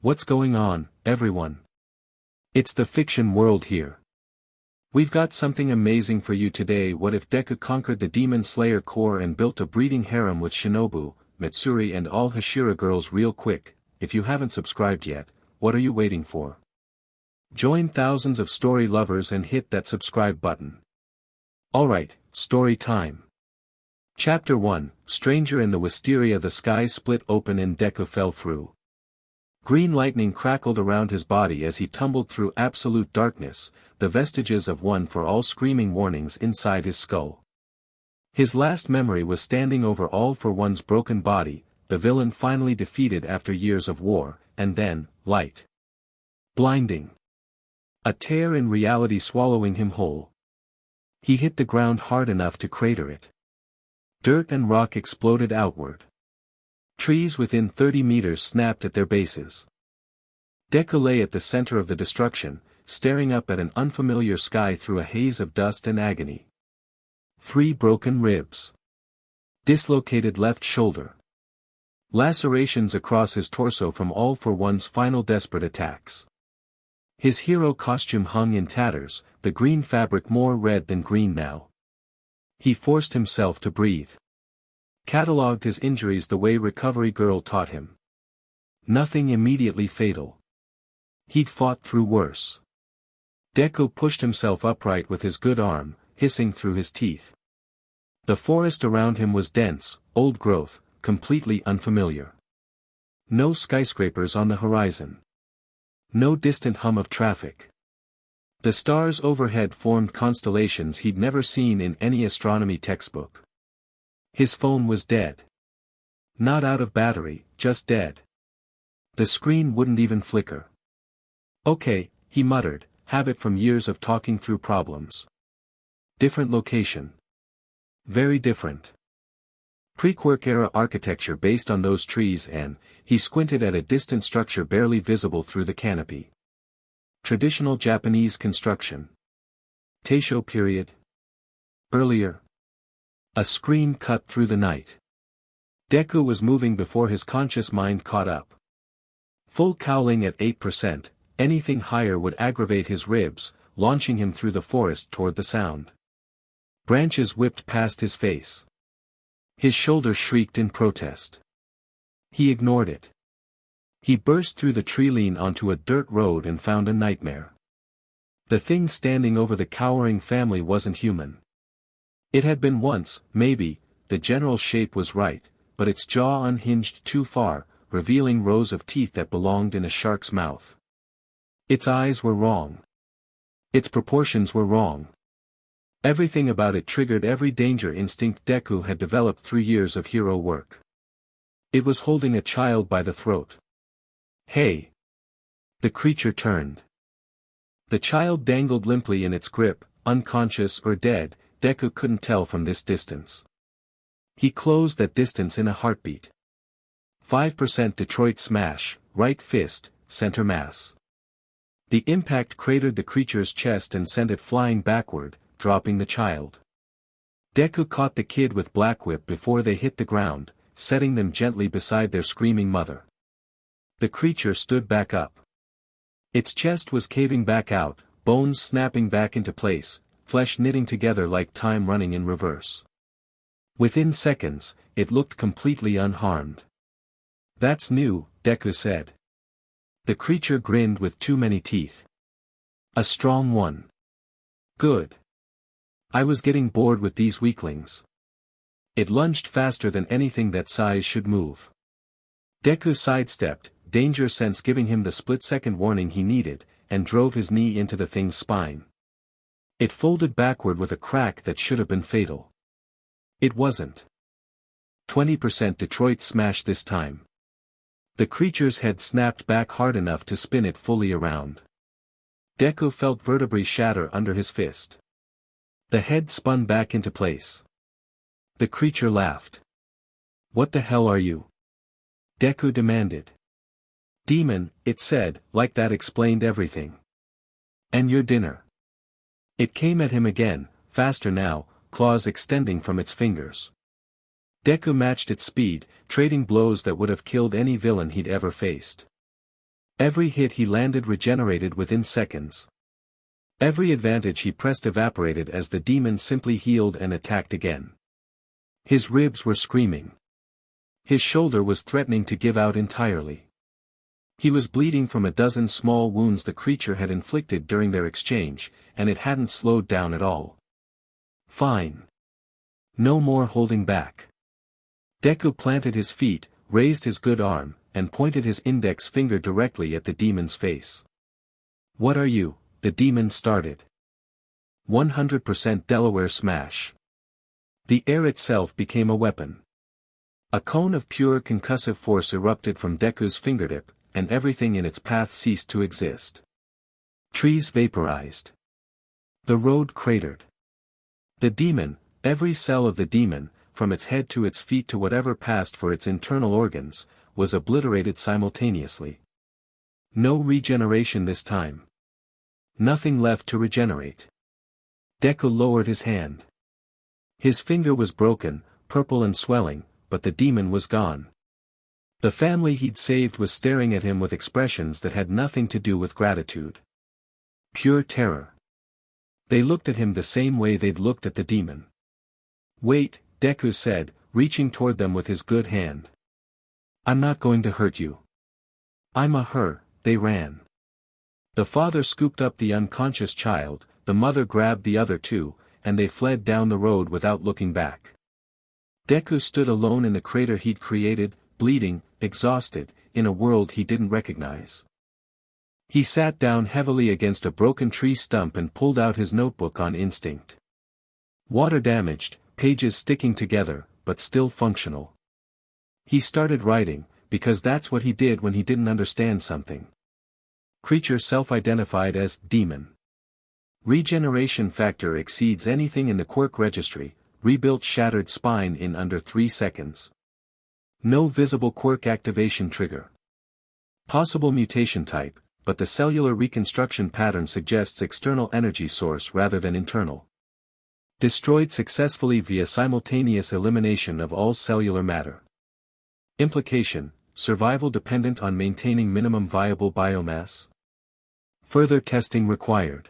What's going on, everyone? It's the fiction world here. We've got something amazing for you today. What if Deku conquered the Demon Slayer core and built a breeding harem with Shinobu, Mitsuri and all Hashira girls real quick? If you haven't subscribed yet, what are you waiting for? Join thousands of story lovers and hit that subscribe button. Alright, story time. Chapter 1, Stranger in the Wisteria. The sky split open and Deku fell through. Green lightning crackled around his body as he tumbled through absolute darkness, the vestiges of one for all screaming warnings inside his skull. His last memory was standing over All for One's broken body, the villain finally defeated after years of war, and then, light. Blinding. A tear in reality swallowing him whole. He hit the ground hard enough to crater it. Dirt and rock exploded outward. Trees within 30 meters snapped at their bases. Deku lay at the center of the destruction, staring up at an unfamiliar sky through a haze of dust and agony. 3 broken ribs. Dislocated left shoulder. Lacerations across his torso from All for One's final desperate attacks. His hero costume hung in tatters, the green fabric more red than green now. He forced himself to breathe. Catalogued his injuries the way Recovery Girl taught him. Nothing immediately fatal. He'd fought through worse. Deku pushed himself upright with his good arm, hissing through his teeth. The forest around him was dense, old growth, completely unfamiliar. No skyscrapers on the horizon. No distant hum of traffic. The stars overhead formed constellations he'd never seen in any astronomy textbook. His phone was dead. Not out of battery, just dead. The screen wouldn't even flicker. Okay, he muttered, habit from years of talking through problems. Different location. Very different. Pre-Quark-era architecture based on those trees and, he squinted at a distant structure barely visible through the canopy. Traditional Japanese construction. Taisho period. Earlier. A scream cut through the night. Deku was moving before his conscious mind caught up. Full cowling at 8%, anything higher would aggravate his ribs, launching him through the forest toward the sound. Branches whipped past his face. His shoulder shrieked in protest. He ignored it. He burst through the tree line onto a dirt road and found a nightmare. The thing standing over the cowering family wasn't human. It had been once, maybe, the general shape was right, but its jaw unhinged too far, revealing rows of teeth that belonged in a shark's mouth. Its eyes were wrong. Its proportions were wrong. Everything about it triggered every danger instinct Deku had developed through years of hero work. It was holding a child by the throat. Hey! The creature turned. The child dangled limply in its grip, unconscious or dead, Deku couldn't tell from this distance. He closed that distance in a heartbeat. 5% Detroit smash, right fist, center mass. The impact cratered the creature's chest and sent it flying backward, dropping the child. Deku caught the kid with Black Whip before they hit the ground, setting them gently beside their screaming mother. The creature stood back up. Its chest was caving back out, bones snapping back into place, flesh knitting together like time running in reverse. Within seconds, it looked completely unharmed. That's new, Deku said. The creature grinned with too many teeth. A strong one. Good. I was getting bored with these weaklings. It lunged faster than anything that size should move. Deku sidestepped, danger sense giving him the split-second warning he needed, and drove his knee into the thing's spine. It folded backward with a crack that should have been fatal. It wasn't. 20% Detroit smash this time. The creature's head snapped back hard enough to spin it fully around. Deku felt vertebrae shatter under his fist. The head spun back into place. The creature laughed. What the hell are you? Deku demanded. Demon, it said, like that explained everything. And your dinner. It came at him again, faster now, claws extending from its fingers. Deku matched its speed, trading blows that would have killed any villain he'd ever faced. Every hit he landed regenerated within seconds. Every advantage he pressed evaporated as the demon simply healed and attacked again. His ribs were screaming. His shoulder was threatening to give out entirely. He was bleeding from a dozen small wounds the creature had inflicted during their exchange, and it hadn't slowed down at all. Fine. No more holding back. Deku planted his feet, raised his good arm, and pointed his index finger directly at the demon's face. "What are you?" the demon started. 100% Delaware smash. The air itself became a weapon. A cone of pure concussive force erupted from Deku's fingertip, and everything in its path ceased to exist. Trees vaporized. The road cratered. The demon, every cell of the demon, from its head to its feet to whatever passed for its internal organs, was obliterated simultaneously. No regeneration this time. Nothing left to regenerate. Deku lowered his hand. His finger was broken, purple and swelling, but the demon was gone. The family he'd saved was staring at him with expressions that had nothing to do with gratitude. Pure terror. They looked at him the same way they'd looked at the demon. "Wait," Deku said, reaching toward them with his good hand. "I'm not going to hurt you." "I'm a her." They ran. The father scooped up the unconscious child, the mother grabbed the other two, and they fled down the road without looking back. Deku stood alone in the crater he'd created, bleeding, exhausted, in a world he didn't recognize. He sat down heavily against a broken tree stump and pulled out his notebook on instinct. Water damaged, pages sticking together, but still functional. He started writing, because that's what he did when he didn't understand something. Creature self-identified as demon. Regeneration factor exceeds anything in the quirk registry, rebuilt shattered spine in under 3 seconds. No visible quirk activation trigger. Possible mutation type, but the cellular reconstruction pattern suggests external energy source rather than internal. Destroyed successfully via simultaneous elimination of all cellular matter. Implication: survival dependent on maintaining minimum viable biomass? Further testing required.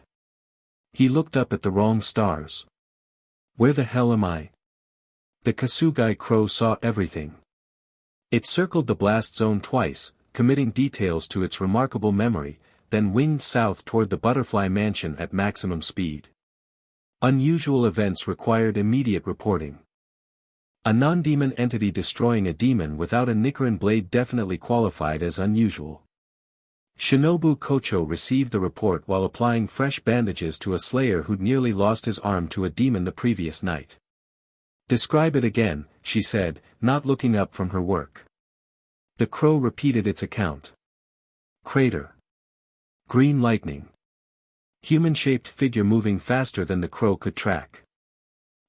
He looked up at the wrong stars. Where the hell am I? The Kasugai crow saw everything. It circled the blast zone twice, committing details to its remarkable memory, then winged south toward the butterfly mansion at maximum speed. Unusual events required immediate reporting. A non-demon entity destroying a demon without a Nichiren blade definitely qualified as unusual. Shinobu Kocho received the report while applying fresh bandages to a slayer who'd nearly lost his arm to a demon the previous night. "Describe it again," she said, not looking up from her work. The crow repeated its account. Crater. Green lightning. Human-shaped figure moving faster than the crow could track.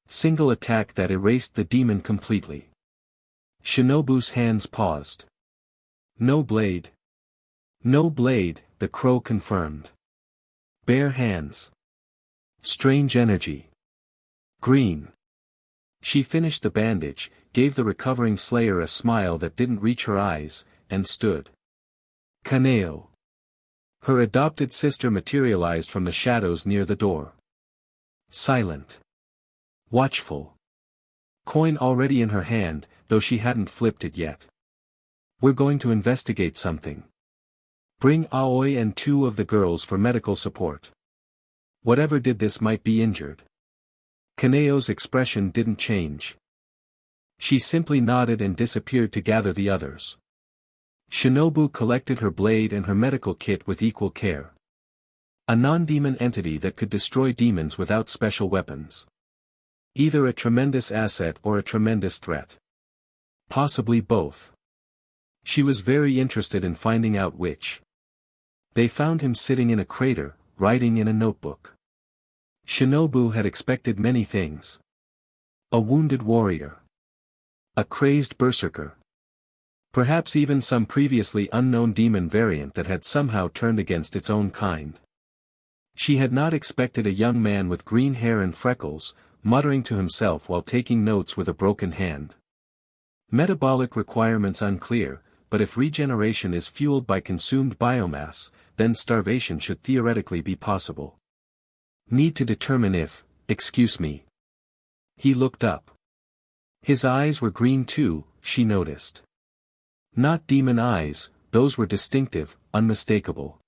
Single attack that erased the demon completely. Shinobu's hands paused. No blade. No blade, the crow confirmed. Bare hands. Strange energy. Green. She finished the bandage, gave the recovering slayer a smile that didn't reach her eyes, and stood. Kaneo. Her adopted sister materialized from the shadows near the door. Silent. Watchful. Coin already in her hand, though she hadn't flipped it yet. "We're going to investigate something. Bring Aoi and 2 of the girls for medical support. Whatever did this might be injured." Kaneo's expression didn't change. She simply nodded and disappeared to gather the others. Shinobu collected her blade and her medical kit with equal care. A non-demon entity that could destroy demons without special weapons. Either a tremendous asset or a tremendous threat. Possibly both. She was very interested in finding out which. They found him sitting in a crater, writing in a notebook. Shinobu had expected many things. A wounded warrior. A crazed berserker. Perhaps even some previously unknown demon variant that had somehow turned against its own kind. She had not expected a young man with green hair and freckles, muttering to himself while taking notes with a broken hand. Metabolic requirements unclear, but if regeneration is fueled by consumed biomass, then starvation should theoretically be possible. Need to determine if, excuse me. He looked up. His eyes were green too, she noticed. Not demon eyes, those were distinctive, unmistakable.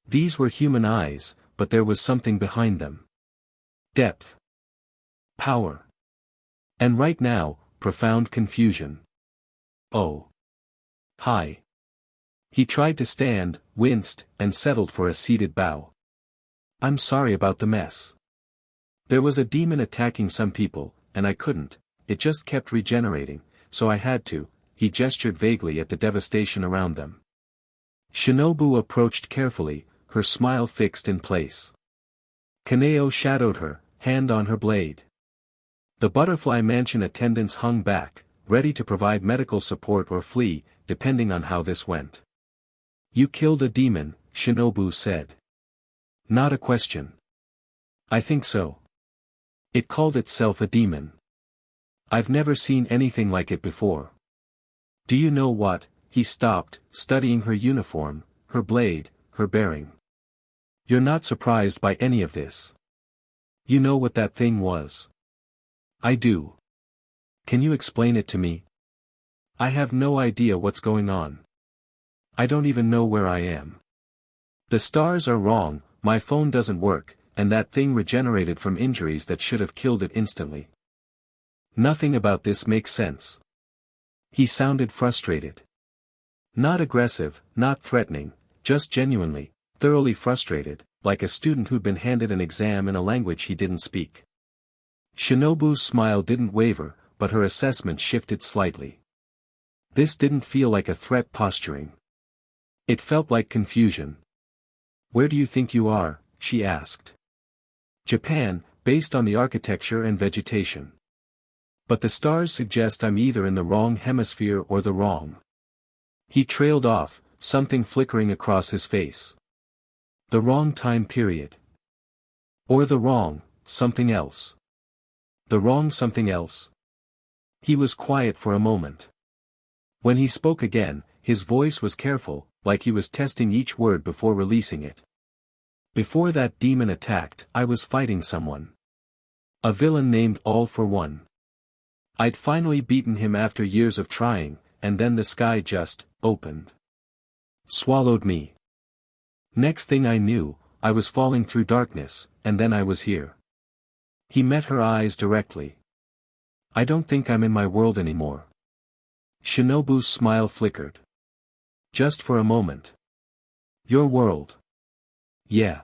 These were human eyes, but there was something behind them. Depth. Power. And right now, profound confusion. Oh. Hi. He tried to stand, winced, and settled for a seated bow. I'm sorry about the mess. There was a demon attacking some people, and I couldn't, it just kept regenerating, so I had to. He gestured vaguely at the devastation around them. Shinobu approached carefully, her smile fixed in place. Kaneo shadowed her, hand on her blade. The butterfly mansion attendants hung back, ready to provide medical support or flee, depending on how this went. You killed a demon, Shinobu said. Not a question. I think so. It called itself a demon. I've never seen anything like it before. Do you know what? He stopped, studying her uniform, her blade, her bearing. You're not surprised by any of this. You know what that thing was? I do. Can you explain it to me? I have no idea what's going on. I don't even know where I am. The stars are wrong, my phone doesn't work, and that thing regenerated from injuries that should have killed it instantly. Nothing about this makes sense. He sounded frustrated. Not aggressive, not threatening, just genuinely, thoroughly frustrated, like a student who'd been handed an exam in a language he didn't speak. Shinobu's smile didn't waver, but her assessment shifted slightly. This didn't feel like a threat posturing. It felt like confusion. Where do you think you are? She asked. Japan, based on the architecture and vegetation. But the stars suggest I'm either in the wrong hemisphere or the wrong. He trailed off, something flickering across his face. The wrong time period. Or the wrong, something else. The wrong something else. He was quiet for a moment. When he spoke again, his voice was careful, like he was testing each word before releasing it. Before that demon attacked, I was fighting someone. A villain named All for One. I'd finally beaten him after years of trying, and then the sky just opened. Swallowed me. Next thing I knew, I was falling through darkness, and then I was here. He met her eyes directly. I don't think I'm in my world anymore. Shinobu's smile flickered. Just for a moment. Your world. Yeah.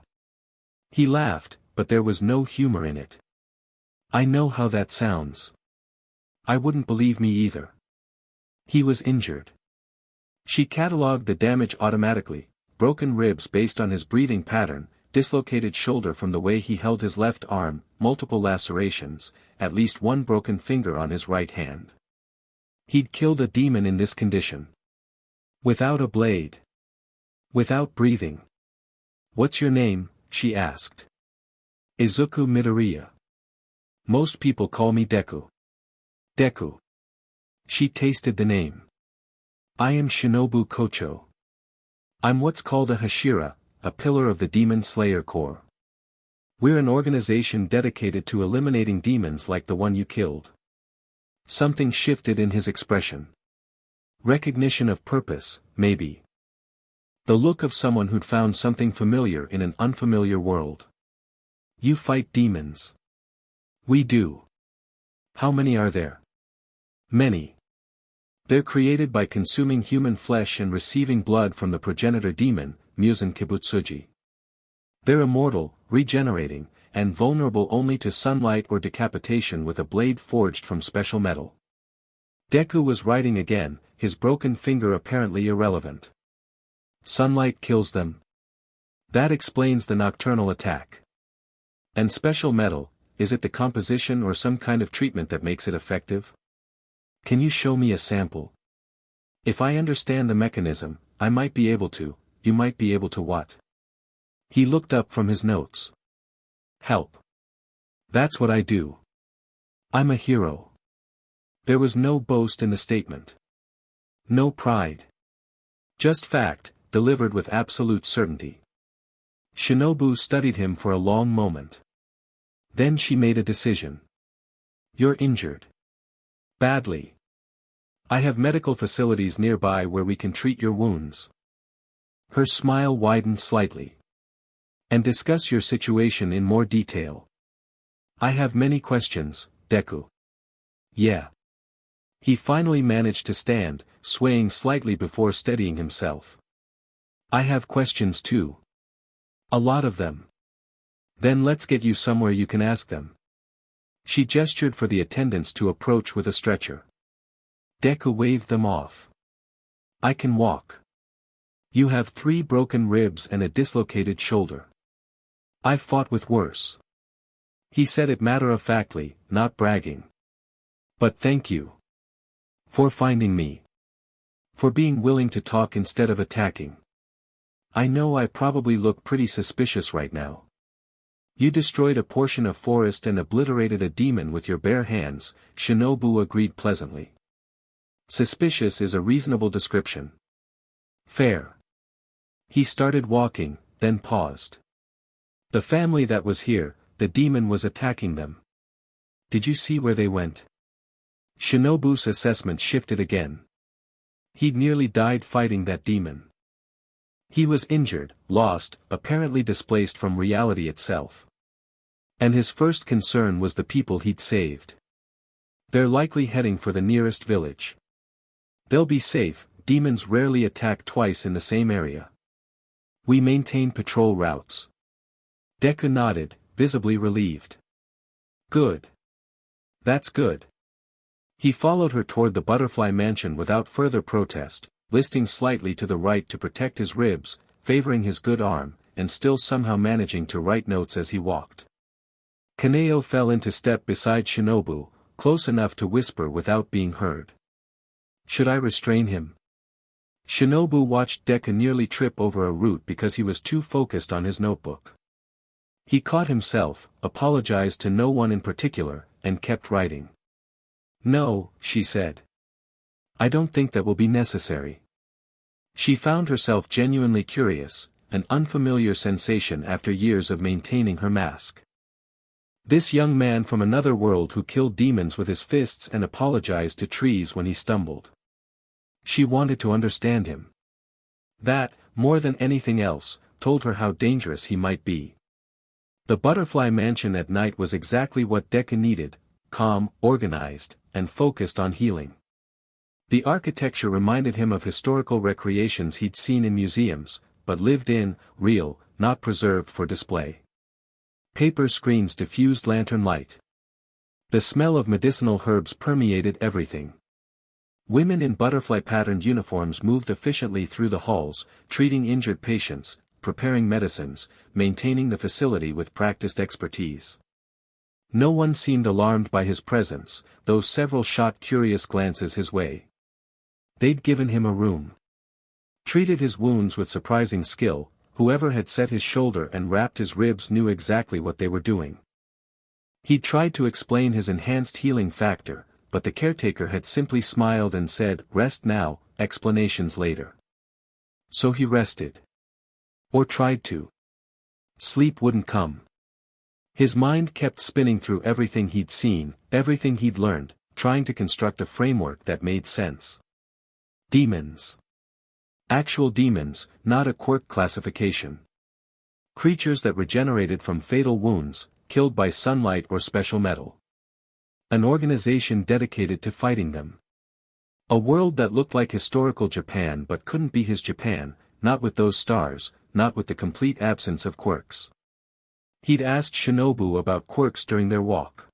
He laughed, but there was no humor in it. I know how that sounds. I wouldn't believe me either. He was injured. She catalogued the damage automatically, broken ribs based on his breathing pattern, dislocated shoulder from the way he held his left arm, multiple lacerations, at least one broken finger on his right hand. He'd killed a demon in this condition. Without a blade. Without breathing. What's your name? She asked. Izuku Midoriya. Most people call me Deku. Deku. She tasted the name. I am Shinobu Kocho. I'm what's called a Hashira, a pillar of the Demon Slayer Corps. We're an organization dedicated to eliminating demons like the one you killed. Something shifted in his expression. Recognition of purpose, maybe. The look of someone who'd found something familiar in an unfamiliar world. You fight demons. We do. How many are there? Many. They're created by consuming human flesh and receiving blood from the progenitor demon, Musen Kibutsuji. They're immortal, regenerating, and vulnerable only to sunlight or decapitation with a blade forged from special metal. Deku was writing again, his broken finger apparently irrelevant. Sunlight kills them. That explains the nocturnal attack. And special metal, is it the composition or some kind of treatment that makes it effective? Can you show me a sample? If I understand the mechanism, I might be able to, you might be able to what? He looked up from his notes. Help. That's what I do. I'm a hero. There was no boast in the statement. No pride. Just fact, delivered with absolute certainty. Shinobu studied him for a long moment. Then she made a decision. You're injured. Badly. I have medical facilities nearby where we can treat your wounds. Her smile widened slightly. And discuss your situation in more detail. I have many questions, Deku. Yeah. He finally managed to stand, swaying slightly before steadying himself. I have questions too. A lot of them. Then let's get you somewhere you can ask them. She gestured for the attendants to approach with a stretcher. Deku waved them off. I can walk. You have 3 broken ribs and a dislocated shoulder. I've fought with worse. He said it matter-of-factly, not bragging. But thank you. For finding me. For being willing to talk instead of attacking. I know I probably look pretty suspicious right now. You destroyed a portion of forest and obliterated a demon with your bare hands, Shinobu agreed pleasantly. Suspicious is a reasonable description. Fair. He started walking, then paused. The family that was here, the demon was attacking them. Did you see where they went? Shinobu's assessment shifted again. He'd nearly died fighting that demon. He was injured, lost, apparently displaced from reality itself. And his first concern was the people he'd saved. They're likely heading for the nearest village. They'll be safe, demons rarely attack twice in the same area. We maintain patrol routes. Deku nodded, visibly relieved. Good. That's good. He followed her toward the butterfly mansion without further protest, listing slightly to the right to protect his ribs, favoring his good arm, and still somehow managing to write notes as he walked. Kaneo fell into step beside Shinobu, close enough to whisper without being heard. Should I restrain him? Shinobu watched Deku nearly trip over a root because he was too focused on his notebook. He caught himself, apologized to no one in particular, and kept writing. No, she said. I don't think that will be necessary. She found herself genuinely curious, an unfamiliar sensation after years of maintaining her mask. This young man from another world who killed demons with his fists and apologized to trees when he stumbled. She wanted to understand him. That, more than anything else, told her how dangerous he might be. The butterfly mansion at night was exactly what Deku needed, calm, organized, and focused on healing. The architecture reminded him of historical recreations he'd seen in museums, but lived in, real, not preserved for display. Paper screens diffused lantern light. The smell of medicinal herbs permeated everything. Women in butterfly-patterned uniforms moved efficiently through the halls, treating injured patients, preparing medicines, maintaining the facility with practiced expertise. No one seemed alarmed by his presence, though several shot curious glances his way. They'd given him a room. Treated his wounds with surprising skill, whoever had set his shoulder and wrapped his ribs knew exactly what they were doing. He'd tried to explain his enhanced healing factor, but the caretaker had simply smiled and said, "Rest now, explanations later." So he rested. Or tried to. Sleep wouldn't come. His mind kept spinning through everything he'd seen, everything he'd learned, trying to construct a framework that made sense. Demons. Actual demons, not a quirk classification. Creatures that regenerated from fatal wounds, killed by sunlight or special metal. An organization dedicated to fighting them. A world that looked like historical Japan but couldn't be his Japan, not with those stars, not with the complete absence of quirks. He'd asked Shinobu about quirks during their walk.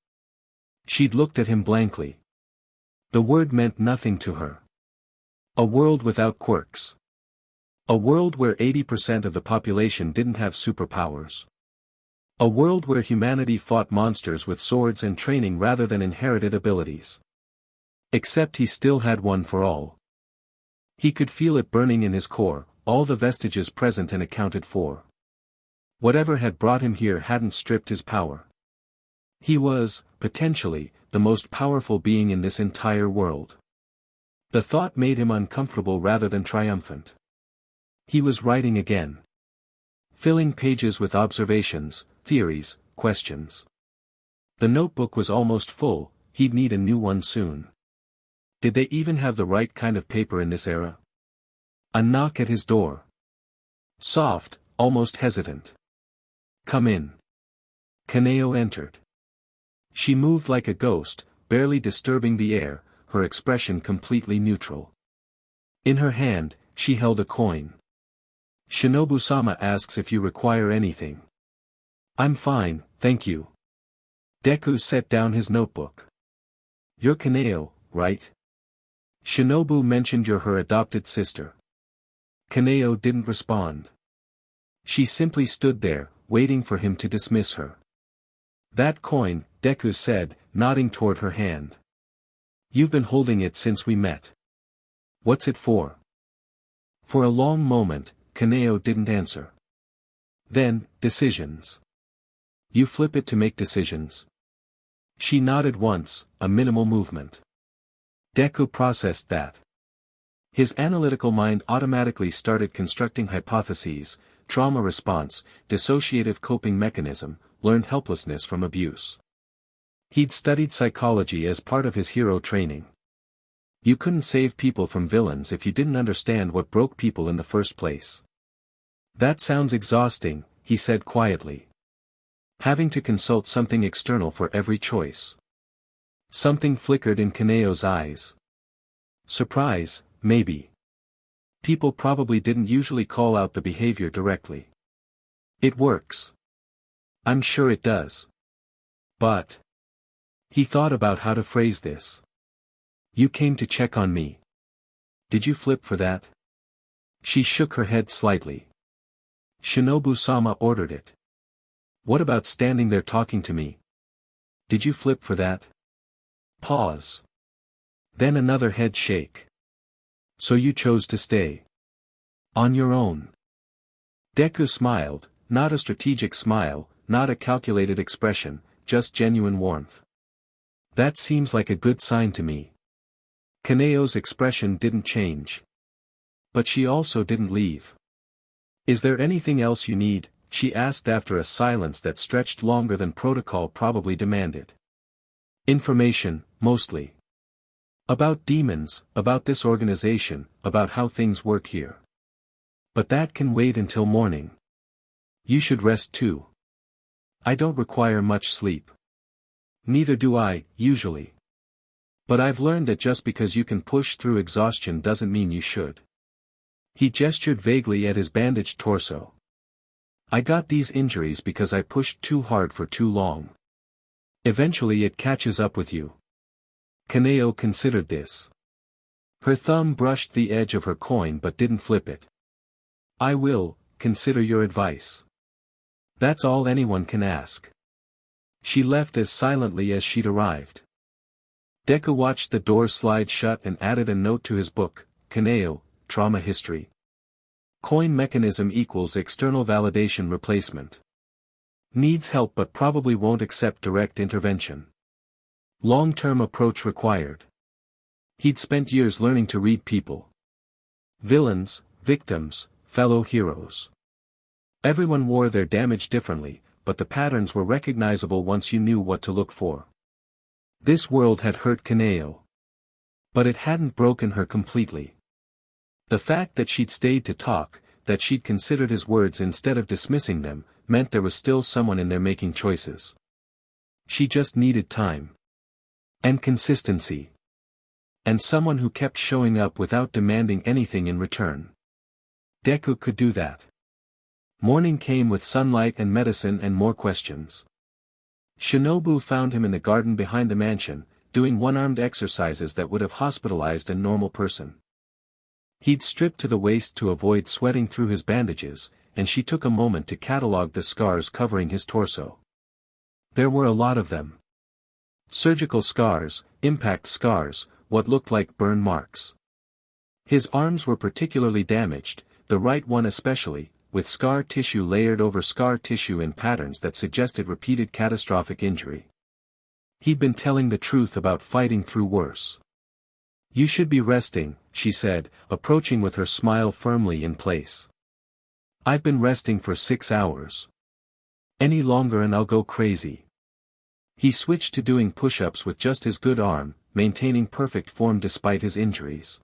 She'd looked at him blankly. The word meant nothing to her. A world without quirks. A world where 80% of the population didn't have superpowers. A world where humanity fought monsters with swords and training rather than inherited abilities. Except he still had one for all. He could feel it burning in his core, all the vestiges present and accounted for. Whatever had brought him here hadn't stripped his power. He was, potentially, the most powerful being in this entire world. The thought made him uncomfortable rather than triumphant. He was writing again. Filling pages with observations, theories, questions. The notebook was almost full, he'd need a new one soon. Did they even have the right kind of paper in this era? A knock at his door. Soft, almost hesitant. Come in. Kaneo entered. She moved like a ghost, barely disturbing the air, her expression completely neutral. In her hand, she held a coin. Shinobu-sama asks if you require anything. I'm fine, thank you. Deku set down his notebook. You're Kaneo, right? Shinobu mentioned you're her adopted sister. Kaneo didn't respond. She simply stood there, waiting for him to dismiss her. That coin, Deku said, nodding toward her hand. You've been holding it since we met. What's it for? For a long moment, Kaneo didn't answer. Then, decisions. You flip it to make decisions. She nodded once, a minimal movement. Deku processed that. His analytical mind automatically started constructing hypotheses: trauma response, dissociative coping mechanism, learned helplessness from abuse. He'd studied psychology as part of his hero training. You couldn't save people from villains if you didn't understand what broke people in the first place. That sounds exhausting, he said quietly. Having to consult something external for every choice. Something flickered in Kaneo's eyes. Surprise, maybe. People probably didn't usually call out the behavior directly. It works. I'm sure it does. But. He thought about how to phrase this. You came to check on me. Did you flip for that? She shook her head slightly. Shinobu-sama ordered it. What about standing there talking to me? Did you flip for that? Pause. Then another head shake. So you chose to stay. On your own. Deku smiled, not a strategic smile, not a calculated expression, just genuine warmth. That seems like a good sign to me. Kaneo's expression didn't change. But she also didn't leave. Is there anything else you need? She asked after a silence that stretched longer than protocol probably demanded. Information, mostly. About demons, about this organization, about how things work here. But that can wait until morning. You should rest too. I don't require much sleep. Neither do I, usually. But I've learned that just because you can push through exhaustion doesn't mean you should. He gestured vaguely at his bandaged torso. I got these injuries because I pushed too hard for too long. Eventually it catches up with you. Kaneo considered this. Her thumb brushed the edge of her coin but didn't flip it. I will, consider your advice. That's all anyone can ask. She left as silently as she'd arrived. Deku watched the door slide shut and added a note to his book, Kaneo, Trauma History. Coin mechanism equals external validation replacement. Needs help but probably won't accept direct intervention. Long-term approach required. He'd spent years learning to read people. Villains, victims, fellow heroes. Everyone wore their damage differently, but the patterns were recognizable once you knew what to look for. This world had hurt Kaneo. But it hadn't broken her completely. The fact that she'd stayed to talk, that she'd considered his words instead of dismissing them, meant there was still someone in there making choices. She just needed time. And consistency. And someone who kept showing up without demanding anything in return. Deku could do that. Morning came with sunlight and medicine and more questions. Shinobu found him in the garden behind the mansion, doing one-armed exercises that would have hospitalized a normal person. He'd stripped to the waist to avoid sweating through his bandages, and she took a moment to catalog the scars covering his torso. There were a lot of them. Surgical scars, impact scars, what looked like burn marks. His arms were particularly damaged, the right one especially, with scar tissue layered over scar tissue in patterns that suggested repeated catastrophic injury. He'd been telling the truth about fighting through worse. You should be resting, she said, approaching with her smile firmly in place. I've been resting for 6 hours. Any longer and I'll go crazy. He switched to doing push-ups with just his good arm, maintaining perfect form despite his injuries.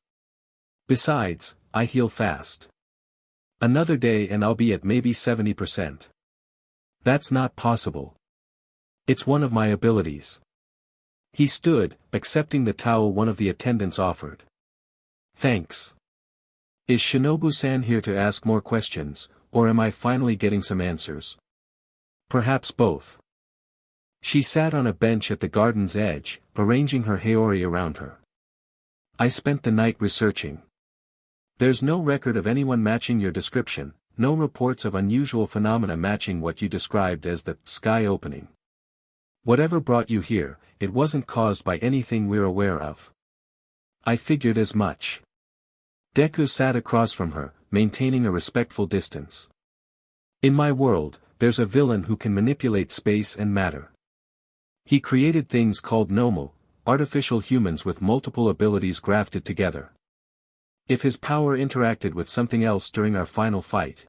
Besides, I heal fast. Another day and I'll be at maybe 70%. That's not possible. It's one of my abilities. He stood, accepting the towel one of the attendants offered. Thanks. Is Shinobu-san here to ask more questions, or am I finally getting some answers? Perhaps both. She sat on a bench at the garden's edge, arranging her haori around her. I spent the night researching. There's no record of anyone matching your description, no reports of unusual phenomena matching what you described as the sky opening. Whatever brought you here, it wasn't caused by anything we're aware of. I figured as much. Deku sat across from her, maintaining a respectful distance. In my world, there's a villain who can manipulate space and matter. He created things called nomu, artificial humans with multiple abilities grafted together. If his power interacted with something else during our final fight.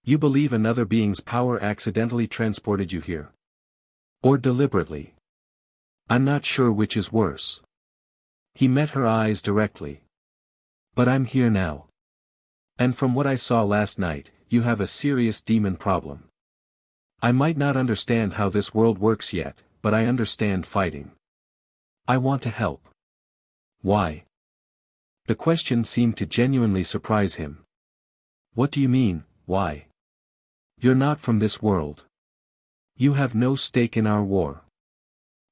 You believe another being's power accidentally transported you here? Or deliberately? I'm not sure which is worse. He met her eyes directly. But I'm here now. And from what I saw last night, you have a serious demon problem. I might not understand how this world works yet, but I understand fighting. I want to help. Why? The question seemed to genuinely surprise him. What do you mean, why? You're not from this world. You have no stake in our war.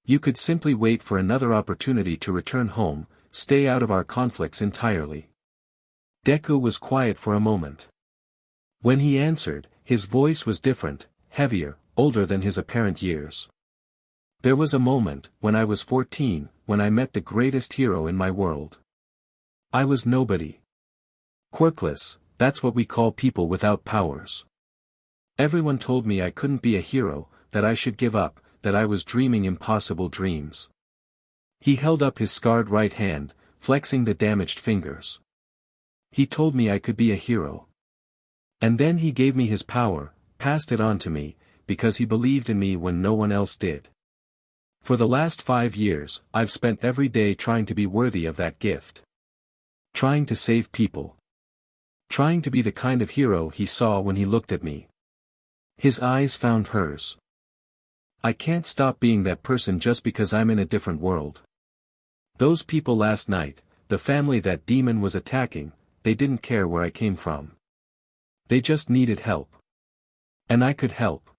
You could simply wait for another opportunity to return home, stay out of our conflicts entirely. Deku was quiet for a moment. When he answered, his voice was different, heavier, older than his apparent years. There was a moment, when I was 14, when I met the greatest hero in my world. I was nobody. Quirkless, that's what we call people without powers. Everyone told me I couldn't be a hero, that I should give up, that I was dreaming impossible dreams. He held up his scarred right hand, flexing the damaged fingers. He told me I could be a hero. And then he gave me his power, passed it on to me, because he believed in me when no one else did. For the last 5 years, I've spent every day trying to be worthy of that gift. Trying to save people. Trying to be the kind of hero he saw when he looked at me. His eyes found hers. I can't stop being that person just because I'm in a different world. Those people last night, the family that demon was attacking, they didn't care where I came from. They just needed help. And I could help.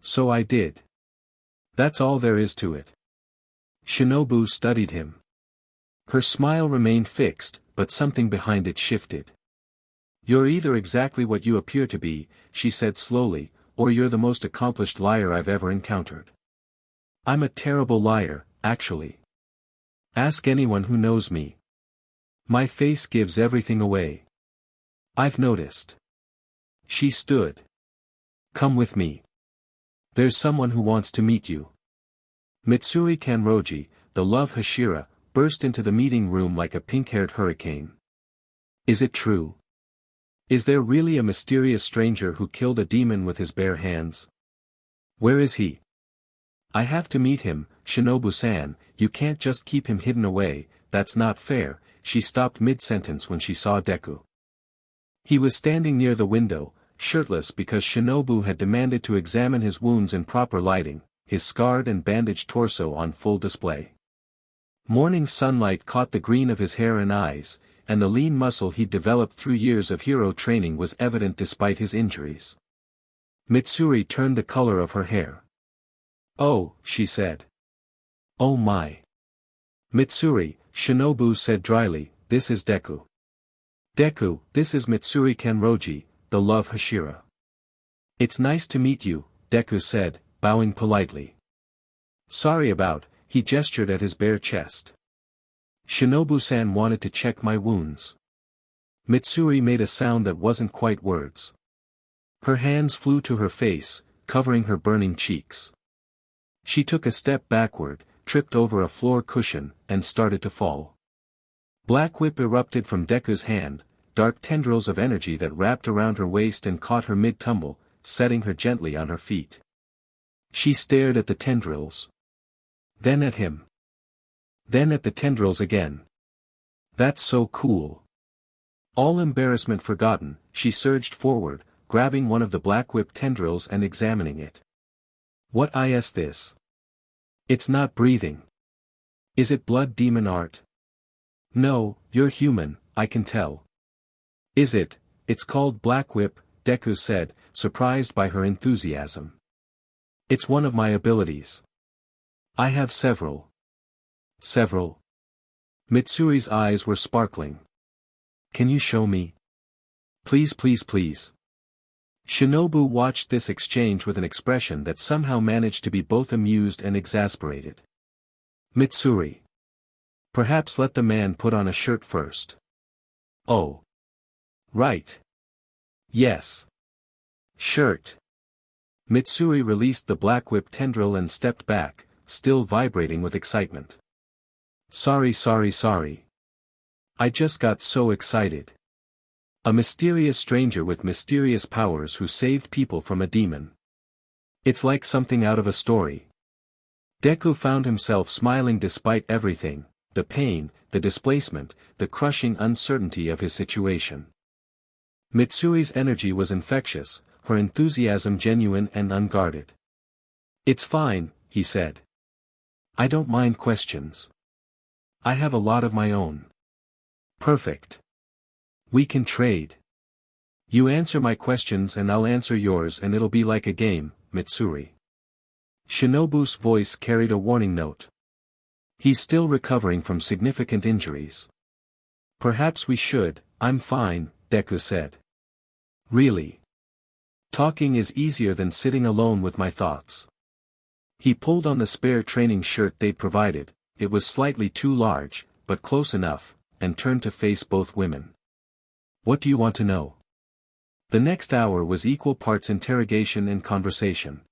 So I did. That's all there is to it. Shinobu studied him. Her smile remained fixed, but something behind it shifted. You're either exactly what you appear to be, she said slowly, or you're the most accomplished liar I've ever encountered. I'm a terrible liar, actually. Ask anyone who knows me. My face gives everything away. I've noticed. She stood. Come with me. There's someone who wants to meet you. Mitsuri Kanroji, the love Hashira, burst into the meeting room like a pink-haired hurricane. Is it true? Is there really a mysterious stranger who killed a demon with his bare hands? Where is he? I have to meet him, Shinobu-san, you can't just keep him hidden away, that's not fair. She stopped mid-sentence when she saw Deku. He was standing near the window, shirtless because Shinobu had demanded to examine his wounds in proper lighting, his scarred and bandaged torso on full display. Morning sunlight caught the green of his hair and eyes, and the lean muscle he'd developed through years of hero training was evident despite his injuries. Mitsuri turned the color of her hair. Oh, she said. Oh my. Mitsuri, Shinobu said dryly, this is Deku. Deku, this is Mitsuri Kanroji, the love Hashira. It's nice to meet you, Deku said, bowing politely. Sorry about, he gestured at his bare chest. Shinobu-san wanted to check my wounds. Mitsuri made a sound that wasn't quite words. Her hands flew to her face, covering her burning cheeks. She took a step backward, tripped over a floor cushion, and started to fall. Black whip erupted from Deku's hand, dark tendrils of energy that wrapped around her waist and caught her mid-tumble, setting her gently on her feet. She stared at the tendrils. Then at him. Then at the tendrils again. That's so cool. All embarrassment forgotten, she surged forward, grabbing one of the black whip tendrils and examining it. What is this? It's not breathing. Is it blood demon art? No, you're human, I can tell. Is it? It's called Black Whip, Deku said, surprised by her enthusiasm. It's one of my abilities. I have several. Several? Mitsuri's eyes were sparkling. Can you show me? Please, please, please. Shinobu watched this exchange with an expression that somehow managed to be both amused and exasperated. Mitsuri. Perhaps let the man put on a shirt first. Oh. Right. Yes. Shirt. Mitsuri released the black whip tendril and stepped back, still vibrating with excitement. Sorry. I just got so excited. A mysterious stranger with mysterious powers who saved people from a demon. It's like something out of a story. Deku found himself smiling despite everything, the pain, the displacement, the crushing uncertainty of his situation. Mitsuri's energy was infectious, her enthusiasm genuine and unguarded. It's fine, he said. I don't mind questions. I have a lot of my own. Perfect. We can trade. You answer my questions and I'll answer yours and it'll be like a game, Mitsuri. Shinobu's voice carried a warning note. He's still recovering from significant injuries. Perhaps we should. I'm fine, Deku said. Really? Talking is easier than sitting alone with my thoughts. He pulled on the spare training shirt they'd provided, it was slightly too large, but close enough, and turned to face both women. What do you want to know? The next hour was equal parts interrogation and conversation.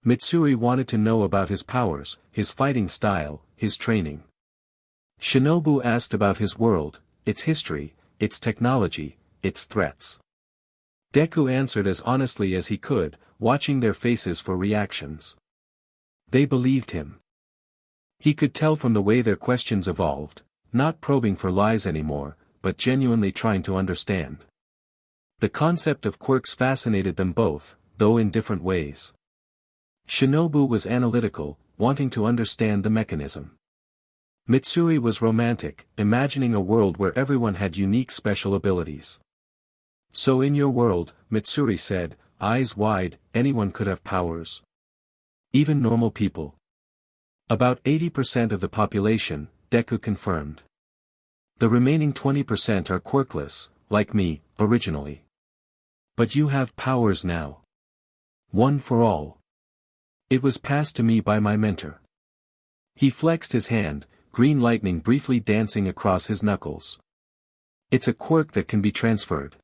Mitsuri wanted to know about his powers, his fighting style, his training. Shinobu asked about his world, its history, its technology, its threats. Deku answered as honestly as he could, watching their faces for reactions. They believed him. He could tell from the way their questions evolved, not probing for lies anymore, but genuinely trying to understand. The concept of quirks fascinated them both, though in different ways. Shinobu was analytical, wanting to understand the mechanism. Mitsuri was romantic, imagining a world where everyone had unique special abilities. So in your world, Mitsuri said, eyes wide, anyone could have powers. Even normal people. About 80% of the population, Deku confirmed. The remaining 20% are quirkless, like me, originally. But you have powers now. One for all. It was passed to me by my mentor. He flexed his hand, green lightning briefly dancing across his knuckles. It's a quirk that can be transferred.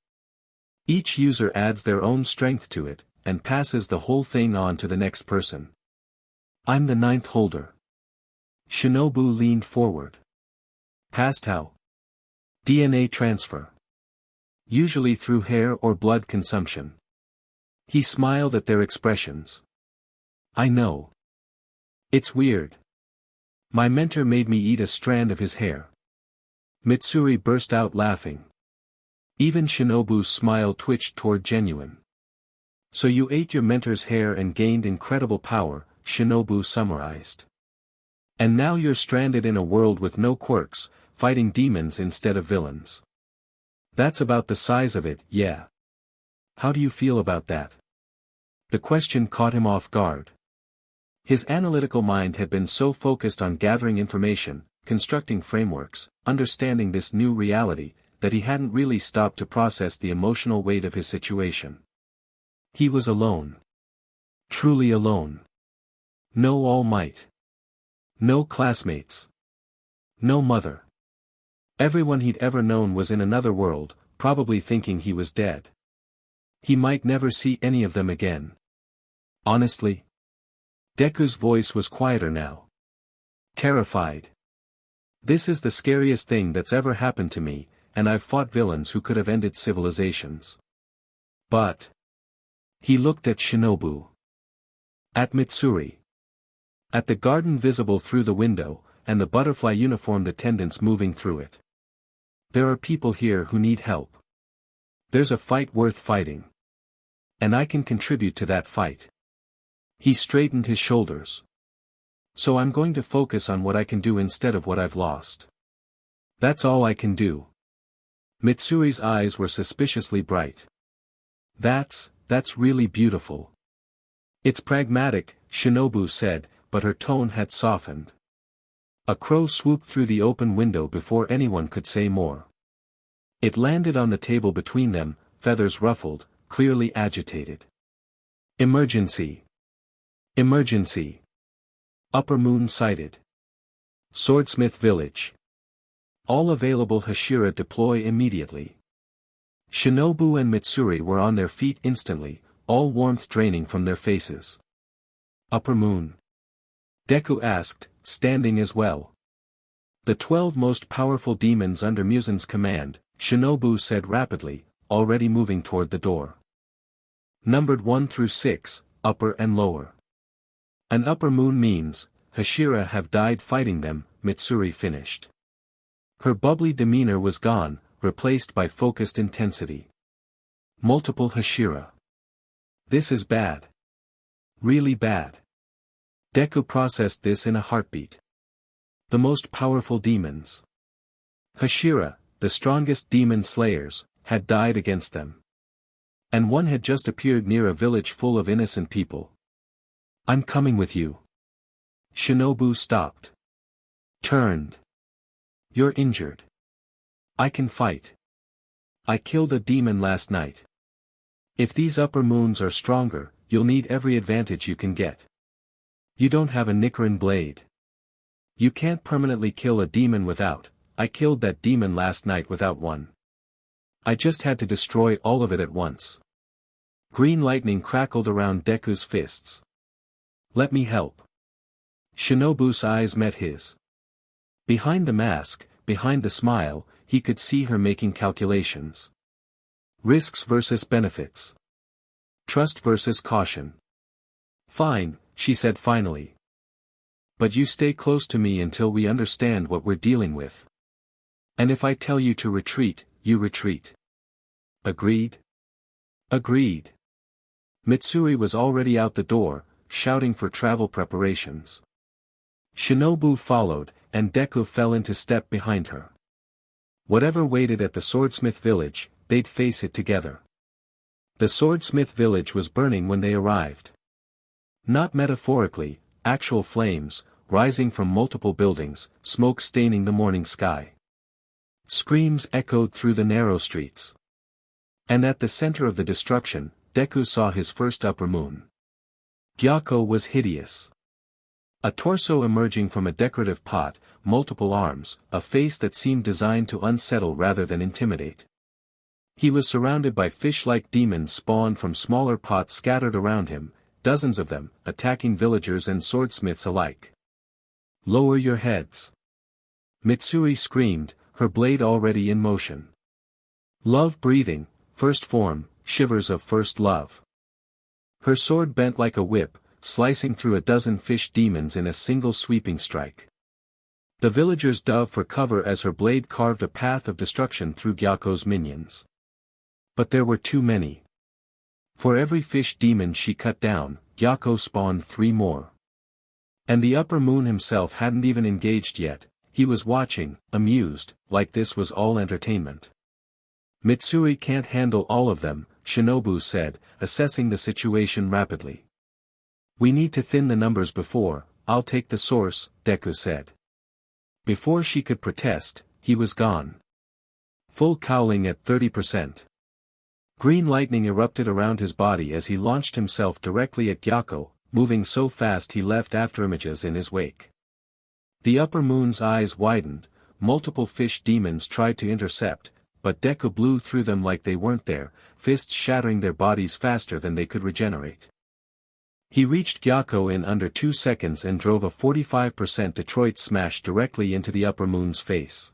Each user adds their own strength to it, and passes the whole thing on to the next person. I'm the 9th holder. Shinobu leaned forward. Passed how? DNA transfer. Usually through hair or blood consumption. He smiled at their expressions. I know. It's weird. My mentor made me eat a strand of his hair. Mitsuri burst out laughing. Even Shinobu's smile twitched toward genuine. So you ate your mentor's hair and gained incredible power, Shinobu summarized. And now you're stranded in a world with no quirks, fighting demons instead of villains. That's about the size of it, yeah. How do you feel about that? The question caught him off guard. His analytical mind had been so focused on gathering information, constructing frameworks, understanding this new reality, that he hadn't really stopped to process the emotional weight of his situation. He was alone. Truly alone. No All Might. No classmates. No mother. Everyone he'd ever known was in another world, probably thinking he was dead. He might never see any of them again. Honestly? Deku's voice was quieter now. Terrified. This is the scariest thing that's ever happened to me, and I've fought villains who could have ended civilizations. But... He looked at Shinobu. At Mitsuri. At the garden visible through the window, and the butterfly-uniformed attendants moving through it. There are people here who need help. There's a fight worth fighting. And I can contribute to that fight. He straightened his shoulders. So I'm going to focus on what I can do instead of what I've lost. That's all I can do. Mitsuri's eyes were suspiciously bright. That's really beautiful. It's pragmatic, Shinobu said, but her tone had softened. A crow swooped through the open window before anyone could say more. It landed on the table between them, feathers ruffled, clearly agitated. Emergency. Emergency. Upper Moon sighted. Swordsmith Village. All available Hashira deploy immediately. Shinobu and Mitsuri were on their feet instantly, all warmth draining from their faces. Upper Moon? Deku asked, standing as well. The 12 most powerful demons under Musen's command, Shinobu said rapidly, already moving toward the door. Numbered 1 through 6, upper and lower. An upper moon means, Hashira have died fighting them, Mitsuri finished. Her bubbly demeanor was gone, replaced by focused intensity. Multiple Hashira. This is bad. Really bad. Deku processed this in a heartbeat. The most powerful demons. Hashira, the strongest demon slayers, had died against them. And one had just appeared near a village full of innocent people. I'm coming with you. Shinobu stopped. Turned. You're injured. I can fight. I killed a demon last night. If these upper moons are stronger, you'll need every advantage you can get. You don't have a Nichiren blade. You can't permanently kill a demon without. I killed that demon last night without one. I just had to destroy all of it at once. Green lightning crackled around Deku's fists. Let me help. Shinobu's eyes met his. Behind the mask, behind the smile, he could see her making calculations. Risks versus benefits. Trust versus caution. Fine, she said finally. But you stay close to me until we understand what we're dealing with. And if I tell you to retreat, you retreat. Agreed? Agreed. Mitsuri was already out the door, shouting for travel preparations. Shinobu followed, and Deku fell into step behind her. Whatever waited at the swordsmith village, they'd face it together. The swordsmith village was burning when they arrived. Not metaphorically, actual flames, rising from multiple buildings, smoke staining the morning sky. Screams echoed through the narrow streets. And at the center of the destruction, Deku saw his first upper moon. Gyako was hideous. A torso emerging from a decorative pot, multiple arms, a face that seemed designed to unsettle rather than intimidate. He was surrounded by fish-like demons spawned from smaller pots scattered around him, dozens of them, attacking villagers and swordsmiths alike. Lower your heads. Mitsuri screamed, her blade already in motion. Love breathing, first form, shivers of first love. Her sword bent like a whip, slicing through a dozen fish demons in a single sweeping strike. The villagers dove for cover as her blade carved a path of destruction through Gyako's minions. But there were too many. For every fish demon she cut down, Gyako spawned 3 more. And the upper moon himself hadn't even engaged yet, he was watching, amused, like this was all entertainment. Mitsuri can't handle all of them, Shinobu said, assessing the situation rapidly. We need to thin the numbers before, I'll take the source, Deku said. Before she could protest, he was gone. Full cowling at 30%. Green lightning erupted around his body as he launched himself directly at Gyako, moving so fast he left afterimages in his wake. The upper moon's eyes widened, multiple fish demons tried to intercept, but Deku blew through them like they weren't there, fists shattering their bodies faster than they could regenerate. He reached Gyako in under 2 seconds and drove a 45% Detroit smash directly into the upper moon's face.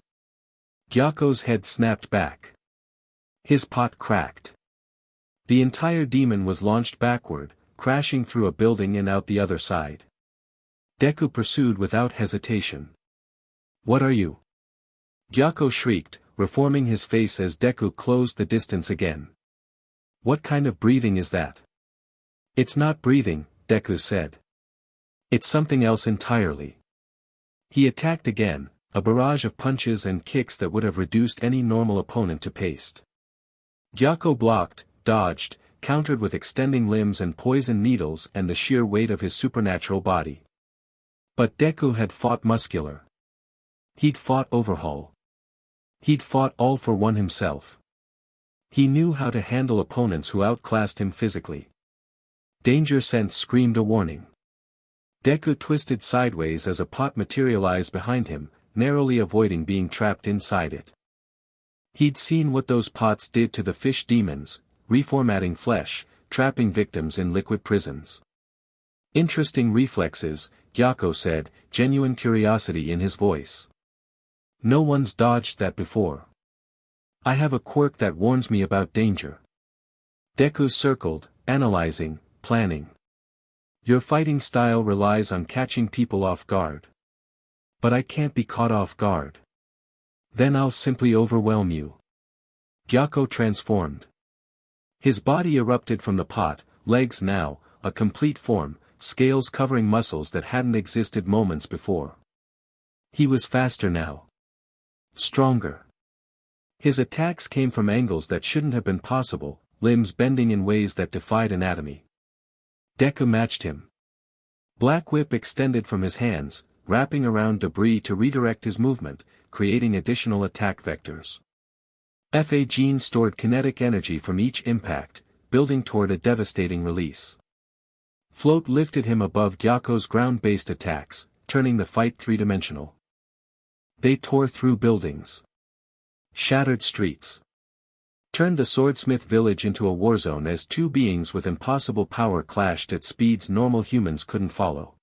Gyako's head snapped back. His pot cracked. The entire demon was launched backward, crashing through a building and out the other side. Deku pursued without hesitation. "What are you?" Gyako shrieked, reforming his face as Deku closed the distance again. "What kind of breathing is that?" "It's not breathing," Deku said. "It's something else entirely." He attacked again, a barrage of punches and kicks that would have reduced any normal opponent to paste. Gyako blocked, dodged, countered with extending limbs and poison needles and the sheer weight of his supernatural body. But Deku had fought muscular. He'd fought overhaul. He'd fought all for one himself. He knew how to handle opponents who outclassed him physically. Danger sense screamed a warning. Deku twisted sideways as a pot materialized behind him, narrowly avoiding being trapped inside it. He'd seen what those pots did to the fish demons, reformatting flesh, trapping victims in liquid prisons. "Interesting reflexes," Gyako said, genuine curiosity in his voice. "No one's dodged that before. I have a quirk that warns me about danger." Deku circled, analyzing, planning. "Your fighting style relies on catching people off guard. But I can't be caught off guard. Then I'll simply overwhelm you." Gyako transformed. His body erupted from the pot, legs now, a complete form, scales covering muscles that hadn't existed moments before. He was faster now. Stronger. His attacks came from angles that shouldn't have been possible, limbs bending in ways that defied anatomy. Deku matched him. Black Whip extended from his hands, wrapping around debris to redirect his movement, creating additional attack vectors. Gene stored kinetic energy from each impact, building toward a devastating release. Float lifted him above Gyako's ground-based attacks, turning the fight three-dimensional. They tore through buildings. Shattered streets. Turned the swordsmith village into a warzone as two beings with impossible power clashed at speeds normal humans couldn't follow.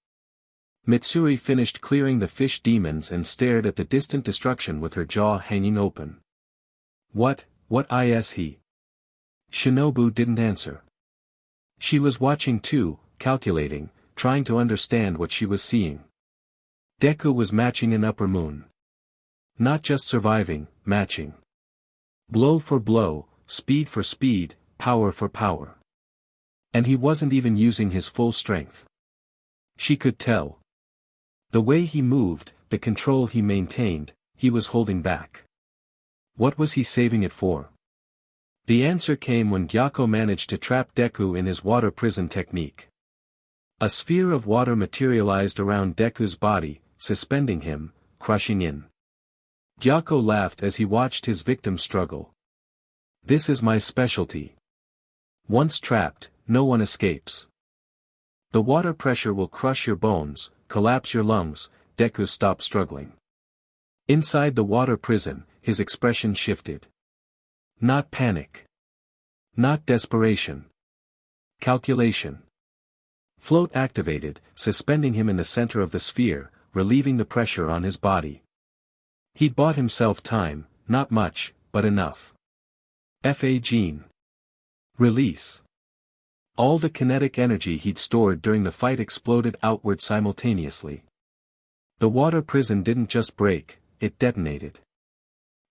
Mitsuri finished clearing the fish demons and stared at the distant destruction with her jaw hanging open. What is he? Shinobu didn't answer. She was watching too, calculating, trying to understand what she was seeing. Deku was matching an upper moon. Not just surviving, matching. Blow for blow, speed for speed, power for power. And he wasn't even using his full strength. She could tell. The way he moved, the control he maintained, he was holding back. What was he saving it for? The answer came when Gyako managed to trap Deku in his water prison technique. A sphere of water materialized around Deku's body, suspending him, crushing in. Gyako laughed as he watched his victim struggle. "This is my specialty. Once trapped, no one escapes. The water pressure will crush your bones, collapse your lungs." Deku stopped struggling. Inside the water prison, his expression shifted. Not panic. Not desperation. Calculation. Float activated, suspending him in the center of the sphere, relieving the pressure on his body. He'd bought himself time, not much, but enough. Gene. Release. All the kinetic energy he'd stored during the fight exploded outward simultaneously. The water prison didn't just break, it detonated.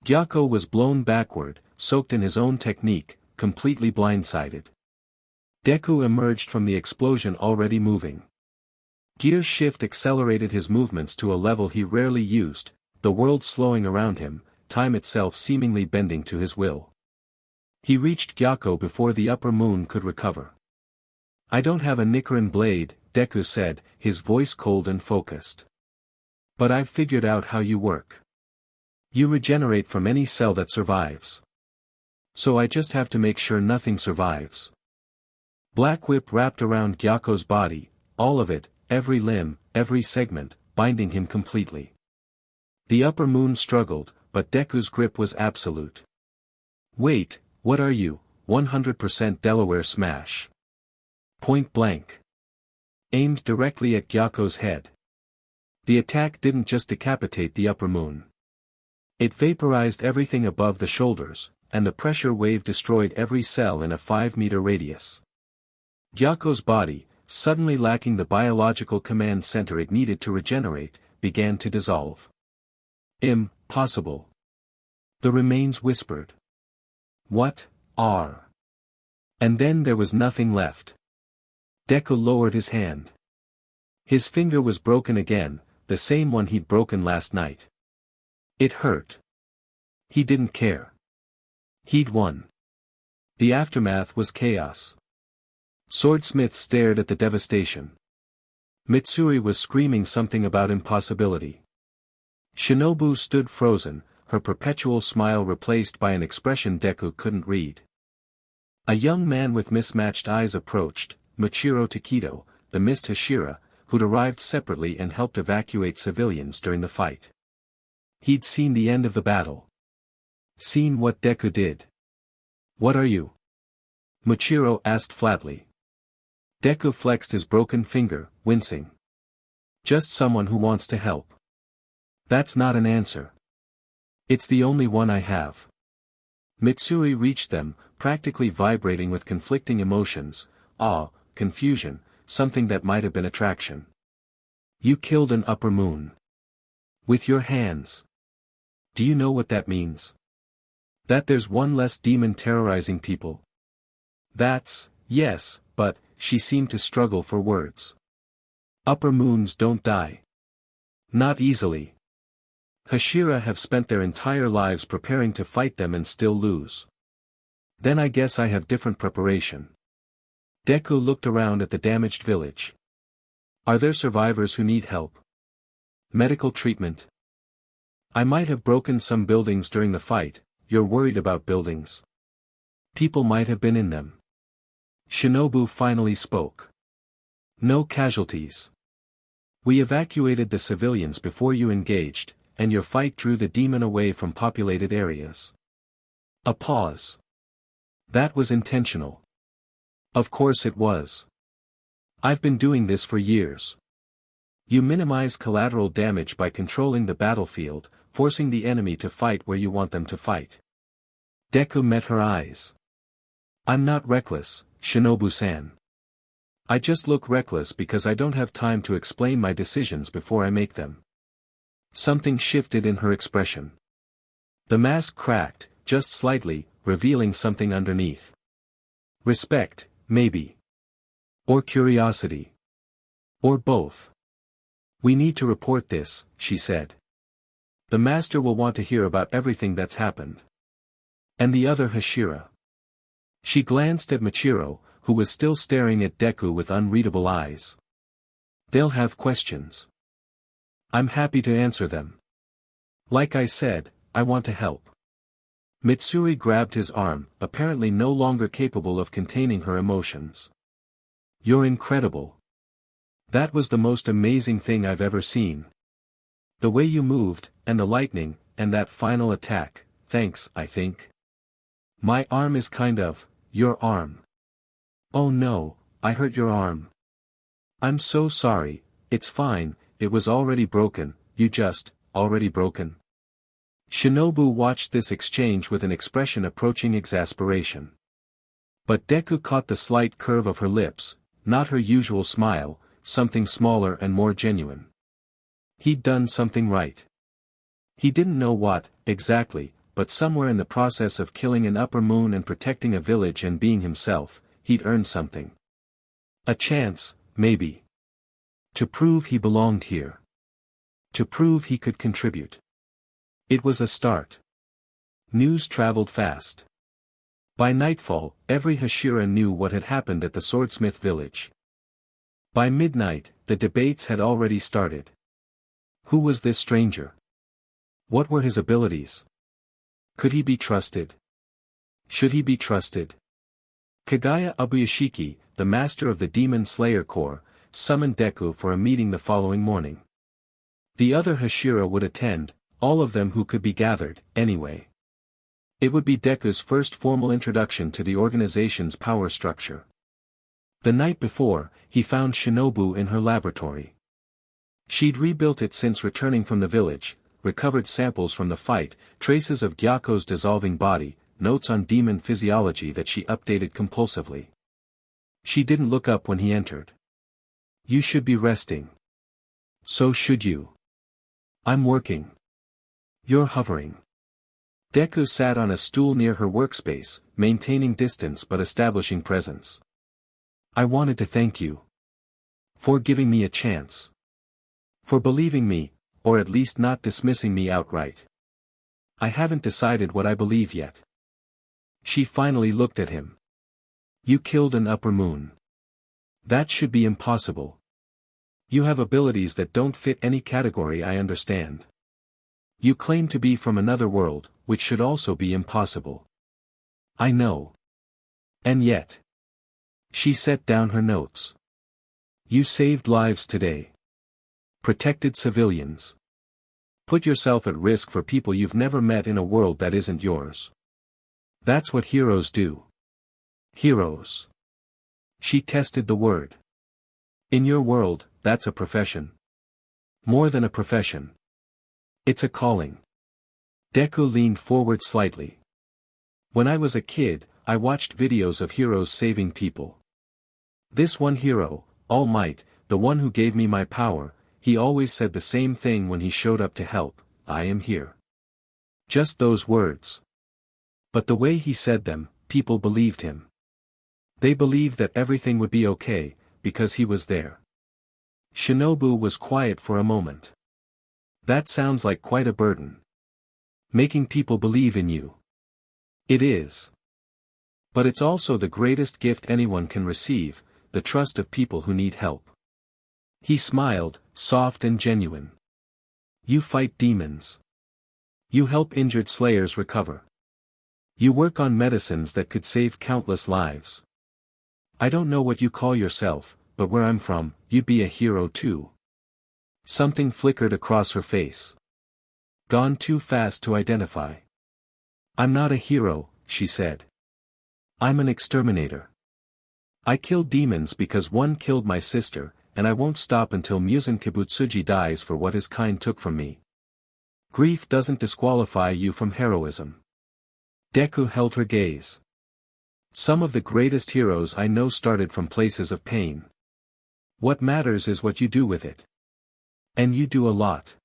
Gyako was blown backward, soaked in his own technique, completely blindsided. Deku emerged from the explosion already moving. Gear shift accelerated his movements to a level he rarely used, the world slowing around him, time itself seemingly bending to his will. He reached Gyako before the upper moon could recover. "I don't have a Nichiren blade," Deku said, his voice cold and focused. "But I've figured out how you work. You regenerate from any cell that survives. So I just have to make sure nothing survives." Black Whip wrapped around Gyako's body, all of it, every limb, every segment, binding him completely. The upper moon struggled, but Deku's grip was absolute. "Wait, what are you, 100% Delaware smash?" Point blank. Aimed directly at Gyako's head. The attack didn't just decapitate the upper moon. It vaporized everything above the shoulders, and the pressure wave destroyed every cell in a 5-meter radius. Gyako's body, suddenly lacking the biological command center it needed to regenerate, began to dissolve. Impossible. The remains whispered. What are? And then there was nothing left. Deku lowered his hand. His finger was broken again, the same one he'd broken last night. It hurt. He didn't care. He'd won. The aftermath was chaos. Swordsmith stared at the devastation. Mitsuri was screaming something about impossibility. Shinobu stood frozen, her perpetual smile replaced by an expression Deku couldn't read. A young man with mismatched eyes approached, Michiro Takedo, the missed Hashira, who'd arrived separately and helped evacuate civilians during the fight. He'd seen the end of the battle. Seen what Deku did. What are you? Michiro asked flatly. Deku flexed his broken finger, wincing. Just someone who wants to help. That's not an answer. It's the only one I have. Mitsuri reached them, practically vibrating with conflicting emotions, awe, confusion, something that might have been attraction. You killed an upper moon. With your hands. Do you know what that means? That there's one less demon terrorizing people. That's, yes, but, she seemed to struggle for words. Upper moons don't die. Not easily. Hashira have spent their entire lives preparing to fight them and still lose. Then I guess I have different preparation. Deku looked around at the damaged village. Are there survivors who need help? Medical treatment? I might have broken some buildings during the fight. You're worried about buildings. People might have been in them. Shinobu finally spoke. No casualties. We evacuated the civilians before you engaged, and your fight drew the demon away from populated areas. A pause. That was intentional. Of course it was. I've been doing this for years. You minimize collateral damage by controlling the battlefield, forcing the enemy to fight where you want them to fight. Deku met her eyes. I'm not reckless, Shinobu-san. I just look reckless because I don't have time to explain my decisions before I make them. Something shifted in her expression. The mask cracked, just slightly, revealing something underneath. Respect, maybe. Or curiosity. Or both. We need to report this, she said. The master will want to hear about everything that's happened. And the other Hashira. She glanced at Michiro, who was still staring at Deku with unreadable eyes. They'll have questions. I'm happy to answer them. Like I said, I want to help. Mitsuri grabbed his arm, apparently no longer capable of containing her emotions. You're incredible. That was the most amazing thing I've ever seen. The way you moved, and the lightning, and that final attack, thanks, I think. My arm is kind of, your arm. Oh no, I hurt your arm. I'm so sorry, it's fine, it was already broken, already broken. Shinobu watched this exchange with an expression approaching exasperation. But Deku caught the slight curve of her lips, not her usual smile, something smaller and more genuine. He'd done something right. He didn't know what, exactly, but somewhere in the process of killing an upper moon and protecting a village and being himself, he'd earned something. A chance, maybe. To prove he belonged here. To prove he could contribute. It was a start. News traveled fast. By nightfall, every Hashira knew what had happened at the swordsmith village. By midnight, the debates had already started. Who was this stranger? What were his abilities? Could he be trusted? Should he be trusted? Kagaya Ubuyashiki, the master of the Demon Slayer Corps, summoned Deku for a meeting the following morning. The other Hashira would attend, all of them who could be gathered, anyway. It would be Deku's first formal introduction to the organization's power structure. The night before, he found Shinobu in her laboratory. She'd rebuilt it since returning from the village, recovered samples from the fight, traces of Gyako's dissolving body, notes on demon physiology that she updated compulsively. She didn't look up when he entered. You should be resting. So should you. I'm working. You're hovering. Deku sat on a stool near her workspace, maintaining distance but establishing presence. I wanted to thank you. For giving me a chance. For believing me, or at least not dismissing me outright. I haven't decided what I believe yet. She finally looked at him. You killed an upper moon. That should be impossible. You have abilities that don't fit any category I understand. You claim to be from another world, which should also be impossible. I know. And yet. She set down her notes. You saved lives today. Protected civilians. Put yourself at risk for people you've never met in a world that isn't yours. That's what heroes do. Heroes. She tested the word. In your world, that's a profession. More than a profession. It's a calling. Deku leaned forward slightly. When I was a kid, I watched videos of heroes saving people. This one hero, All Might, the one who gave me my power, he always said the same thing when he showed up to help, I am here. Just those words. But the way he said them, people believed him. They believed that everything would be okay, because he was there. Shinobu was quiet for a moment. That sounds like quite a burden. Making people believe in you. It is. But it's also the greatest gift anyone can receive, the trust of people who need help. He smiled, soft and genuine. You fight demons. You help injured slayers recover. You work on medicines that could save countless lives. I don't know what you call yourself, but where I'm from, you'd be a hero too. Something flickered across her face. Gone too fast to identify. I'm not a hero, she said. I'm an exterminator. I kill demons because one killed my sister, and I won't stop until Muzan Kibutsuji dies for what his kind took from me. Grief doesn't disqualify you from heroism. Deku held her gaze. Some of the greatest heroes I know started from places of pain. What matters is what you do with it. And you do a lot.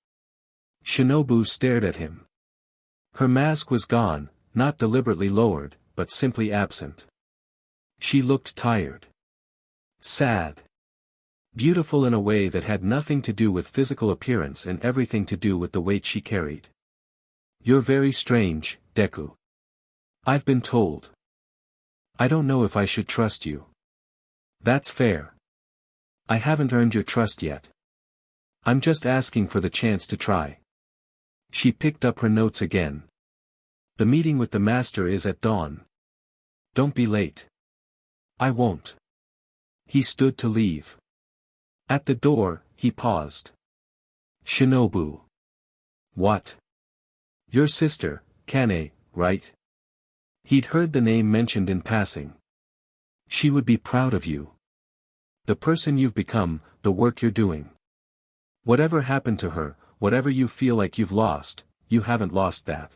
Shinobu stared at him. Her mask was gone, not deliberately lowered, but simply absent. She looked tired. Sad. Beautiful in a way that had nothing to do with physical appearance and everything to do with the weight she carried. You're very strange, Deku. I've been told. I don't know if I should trust you. That's fair. I haven't earned your trust yet. I'm just asking for the chance to try. She picked up her notes again. The meeting with the master is at dawn. Don't be late. I won't. He stood to leave. At the door, he paused. Shinobu. What? Your sister, Kane, right? He'd heard the name mentioned in passing. She would be proud of you. The person you've become, the work you're doing. Whatever happened to her, whatever you feel like you've lost, you haven't lost that.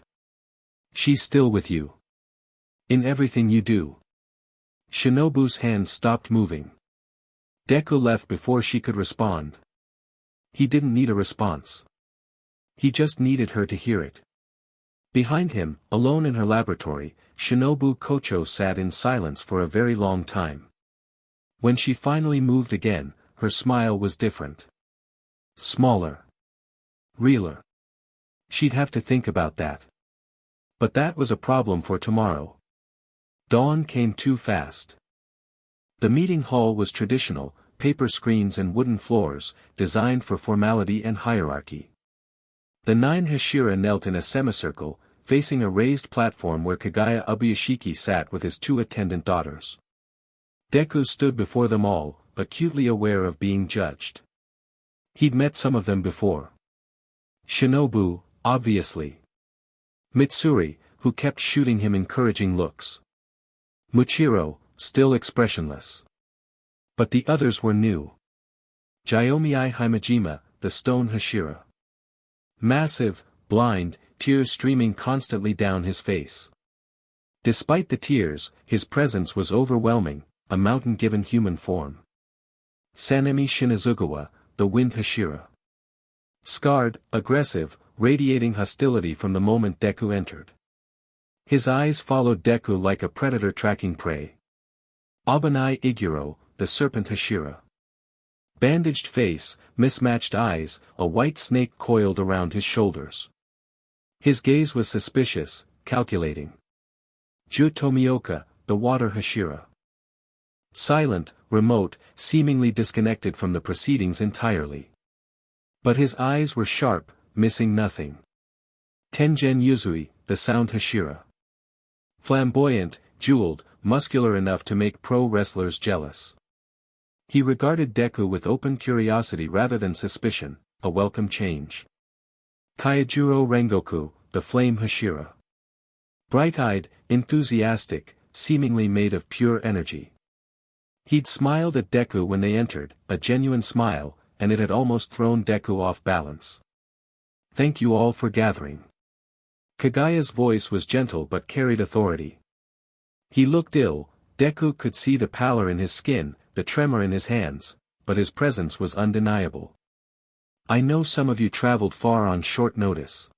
She's still with you. In everything you do. Shinobu's hands stopped moving. Deku left before she could respond. He didn't need a response. He just needed her to hear it. Behind him, alone in her laboratory, Shinobu Kocho sat in silence for a very long time. When she finally moved again, her smile was different. Smaller. Realer. She'd have to think about that. But that was a problem for tomorrow. Dawn came too fast. The meeting hall was traditional, paper screens and wooden floors, designed for formality and hierarchy. The 9 Hashira knelt in a semicircle, facing a raised platform where Kagaya Ubuyashiki sat with his 2 attendant daughters. Deku stood before them all, acutely aware of being judged. He'd met some of them before. Shinobu, obviously. Mitsuri, who kept shooting him encouraging looks. Muchiro, still expressionless. But the others were new. Gyomii Himejima, the stone Hashira. Massive, blind, tears streaming constantly down his face. Despite the tears, his presence was overwhelming, a mountain given human form. Sanemi Shinazugawa, the Wind Hashira. Scarred, aggressive, radiating hostility from the moment Deku entered. His eyes followed Deku like a predator tracking prey. Abanai Iguro, the Serpent Hashira. Bandaged face, mismatched eyes, a white snake coiled around his shoulders. His gaze was suspicious, calculating. Ju Tomioka, the Water Hashira. Silent, remote, seemingly disconnected from the proceedings entirely. But his eyes were sharp, missing nothing. Tengen Yuzui, the Sound Hashira. Flamboyant, jeweled, muscular enough to make pro wrestlers jealous. He regarded Deku with open curiosity rather than suspicion, a welcome change. Kaijuro Rengoku, the Flame Hashira. Bright-eyed, enthusiastic, seemingly made of pure energy. He'd smiled at Deku when they entered, a genuine smile, and it had almost thrown Deku off balance. Thank you all for gathering. Kagaya's voice was gentle but carried authority. He looked ill, Deku could see the pallor in his skin, the tremor in his hands, but his presence was undeniable. I know some of you traveled far on short notice.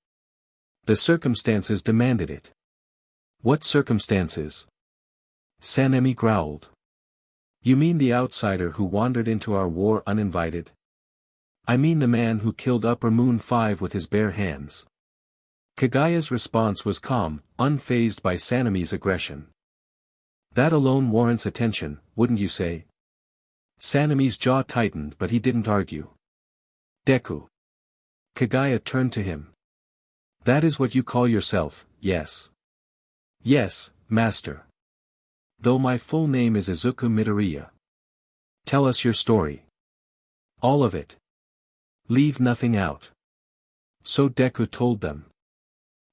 The circumstances demanded it. What circumstances? Sanemi growled. You mean the outsider who wandered into our war uninvited? I mean the man who killed Upper Moon 5 with his bare hands. Kagaya's response was calm, unfazed by Sanemi's aggression. That alone warrants attention, wouldn't you say? Sanemi's jaw tightened but he didn't argue. Deku. Kagaya turned to him. That is what you call yourself, yes. Yes, master. Though my full name is Izuku Midoriya. Tell us your story. All of it. Leave nothing out. So Deku told them.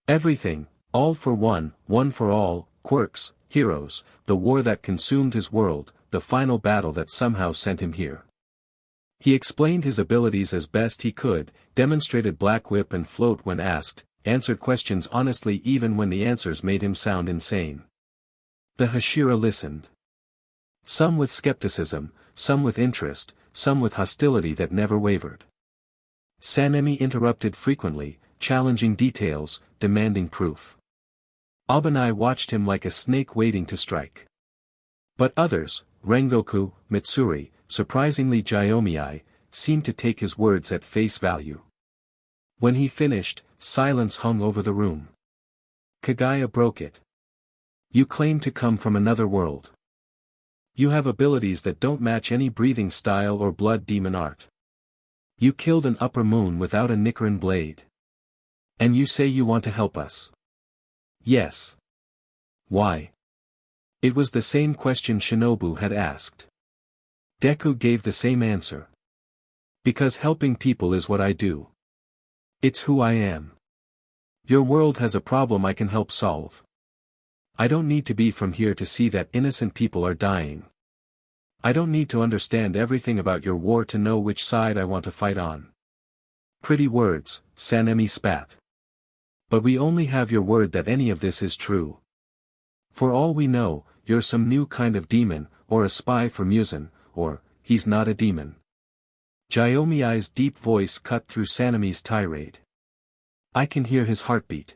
Everything, all for one for all, quirks, heroes, the war that consumed his world, the final battle that somehow sent him here. He explained his abilities as best he could, demonstrated Black Whip and Float when asked, answered questions honestly even when the answers made him sound insane. The Hashira listened. Some with skepticism, some with interest, some with hostility that never wavered. Sanemi interrupted frequently, challenging details, demanding proof. Abanai watched him like a snake waiting to strike. But others, Rengoku, Mitsuri, surprisingly Gyomii, seemed to take his words at face value. When he finished, silence hung over the room. Kagaya broke it. You claim to come from another world. You have abilities that don't match any breathing style or blood demon art. You killed an Upper Moon without a Nichiren blade. And you say you want to help us. Yes. Why? It was the same question Shinobu had asked. Deku gave the same answer. Because helping people is what I do. It's who I am. Your world has a problem I can help solve. I don't need to be from here to see that innocent people are dying. I don't need to understand everything about your war to know which side I want to fight on. Pretty words, Sanemi spat. But we only have your word that any of this is true. For all we know, you're some new kind of demon, or a spy for Muzan, or, he's not a demon. Gyomei's deep voice cut through Sanemi's tirade. I can hear his heartbeat.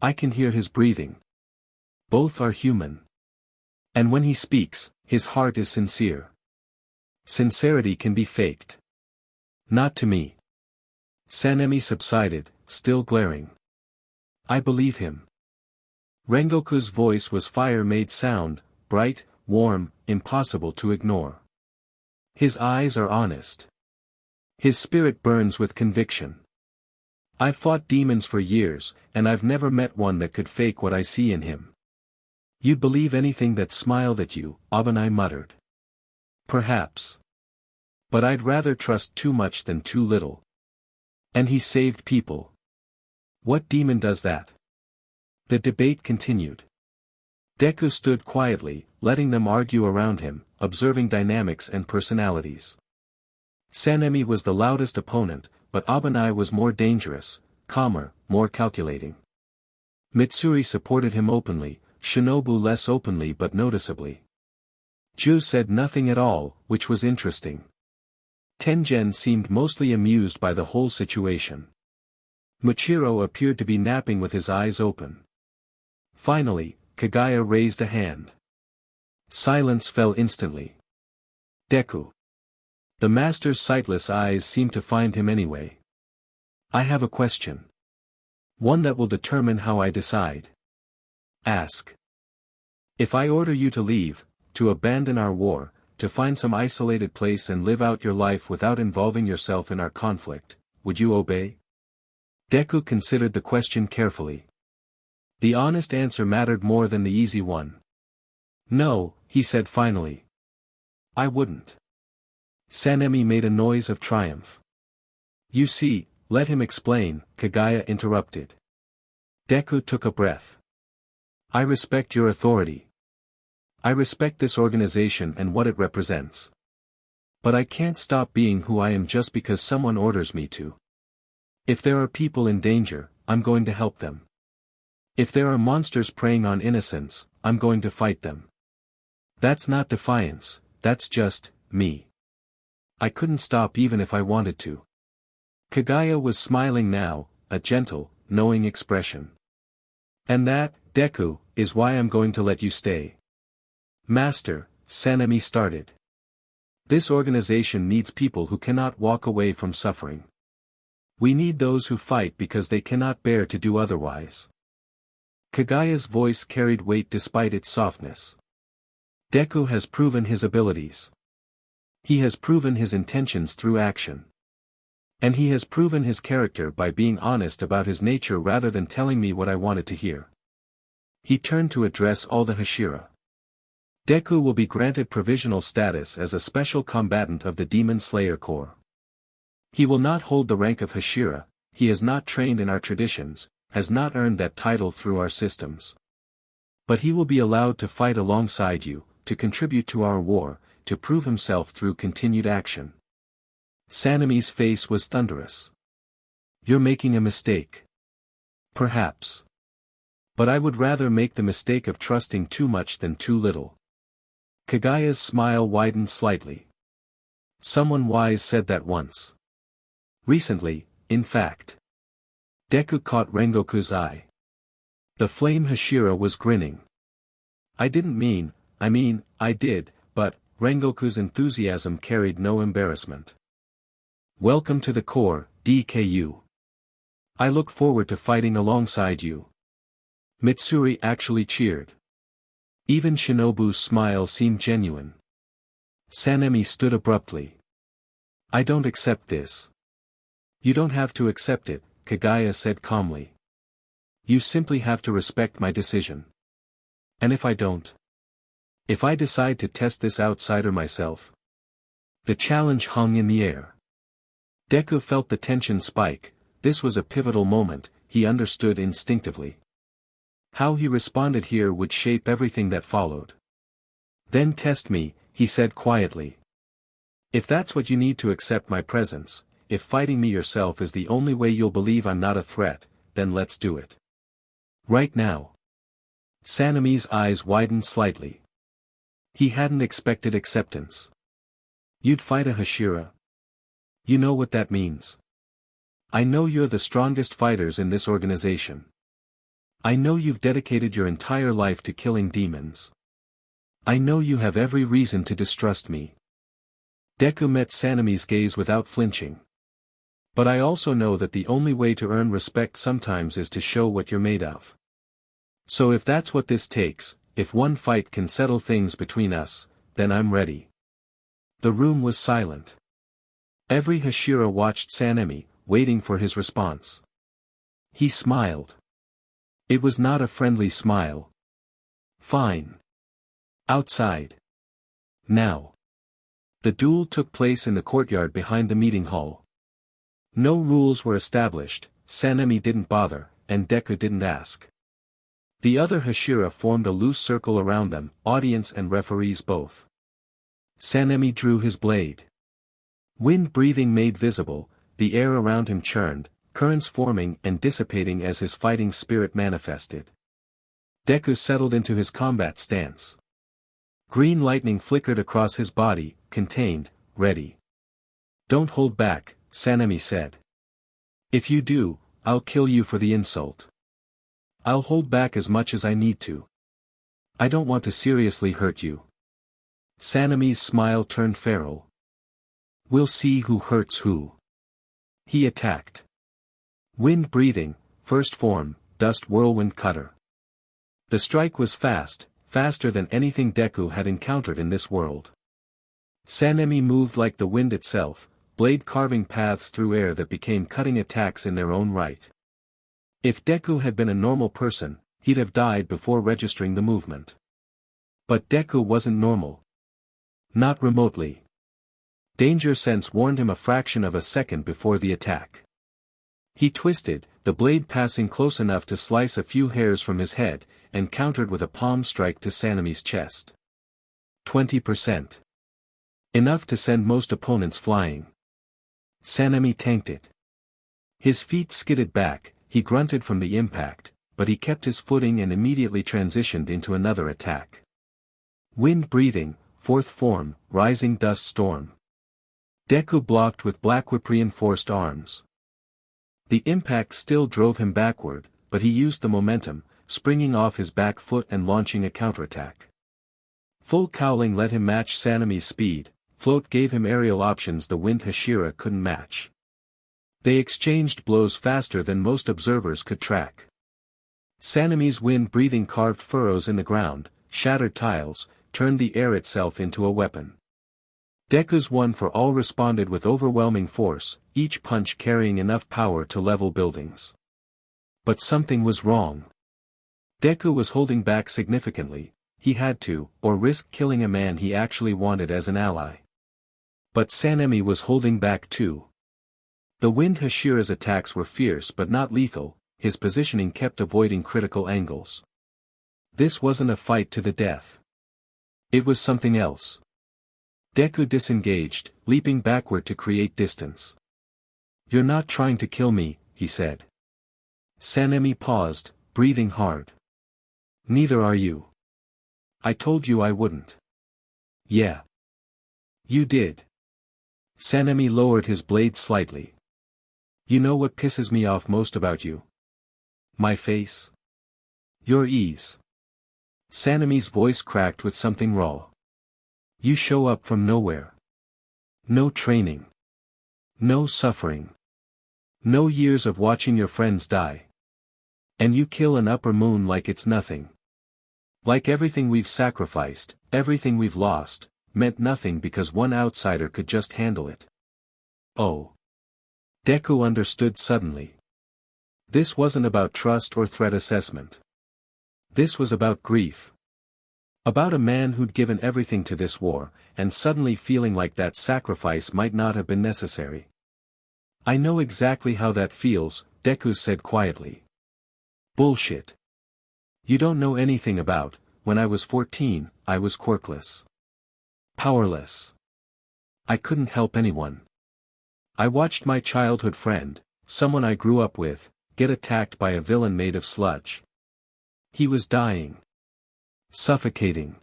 I can hear his breathing. Both are human. And when he speaks, his heart is sincere. Sincerity can be faked. Not to me. Sanemi subsided, still glaring. I believe him. Rengoku's voice was fire-made sound, bright, warm, impossible to ignore. His eyes are honest. His spirit burns with conviction. I've fought demons for years, and I've never met one that could fake what I see in him. You'd believe anything that smiled at you, Abanai muttered. Perhaps. But I'd rather trust too much than too little. And he saved people. What demon does that? The debate continued. Deku stood quietly, letting them argue around him, observing dynamics and personalities. Sanemi was the loudest opponent, but Abanai was more dangerous, calmer, more calculating. Mitsuri supported him openly, Shinobu less openly but noticeably. Ju said nothing at all, which was interesting. Tengen seemed mostly amused by the whole situation. Michiro appeared to be napping with his eyes open. Finally, Kaguya raised a hand. Silence fell instantly. Deku. The master's sightless eyes seemed to find him anyway. I have a question. One that will determine how I decide. Ask. If I order you to leave, to abandon our war, to find some isolated place and live out your life without involving yourself in our conflict, would you obey? Deku considered the question carefully. The honest answer mattered more than the easy one. No, he said finally. I wouldn't. Sanemi made a noise of triumph. You see, let him explain, Kaguya interrupted. Deku took a breath. I respect your authority. I respect this organization and what it represents. But I can't stop being who I am just because someone orders me to. If there are people in danger, I'm going to help them. If there are monsters preying on innocents, I'm going to fight them. That's not defiance, that's just, me. I couldn't stop even if I wanted to. Kaguya was smiling now, a gentle, knowing expression. And that, Deku, is why I'm going to let you stay. Master, Sanemi started. This organization needs people who cannot walk away from suffering. We need those who fight because they cannot bear to do otherwise. Kaguya's voice carried weight despite its softness. Deku has proven his abilities. He has proven his intentions through action. And he has proven his character by being honest about his nature rather than telling me what I wanted to hear. He turned to address all the Hashira. Deku will be granted provisional status as a special combatant of the Demon Slayer Corps. He will not hold the rank of Hashira, he is not trained in our traditions, has not earned that title through our systems. But he will be allowed to fight alongside you, to contribute to our war, to prove himself through continued action. Sanemi's face was thunderous. You're making a mistake. Perhaps. But I would rather make the mistake of trusting too much than too little. Kaguya's smile widened slightly. Someone wise said that once. Recently, in fact. Deku caught Rengoku's eye. The flame Hashira was grinning. I mean, I did, but, Rengoku's enthusiasm carried no embarrassment. Welcome to the Corps, DKU. I look forward to fighting alongside you. Mitsuri actually cheered. Even Shinobu's smile seemed genuine. Sanemi stood abruptly. I don't accept this. You don't have to accept it, Kaguya said calmly. You simply have to respect my decision. And if I don't? If I decide to test this outsider myself? The challenge hung in the air. Deku felt the tension spike, this was a pivotal moment, he understood instinctively. How he responded here would shape everything that followed. Then test me, he said quietly. If that's what you need to accept my presence, if fighting me yourself is the only way you'll believe I'm not a threat, then let's do it. Right now. Sanemi's eyes widened slightly. He hadn't expected acceptance. You'd fight a Hashira? You know what that means. I know you're the strongest fighters in this organization. I know you've dedicated your entire life to killing demons. I know you have every reason to distrust me. Deku met Sanemi's gaze without flinching. But I also know that the only way to earn respect sometimes is to show what you're made of. So if that's what this takes, if one fight can settle things between us, then I'm ready. The room was silent. Every Hashira watched Sanemi, waiting for his response. He smiled. It was not a friendly smile. Fine. Outside. Now. The duel took place in the courtyard behind the meeting hall. No rules were established, Sanemi didn't bother, and Deku didn't ask. The other Hashira formed a loose circle around them, audience and referees both. Sanemi drew his blade. Wind breathing made visible, the air around him churned, currents forming and dissipating as his fighting spirit manifested. Deku settled into his combat stance. Green lightning flickered across his body, contained, ready. "Don't hold back," Sanemi said. "If you do, I'll kill you for the insult. I'll hold back as much as I need to. I don't want to seriously hurt you." Sanemi's smile turned feral. "We'll see who hurts who." He attacked. Wind breathing, first form, dust whirlwind cutter. The strike was fast, faster than anything Deku had encountered in this world. Sanemi moved like the wind itself, blade carving paths through air that became cutting attacks in their own right. If Deku had been a normal person, he'd have died before registering the movement. But Deku wasn't normal. Not remotely. Danger sense warned him a fraction of a second before the attack. He twisted, the blade passing close enough to slice a few hairs from his head, and countered with a palm strike to Sanemi's chest. 20%. Enough to send most opponents flying. Sanemi tanked it. His feet skidded back, he grunted from the impact, but he kept his footing and immediately transitioned into another attack. Wind breathing, fourth form, rising dust storm. Deku blocked with black whip-reinforced arms. The impact still drove him backward, but he used the momentum, springing off his back foot and launching a counterattack. Full cowling let him match Sanemi's speed, float gave him aerial options the wind Hashira couldn't match. They exchanged blows faster than most observers could track. Sanemi's wind breathing carved furrows in the ground, shattered tiles, turned the air itself into a weapon. Deku's one for all responded with overwhelming force, each punch carrying enough power to level buildings. But something was wrong. Deku was holding back significantly, he had to, or risk killing a man he actually wanted as an ally. But Sanemi was holding back too. The wind Hashira's attacks were fierce but not lethal, his positioning kept avoiding critical angles. This wasn't a fight to the death. It was something else. Deku disengaged, leaping backward to create distance. "You're not trying to kill me," he said. Sanemi paused, breathing hard. "Neither are you. I told you I wouldn't." "Yeah. You did." Sanemi lowered his blade slightly. "You know what pisses me off most about you? My face. Your ease." Sanemi's voice cracked with something raw. "You show up from nowhere. No training. No suffering. No years of watching your friends die. And you kill an upper moon like it's nothing. Like everything we've sacrificed, everything we've lost, meant nothing because one outsider could just handle it." Oh. Deku understood suddenly. This wasn't about trust or threat assessment. This was about grief. About a man who'd given everything to this war, and suddenly feeling like that sacrifice might not have been necessary. "I know exactly how that feels," Deku said quietly. "Bullshit. You don't know anything about, when I was 14, I was quirkless. Powerless. I couldn't help anyone. I watched my childhood friend, someone I grew up with, get attacked by a villain made of sludge. He was dying. Suffocating.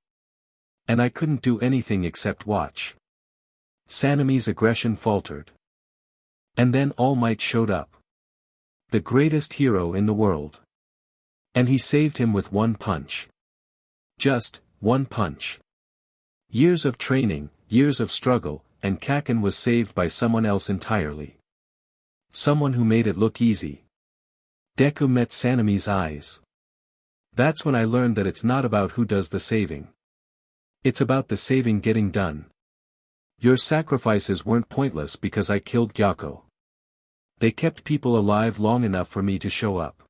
And I couldn't do anything except watch." Sanemi's aggression faltered. And then All Might showed up. The greatest hero in the world. And he saved him with one punch. Just, one punch. Years of training, years of struggle, and Kaken was saved by someone else entirely. Someone who made it look easy. Deku met Sanemi's eyes. "That's when I learned that it's not about who does the saving. It's about the saving getting done. Your sacrifices weren't pointless because I killed Gyako. They kept people alive long enough for me to show up.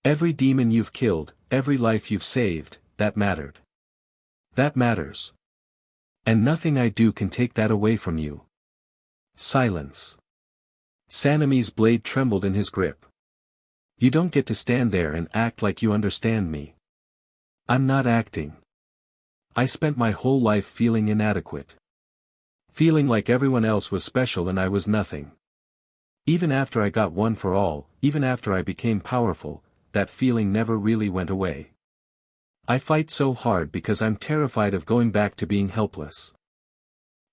Every demon you've killed, every life you've saved, that mattered. That matters. And nothing I do can take that away from you." Silence. Sanemi's blade trembled in his grip. "You don't get to stand there and act like you understand me. I'm not acting. I spent my whole life feeling inadequate. Feeling like everyone else was special and I was nothing. Even after I got one for all, even after I became powerful, that feeling never really went away. I fight so hard because I'm terrified of going back to being helpless.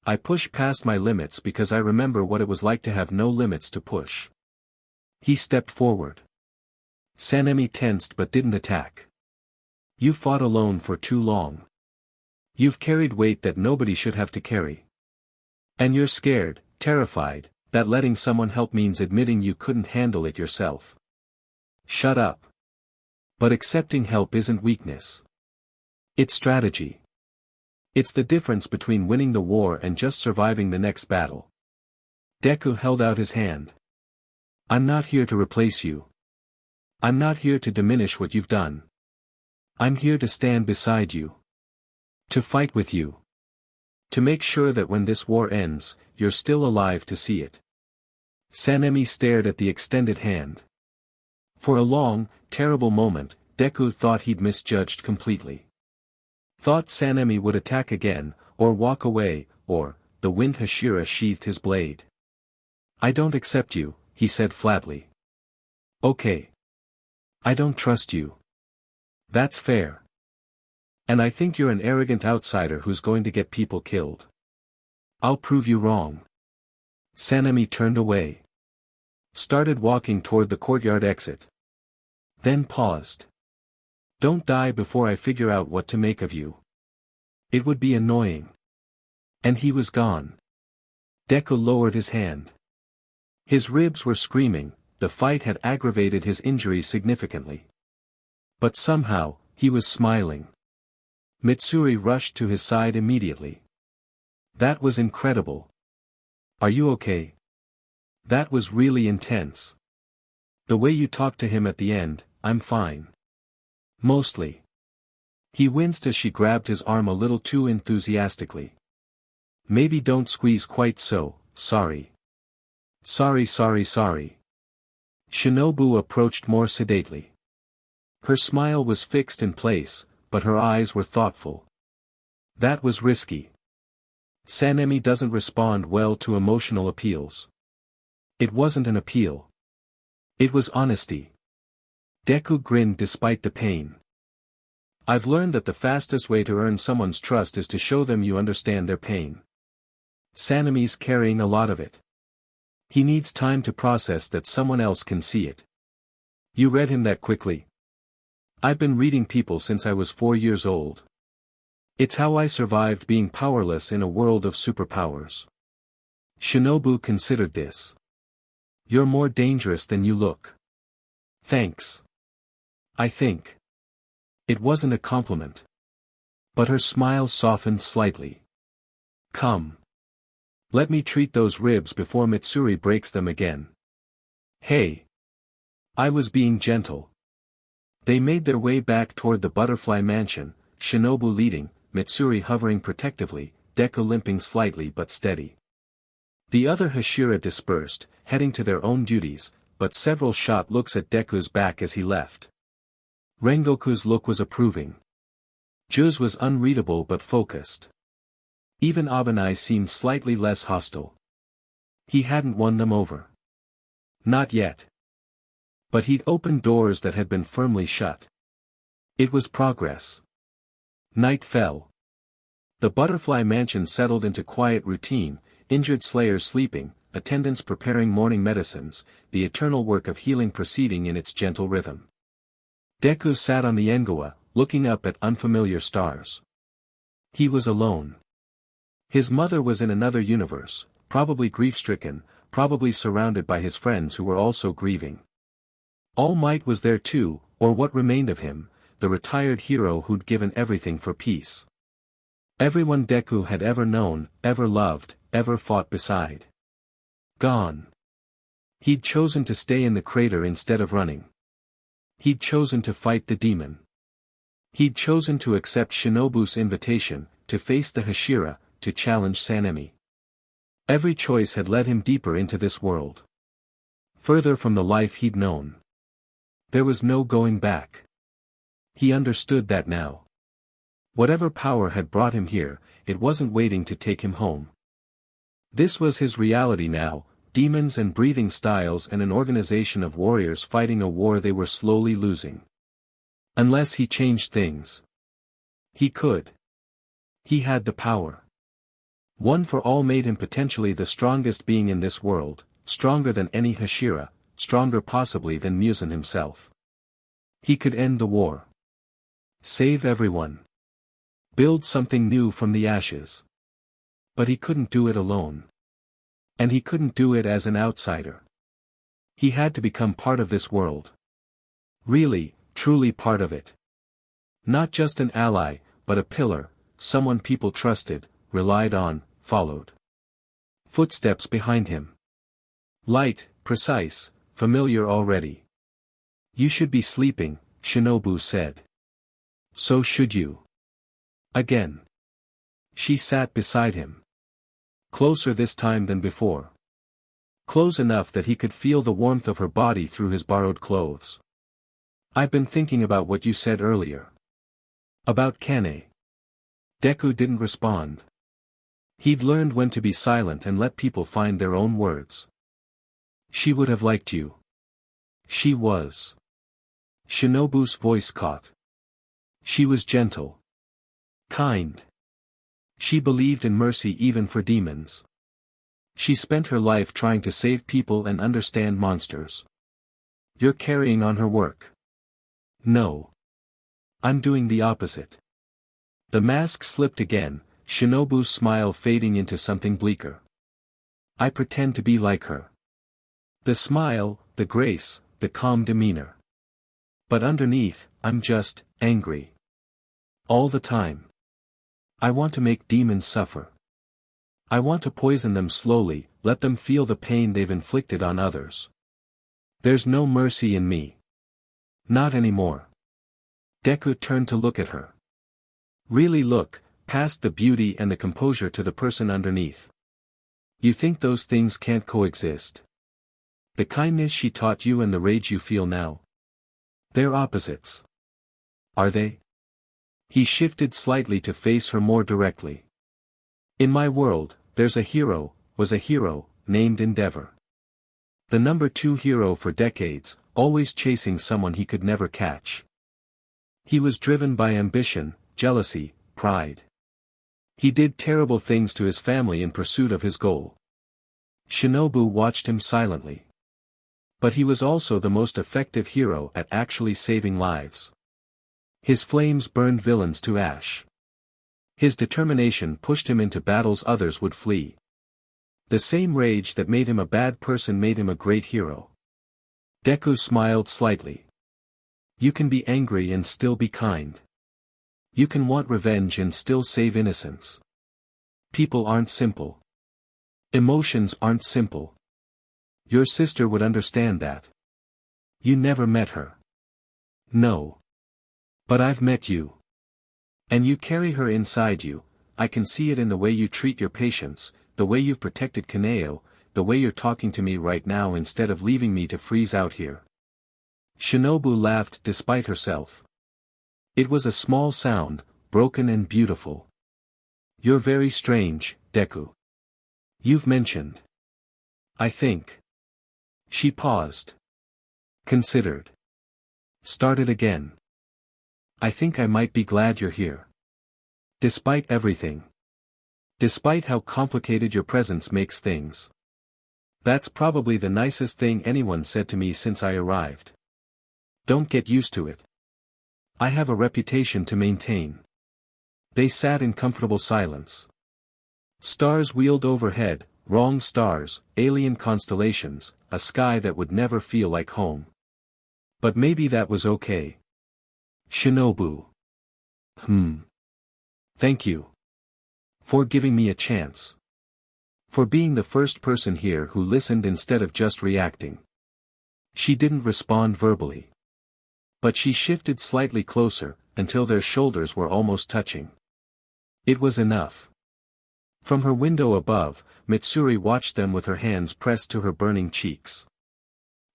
I push past my limits because I remember what it was like to have no limits to push. He stepped forward. Sanemi tensed but didn't attack. You fought alone for too long. You've carried weight that nobody should have to carry. And you're scared, terrified, that letting someone help means admitting you couldn't handle it yourself. Shut up. But accepting help isn't weakness. It's strategy. It's the difference between winning the war and just surviving the next battle. Deku held out his hand. I'm not here to replace you. I'm not here to diminish what you've done. I'm here to stand beside you. To fight with you. To make sure that when this war ends, you're still alive to see it. Sanemi stared at the extended hand. For a long, terrible moment, Deku thought he'd misjudged completely. Thought Sanemi would attack again, or walk away, or, the wind Hashira sheathed his blade. I don't accept you, he said flatly. Okay. I don't trust you. That's fair. And I think you're an arrogant outsider who's going to get people killed. I'll prove you wrong. Sanemi turned away. Started walking toward the courtyard exit. Then paused. Don't die before I figure out what to make of you. It would be annoying. And he was gone. Deku lowered his hand. His ribs were screaming, the fight had aggravated his injuries significantly. But somehow, he was smiling. Mitsuri rushed to his side immediately. That was incredible. Are you okay? That was really intense. The way you talked to him at the end, I'm fine. Mostly. He winced as she grabbed his arm a little too enthusiastically. Maybe don't squeeze quite so, sorry. Sorry. Shinobu approached more sedately. Her smile was fixed in place, but her eyes were thoughtful. That was risky. Sanemi doesn't respond well to emotional appeals. It wasn't an appeal. It was honesty. Deku grinned despite the pain. I've learned that the fastest way to earn someone's trust is to show them you understand their pain. Sanemi's carrying a lot of it. He needs time to process that someone else can see it. You read him that quickly? I've been reading people since I was 4 years old. It's how I survived being powerless in a world of superpowers. Shinobu considered this. You're more dangerous than you look. Thanks. I think. It wasn't a compliment. But her smile softened slightly. Come. Let me treat those ribs before Mitsuri breaks them again. Hey. I was being gentle. They made their way back toward the butterfly mansion, Shinobu leading, Mitsuri hovering protectively, Deku limping slightly but steady. The other Hashira dispersed, heading to their own duties, but several shot looks at Deku's back as he left. Rengoku's look was approving. Ju's was unreadable but focused. Even Abanai seemed slightly less hostile. He hadn't won them over. Not yet. But he'd opened doors that had been firmly shut. It was progress. Night fell. The butterfly mansion settled into quiet routine, injured slayers sleeping, attendants preparing morning medicines, the eternal work of healing proceeding in its gentle rhythm. Deku sat on the Engawa, looking up at unfamiliar stars. He was alone. His mother was in another universe, probably grief-stricken, probably surrounded by his friends who were also grieving. All Might was there too, or what remained of him, the retired hero who'd given everything for peace. Everyone Deku had ever known, ever loved, ever fought beside. Gone. He'd chosen to stay in the crater instead of running. He'd chosen to fight the demon. He'd chosen to accept Shinobu's invitation, to face the Hashira, to challenge Sanemi. Every choice had led him deeper into this world. Further from the life he'd known. There was no going back. He understood that now. Whatever power had brought him here, it wasn't waiting to take him home. This was his reality now, demons and breathing styles and an organization of warriors fighting a war they were slowly losing. Unless he changed things. He could. He had the power. One for All made him potentially the strongest being in this world, stronger than any Hashira, stronger possibly than Muzan himself. He could end the war. Save everyone. Build something new from the ashes. But he couldn't do it alone. And he couldn't do it as an outsider. He had to become part of this world. Really, truly part of it. Not just an ally, but a pillar, someone people trusted, relied on, followed. Footsteps behind him. Light, precise, familiar already. You should be sleeping, Shinobu said. So should you. Again. She sat beside him. Closer this time than before. Close enough that he could feel the warmth of her body through his borrowed clothes. I've been thinking about what you said earlier. About Kane. Deku didn't respond. He'd learned when to be silent and let people find their own words. She would have liked you. She was. Shinobu's voice caught. She was gentle. Kind. She believed in mercy even for demons. She spent her life trying to save people and understand monsters. You're carrying on her work. No. I'm doing the opposite. The mask slipped again, Shinobu's smile fading into something bleaker. I pretend to be like her. The smile, the grace, the calm demeanor. But underneath, I'm just angry. All the time. I want to make demons suffer. I want to poison them slowly, let them feel the pain they've inflicted on others. There's no mercy in me. Not anymore. Deku turned to look at her. Really look, past the beauty and the composure to the person underneath. You think those things can't coexist? The kindness she taught you and the rage you feel now? They're opposites. Are they? He shifted slightly to face her more directly. In my world, there's a hero, was a hero, named Endeavor. The number 2 hero for decades, always chasing someone he could never catch. He was driven by ambition, jealousy, pride. He did terrible things to his family in pursuit of his goal. Shinobu watched him silently. But he was also the most effective hero at actually saving lives. His flames burned villains to ash. His determination pushed him into battles others would flee. The same rage that made him a bad person made him a great hero. Deku smiled slightly. You can be angry and still be kind. You can want revenge and still save innocence. People aren't simple. Emotions aren't simple. Your sister would understand that. You never met her. No. But I've met you. And you carry her inside you. I can see it in the way you treat your patients, the way you've protected Kaneo, the way you're talking to me right now instead of leaving me to freeze out here. Shinobu laughed despite herself. It was a small sound, broken and beautiful. You're very strange, Deku. You've mentioned. I think. She paused. Considered. Started again. I think I might be glad you're here. Despite everything. Despite how complicated your presence makes things. That's probably the nicest thing anyone said to me since I arrived. Don't get used to it. I have a reputation to maintain. They sat in comfortable silence. Stars wheeled overhead, wrong stars, alien constellations, a sky that would never feel like home. But maybe that was okay. Shinobu. Thank you. For giving me a chance. For being the first person here who listened instead of just reacting. She didn't respond verbally. But she shifted slightly closer, until their shoulders were almost touching. It was enough. From her window above, Mitsuri watched them with her hands pressed to her burning cheeks.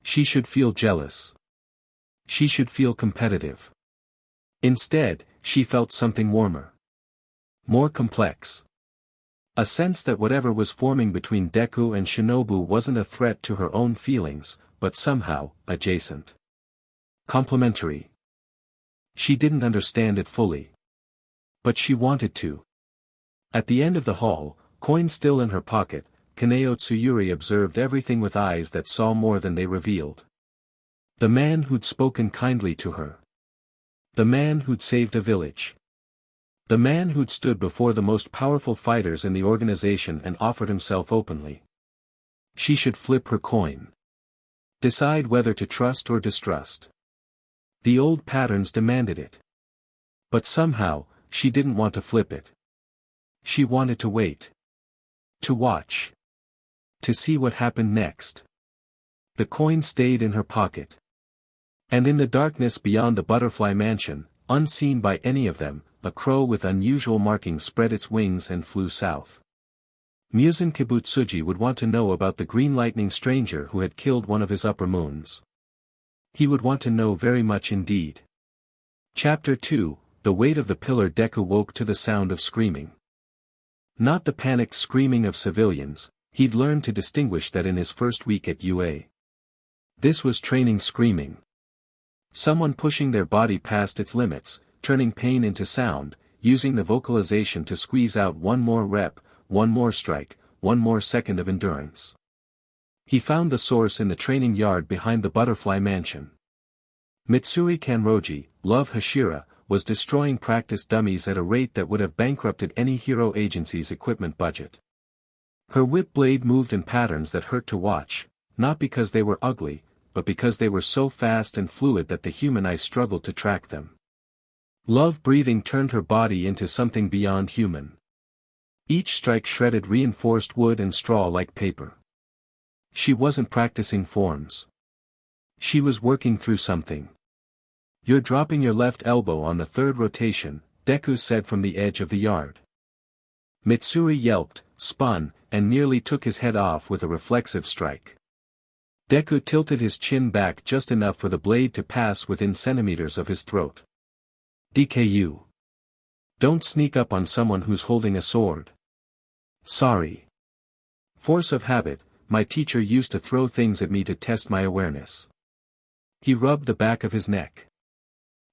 She should feel jealous. She should feel competitive. Instead, she felt something warmer. More complex. A sense that whatever was forming between Deku and Shinobu wasn't a threat to her own feelings, but somehow, adjacent. Complementary. She didn't understand it fully. But she wanted to. At the end of the hall, coin still in her pocket, Kaneo Tsuyuri observed everything with eyes that saw more than they revealed. The man who'd spoken kindly to her. The man who'd saved a village. The man who'd stood before the most powerful fighters in the organization and offered himself openly. She should flip her coin. Decide whether to trust or distrust. The old patterns demanded it. But somehow, she didn't want to flip it. She wanted to wait. To watch. To see what happened next. The coin stayed in her pocket. And in the darkness beyond the butterfly mansion, unseen by any of them, a crow with unusual markings spread its wings and flew south. Muzan Kibutsuji would want to know about the green lightning stranger who had killed one of his upper moons. He would want to know very much indeed. Chapter 2, The Weight of the Pillar. Deku woke to the sound of screaming. Not the panicked screaming of civilians, he'd learned to distinguish that in his first week at UA. This was training screaming. Someone pushing their body past its limits, turning pain into sound, using the vocalization to squeeze out one more rep, one more strike, one more second of endurance. He found the source in the training yard behind the butterfly mansion. Mitsuri Kanroji, love Hashira, was destroying practice dummies at a rate that would have bankrupted any hero agency's equipment budget. Her whip blade moved in patterns that hurt to watch, not because they were ugly, but because they were so fast and fluid that the human eye struggled to track them. Love breathing turned her body into something beyond human. Each strike shredded reinforced wood and straw like paper. She wasn't practicing forms. She was working through something. You're dropping your left elbow on the third rotation, Deku said from the edge of the yard. Mitsuri yelped, spun, and nearly took his head off with a reflexive strike. Deku tilted his chin back just enough for the blade to pass within centimeters of his throat. DKU. Don't sneak up on someone who's holding a sword. Sorry. Force of habit, my teacher used to throw things at me to test my awareness. He rubbed the back of his neck.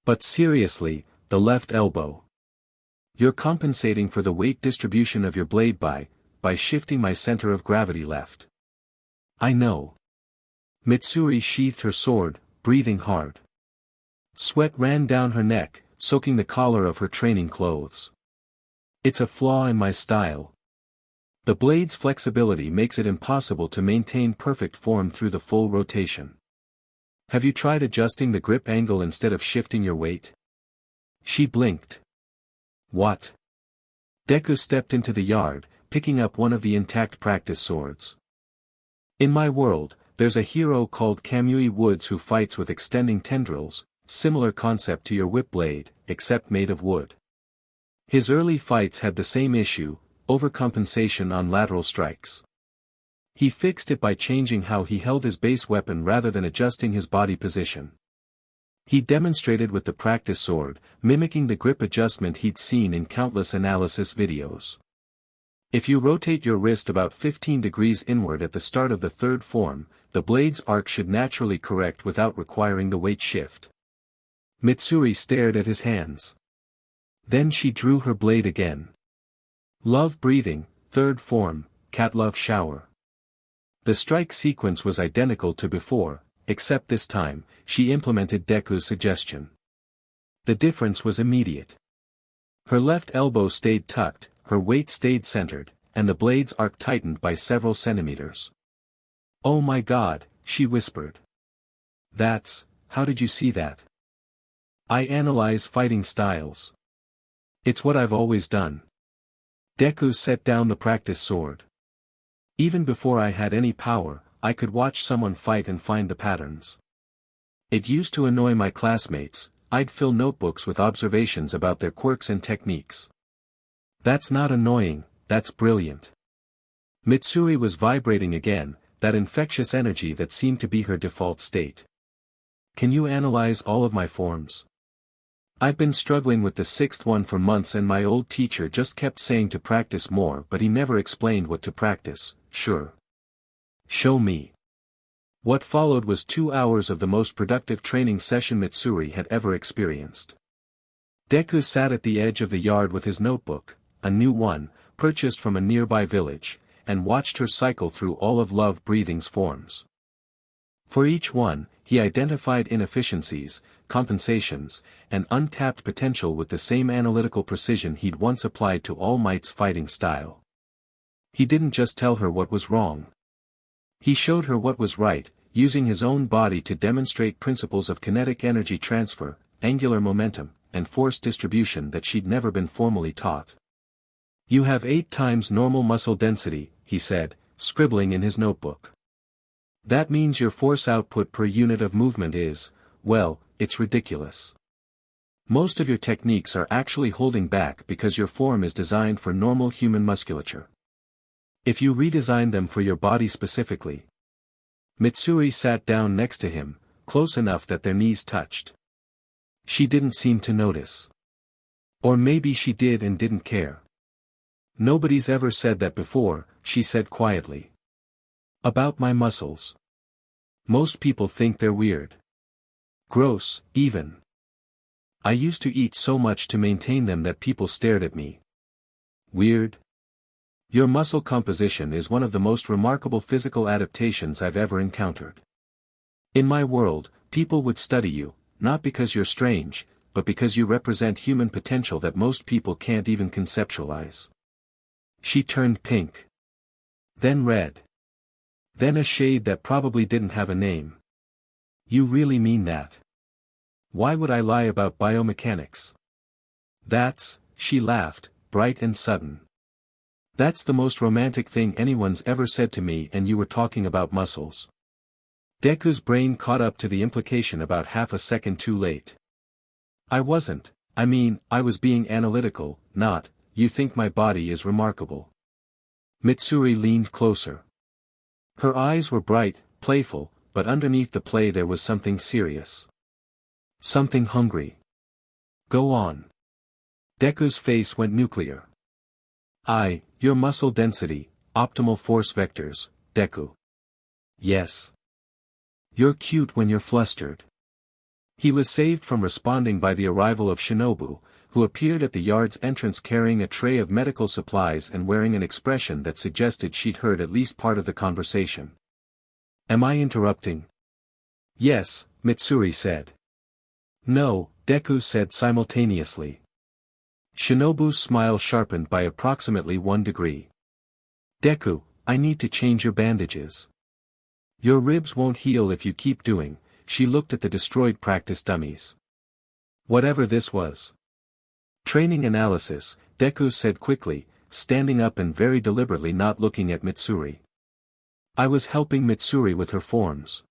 But seriously, the left elbow. You're compensating for the weight distribution of your blade by shifting my center of gravity left. I know. Mitsuri sheathed her sword, breathing hard. Sweat ran down her neck, soaking the collar of her training clothes. It's a flaw in my style. The blade's flexibility makes it impossible to maintain perfect form through the full rotation. Have you tried adjusting the grip angle instead of shifting your weight? She blinked. What? Deku stepped into the yard, picking up one of the intact practice swords. In my world, there's a hero called Kamui Woods who fights with extending tendrils, similar concept to your whip blade, except made of wood. His early fights had the same issue, overcompensation on lateral strikes. He fixed it by changing how he held his base weapon rather than adjusting his body position. He demonstrated with the practice sword, mimicking the grip adjustment he'd seen in countless analysis videos. If you rotate your wrist about 15 degrees inward at the start of the third form, the blade's arc should naturally correct without requiring the weight shift. Mitsuri stared at his hands. Then she drew her blade again. Love breathing, third form, cat love shower. The strike sequence was identical to before, except this time, she implemented Deku's suggestion. The difference was immediate. Her left elbow stayed tucked, her weight stayed centered, and the blade's arc tightened by several centimeters. Oh my God, she whispered. How did you see that? I analyze fighting styles. It's what I've always done. Deku set down the practice sword. Even before I had any power, I could watch someone fight and find the patterns. It used to annoy my classmates, I'd fill notebooks with observations about their quirks and techniques. That's not annoying, that's brilliant. Mitsuri was vibrating again, that infectious energy that seemed to be her default state. Can you analyze all of my forms? I've been struggling with the sixth one for months and my old teacher just kept saying to practice more but he never explained what to practice. Sure. Show me. What followed was 2 hours of the most productive training session Mitsuri had ever experienced. Deku sat at the edge of the yard with his notebook, a new one, purchased from a nearby village, and watched her cycle through all of Love Breathing's forms. For each one, he identified inefficiencies, compensations, and untapped potential with the same analytical precision he'd once applied to All Might's fighting style. He didn't just tell her what was wrong. He showed her what was right, using his own body to demonstrate principles of kinetic energy transfer, angular momentum, and force distribution that she'd never been formally taught. You have 8 times normal muscle density, he said, scribbling in his notebook. That means your force output per unit of movement is, well, it's ridiculous. Most of your techniques are actually holding back because your form is designed for normal human musculature. If you redesign them for your body specifically. Mitsuri sat down next to him, close enough that their knees touched. She didn't seem to notice. Or maybe she did and didn't care. Nobody's ever said that before, she said quietly. About my muscles. Most people think they're weird. Gross, even. I used to eat so much to maintain them that people stared at me. Weird? Your muscle composition is one of the most remarkable physical adaptations I've ever encountered. In my world, people would study you, not because you're strange, but because you represent human potential that most people can't even conceptualize. She turned pink. Then red. Then a shade that probably didn't have a name. You really mean that? Why would I lie about biomechanics? She laughed, bright and sudden. That's the most romantic thing anyone's ever said to me and you were talking about muscles. Deku's brain caught up to the implication about half a second too late. I wasn't, I was being analytical, not, you think my body is remarkable. Mitsuri leaned closer. Her eyes were bright, playful, but underneath the play there was something serious. Something hungry. Go on. Deku's face went nuclear. Your muscle density, optimal force vectors, Deku. Yes. You're cute when you're flustered. He was saved from responding by the arrival of Shinobu, who appeared at the yard's entrance carrying a tray of medical supplies and wearing an expression that suggested she'd heard at least part of the conversation. Am I interrupting? Yes, Mitsuri said. No, Deku said simultaneously. Shinobu's smile sharpened by approximately 1 degree. Deku, I need to change your bandages. Your ribs won't heal if you keep doing. She looked at the destroyed practice dummies. Whatever this was. Training analysis, Deku said quickly, standing up and very deliberately not looking at Mitsuri. I was helping Mitsuri with her forms.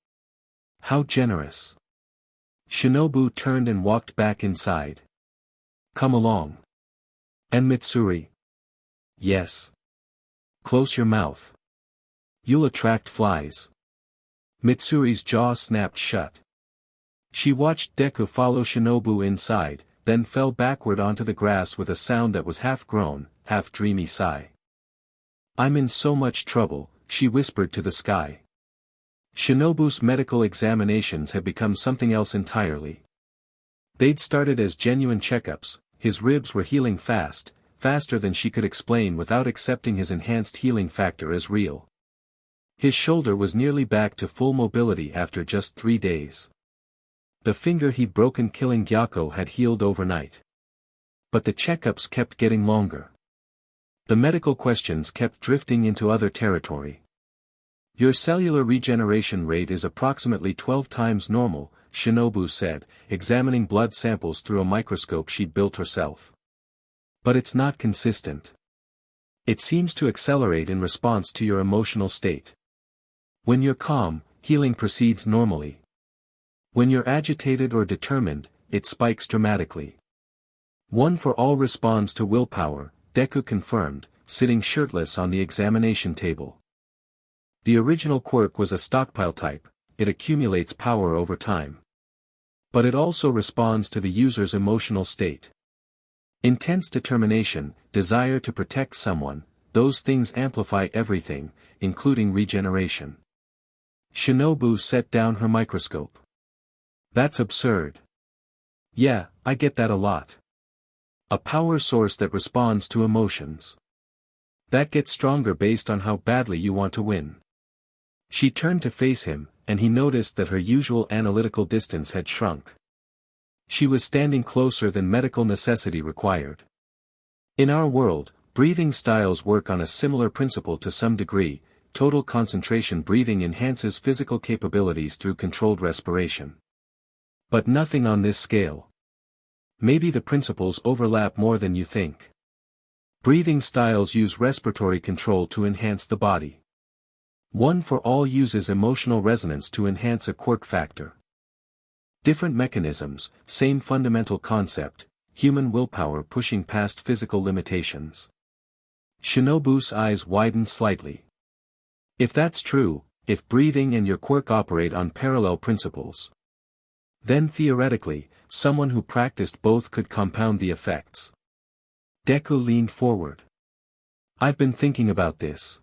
How generous. Shinobu turned and walked back inside. Come along. And Mitsuri? Yes. Close your mouth. You'll attract flies. Mitsuri's jaw snapped shut. She watched Deku follow Shinobu inside, then fell backward onto the grass with a sound that was half-groan, half-dreamy sigh. I'm in so much trouble, she whispered to the sky. Shinobu's medical examinations had become something else entirely. They'd started as genuine checkups. His ribs were healing fast, faster than she could explain without accepting his enhanced healing factor as real. His shoulder was nearly back to full mobility after just 3 days. The finger he'd broken killing Gyako had healed overnight. But the checkups kept getting longer. The medical questions kept drifting into other territory. Your cellular regeneration rate is approximately 12 times normal, Shinobu said, examining blood samples through a microscope she'd built herself. But it's not consistent. It seems to accelerate in response to your emotional state. When you're calm, healing proceeds normally. When you're agitated or determined, it spikes dramatically. One for all responds to willpower, Deku confirmed, sitting shirtless on the examination table. The original quirk was a stockpile type, it accumulates power over time. But it also responds to the user's emotional state. Intense determination, desire to protect someone, those things amplify everything, including regeneration. Shinobu set down her microscope. That's absurd. Yeah, I get that a lot. A power source that responds to emotions. That gets stronger based on how badly you want to win. She turned to face him, and he noticed that her usual analytical distance had shrunk. She was standing closer than medical necessity required. In our world, breathing styles work on a similar principle to some degree. Total concentration breathing enhances physical capabilities through controlled respiration. But nothing on this scale. Maybe the principles overlap more than you think. Breathing styles use respiratory control to enhance the body. One for all uses emotional resonance to enhance a quirk factor. Different mechanisms, same fundamental concept, human willpower pushing past physical limitations. Shinobu's eyes widened slightly. If that's true, if breathing and your quirk operate on parallel principles, then theoretically, someone who practiced both could compound the effects. Deku leaned forward. I've been thinking about this.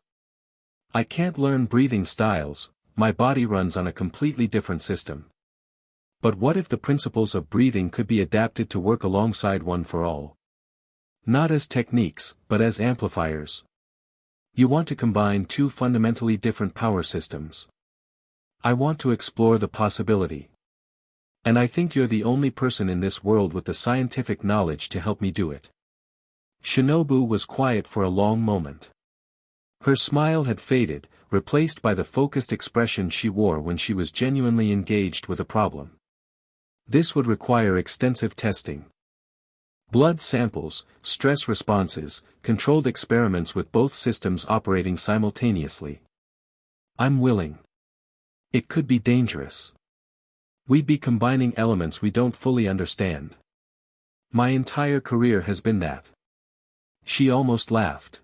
I can't learn breathing styles, my body runs on a completely different system. But what if the principles of breathing could be adapted to work alongside one for all? Not as techniques, but as amplifiers. You want to combine two fundamentally different power systems. I want to explore the possibility. And I think you're the only person in this world with the scientific knowledge to help me do it. Shinobu was quiet for a long moment. Her smile had faded, replaced by the focused expression she wore when she was genuinely engaged with a problem. This would require extensive testing. Blood samples, stress responses, controlled experiments with both systems operating simultaneously. I'm willing. It could be dangerous. We'd be combining elements we don't fully understand. My entire career has been that. She almost laughed.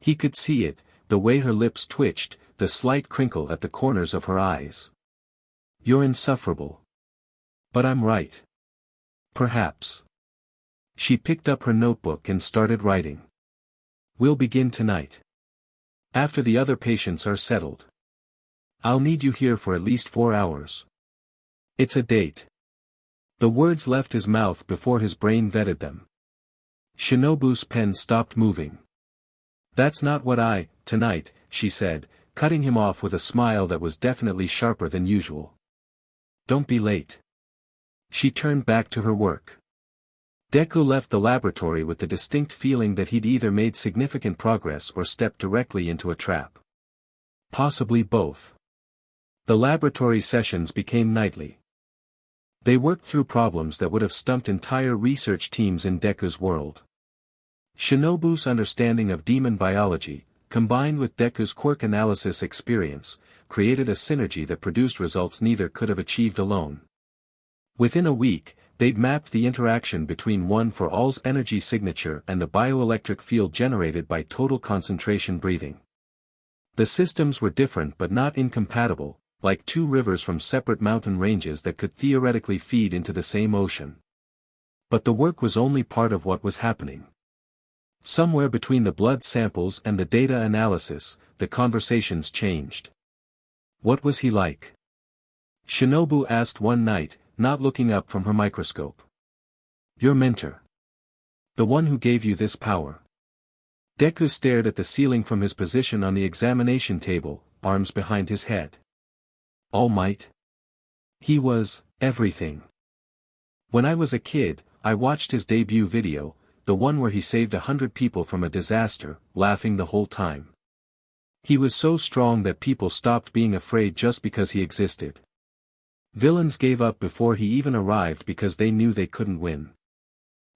He could see it, the way her lips twitched, the slight crinkle at the corners of her eyes. You're insufferable. But I'm right. Perhaps. She picked up her notebook and started writing. We'll begin tonight. After the other patients are settled. I'll need you here for at least 4 hours. It's a date. The words left his mouth before his brain vetted them. Shinobu's pen stopped moving. That's not what tonight, she said, cutting him off with a smile that was definitely sharper than usual. Don't be late. She turned back to her work. Deku left the laboratory with the distinct feeling that he'd either made significant progress or stepped directly into a trap. Possibly both. The laboratory sessions became nightly. They worked through problems that would have stumped entire research teams in Deku's world. Shinobu's understanding of demon biology, combined with Deku's quirk analysis experience, created a synergy that produced results neither could have achieved alone. Within a week, they'd mapped the interaction between one for all's energy signature and the bioelectric field generated by total concentration breathing. The systems were different but not incompatible, like two rivers from separate mountain ranges that could theoretically feed into the same ocean. But the work was only part of what was happening. Somewhere between the blood samples and the data analysis, the conversations changed. What was he like? Shinobu asked one night, not looking up from her microscope. Your mentor. The one who gave you this power. Deku stared at the ceiling from his position on the examination table, arms behind his head. All Might? He was everything. When I was a kid, I watched his debut video, the one where he saved 100 people from a disaster, laughing the whole time. He was so strong that people stopped being afraid just because he existed. Villains gave up before he even arrived because they knew they couldn't win.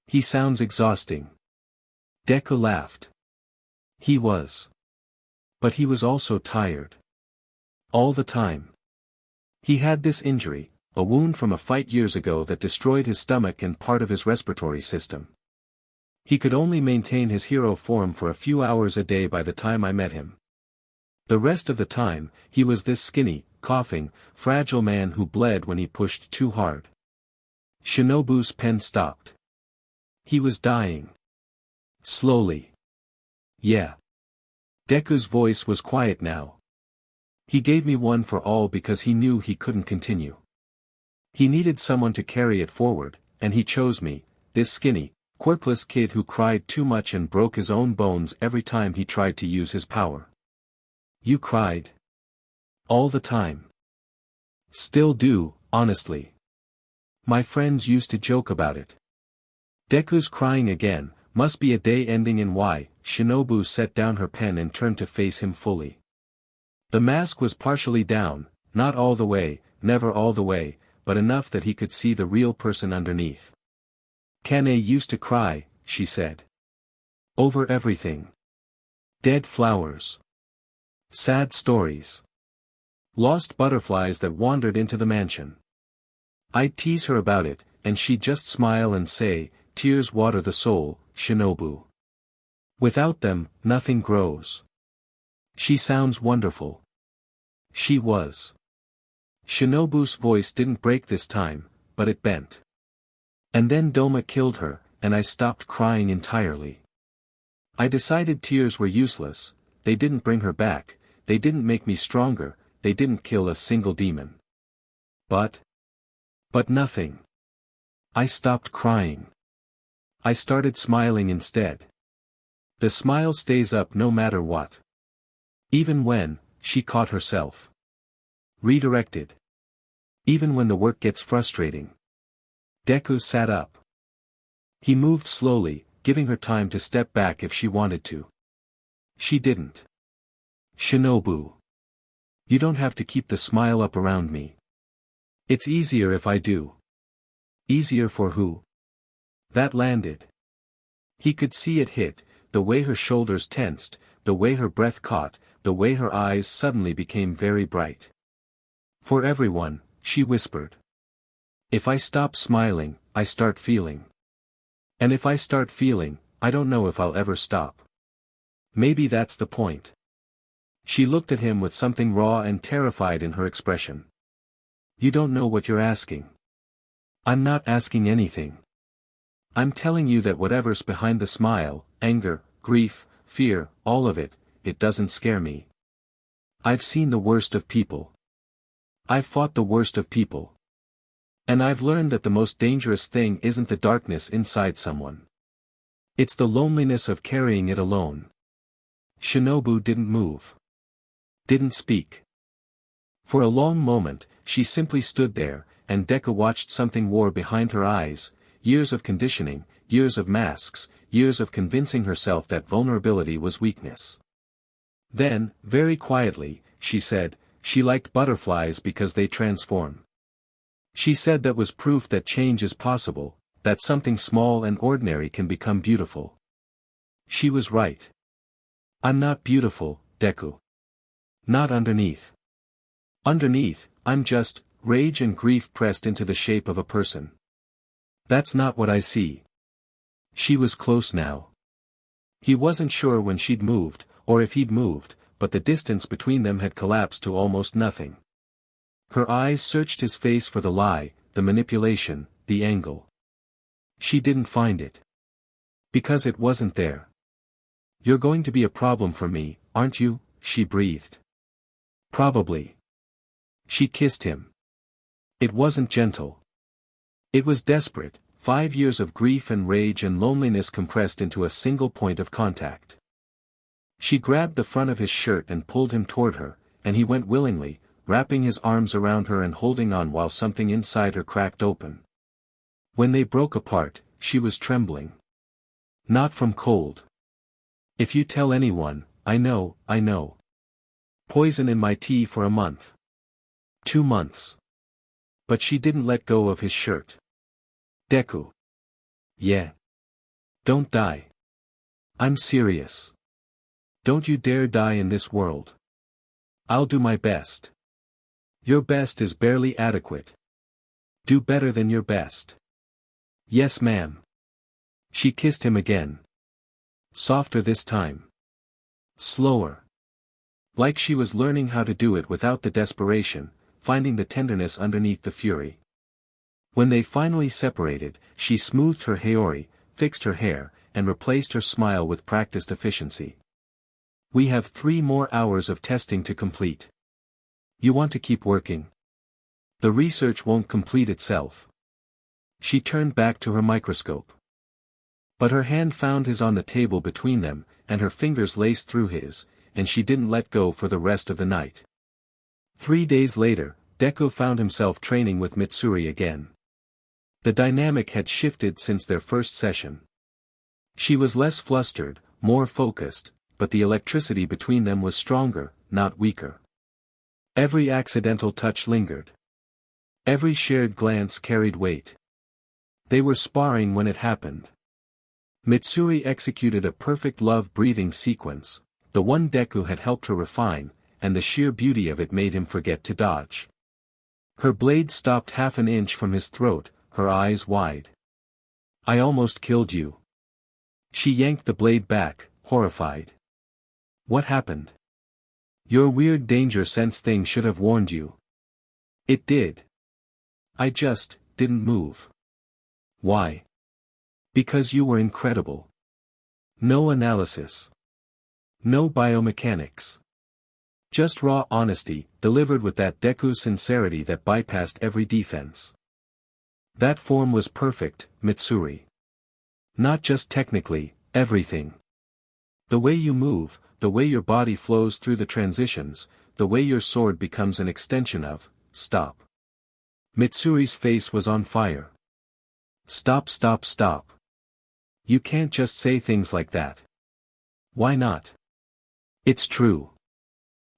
He sounds exhausting. Deku laughed. He was. But he was also tired. All the time. He had this injury, a wound from a fight years ago that destroyed his stomach and part of his respiratory system. He could only maintain his hero form for a few hours a day by the time I met him. The rest of the time, he was this skinny, coughing, fragile man who bled when he pushed too hard. Shinobu's pen stopped. He was dying. Slowly. Yeah. Deku's voice was quiet now. He gave me one for all because he knew he couldn't continue. He needed someone to carry it forward, and he chose me, this skinny, quirkless kid who cried too much and broke his own bones every time he tried to use his power. You cried? All the time. Still do, honestly. My friends used to joke about it. Deku's crying again, must be a day ending in Y. Shinobu set down her pen and turned to face him fully. The mask was partially down, not all the way, never all the way, but enough that he could see the real person underneath. Kane used to cry, she said. Over everything. Dead flowers. Sad stories. Lost butterflies that wandered into the mansion. I'd tease her about it, and she'd just smile and say, tears water the soul, Shinobu. Without them, nothing grows. She sounds wonderful. She was. Shinobu's voice didn't break this time, but it bent. And then Doma killed her, and I stopped crying entirely. I decided tears were useless, they didn't bring her back, they didn't make me stronger, they didn't kill a single demon. But nothing. I stopped crying. I started smiling instead. The smile stays up no matter what. Even when, she caught herself. Redirected. Even when the work gets frustrating. Deku sat up. He moved slowly, giving her time to step back if she wanted to. She didn't. Shinobu. You don't have to keep the smile up around me. It's easier if I do. Easier for who? That landed. He could see it hit, the way her shoulders tensed, the way her breath caught, the way her eyes suddenly became very bright. For everyone, she whispered. If I stop smiling, I start feeling. And if I start feeling, I don't know if I'll ever stop. Maybe that's the point. She looked at him with something raw and terrified in her expression. You don't know what you're asking. I'm not asking anything. I'm telling you that whatever's behind the smile, anger, grief, fear, all of it, it doesn't scare me. I've seen the worst of people. I've fought the worst of people. And I've learned that the most dangerous thing isn't the darkness inside someone. It's the loneliness of carrying it alone. Shinobu didn't move. Didn't speak. For a long moment, she simply stood there, and Deku watched something war behind her eyes, years of conditioning, years of masks, years of convincing herself that vulnerability was weakness. Then, very quietly, she said, she liked butterflies because they transform. She said that was proof that change is possible, that something small and ordinary can become beautiful. She was right. I'm not beautiful, Deku. Not underneath. Underneath, I'm just, rage and grief pressed into the shape of a person. That's not what I see. She was close now. He wasn't sure when she'd moved, or if he'd moved, but the distance between them had collapsed to almost nothing. Her eyes searched his face for the lie, the manipulation, the angle. She didn't find it. Because it wasn't there. You're going to be a problem for me, aren't you? She breathed. Probably. She kissed him. It wasn't gentle. It was desperate, 5 years of grief and rage and loneliness compressed into a single point of contact. She grabbed the front of his shirt and pulled him toward her, and he went willingly, wrapping his arms around her and holding on while something inside her cracked open. When they broke apart, she was trembling. Not from cold. If you tell anyone, I know. Poison in my tea for a month. 2 months. But she didn't let go of his shirt. Deku. Yeah. Don't die. I'm serious. Don't you dare die in this world. I'll do my best. Your best is barely adequate. Do better than your best. Yes, ma'am. She kissed him again. Softer this time. Slower. Like she was learning how to do it without the desperation, finding the tenderness underneath the fury. When they finally separated, she smoothed her haori, fixed her hair, and replaced her smile with practiced efficiency. We have 3 more hours of testing to complete. You want to keep working? The research won't complete itself. She turned back to her microscope. But her hand found his on the table between them, and her fingers laced through his, and she didn't let go for the rest of the night. 3 days later, Deku found himself training with Mitsuri again. The dynamic had shifted since their first session. She was less flustered, more focused, but the electricity between them was stronger, not weaker. Every accidental touch lingered. Every shared glance carried weight. They were sparring when it happened. Mitsuri executed a perfect love-breathing sequence, the one Deku had helped her refine, and the sheer beauty of it made him forget to dodge. Her blade stopped half an inch from his throat, her eyes wide. I almost killed you. She yanked the blade back, horrified. What happened? Your weird danger sense thing should have warned you. It did. I just didn't move. Why? Because you were incredible. No analysis. No biomechanics. Just raw honesty, delivered with that Deku sincerity that bypassed every defense. That form was perfect, Mitsuri. Not just technically, everything. The way you move, the way your body flows through the transitions, the way your sword becomes an extension of, stop. Mitsuri's face was on fire. Stop, stop, stop. You can't just say things like that. Why not? It's true.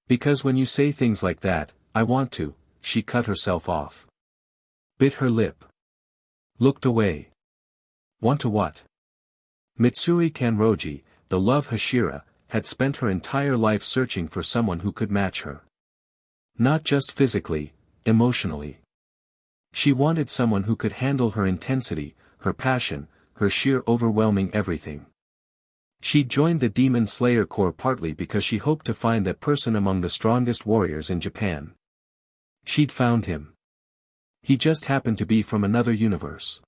Because when you say things like that, I want to. She cut herself off. Bit her lip. Looked away. Want to what? Mitsuri Kanroji, the love Hashira, had spent her entire life searching for someone who could match her. Not just physically, emotionally. She wanted someone who could handle her intensity, her passion, her sheer overwhelming everything. She joined the Demon Slayer Corps partly because she hoped to find that person among the strongest warriors in Japan. She'd found him. He just happened to be from another universe.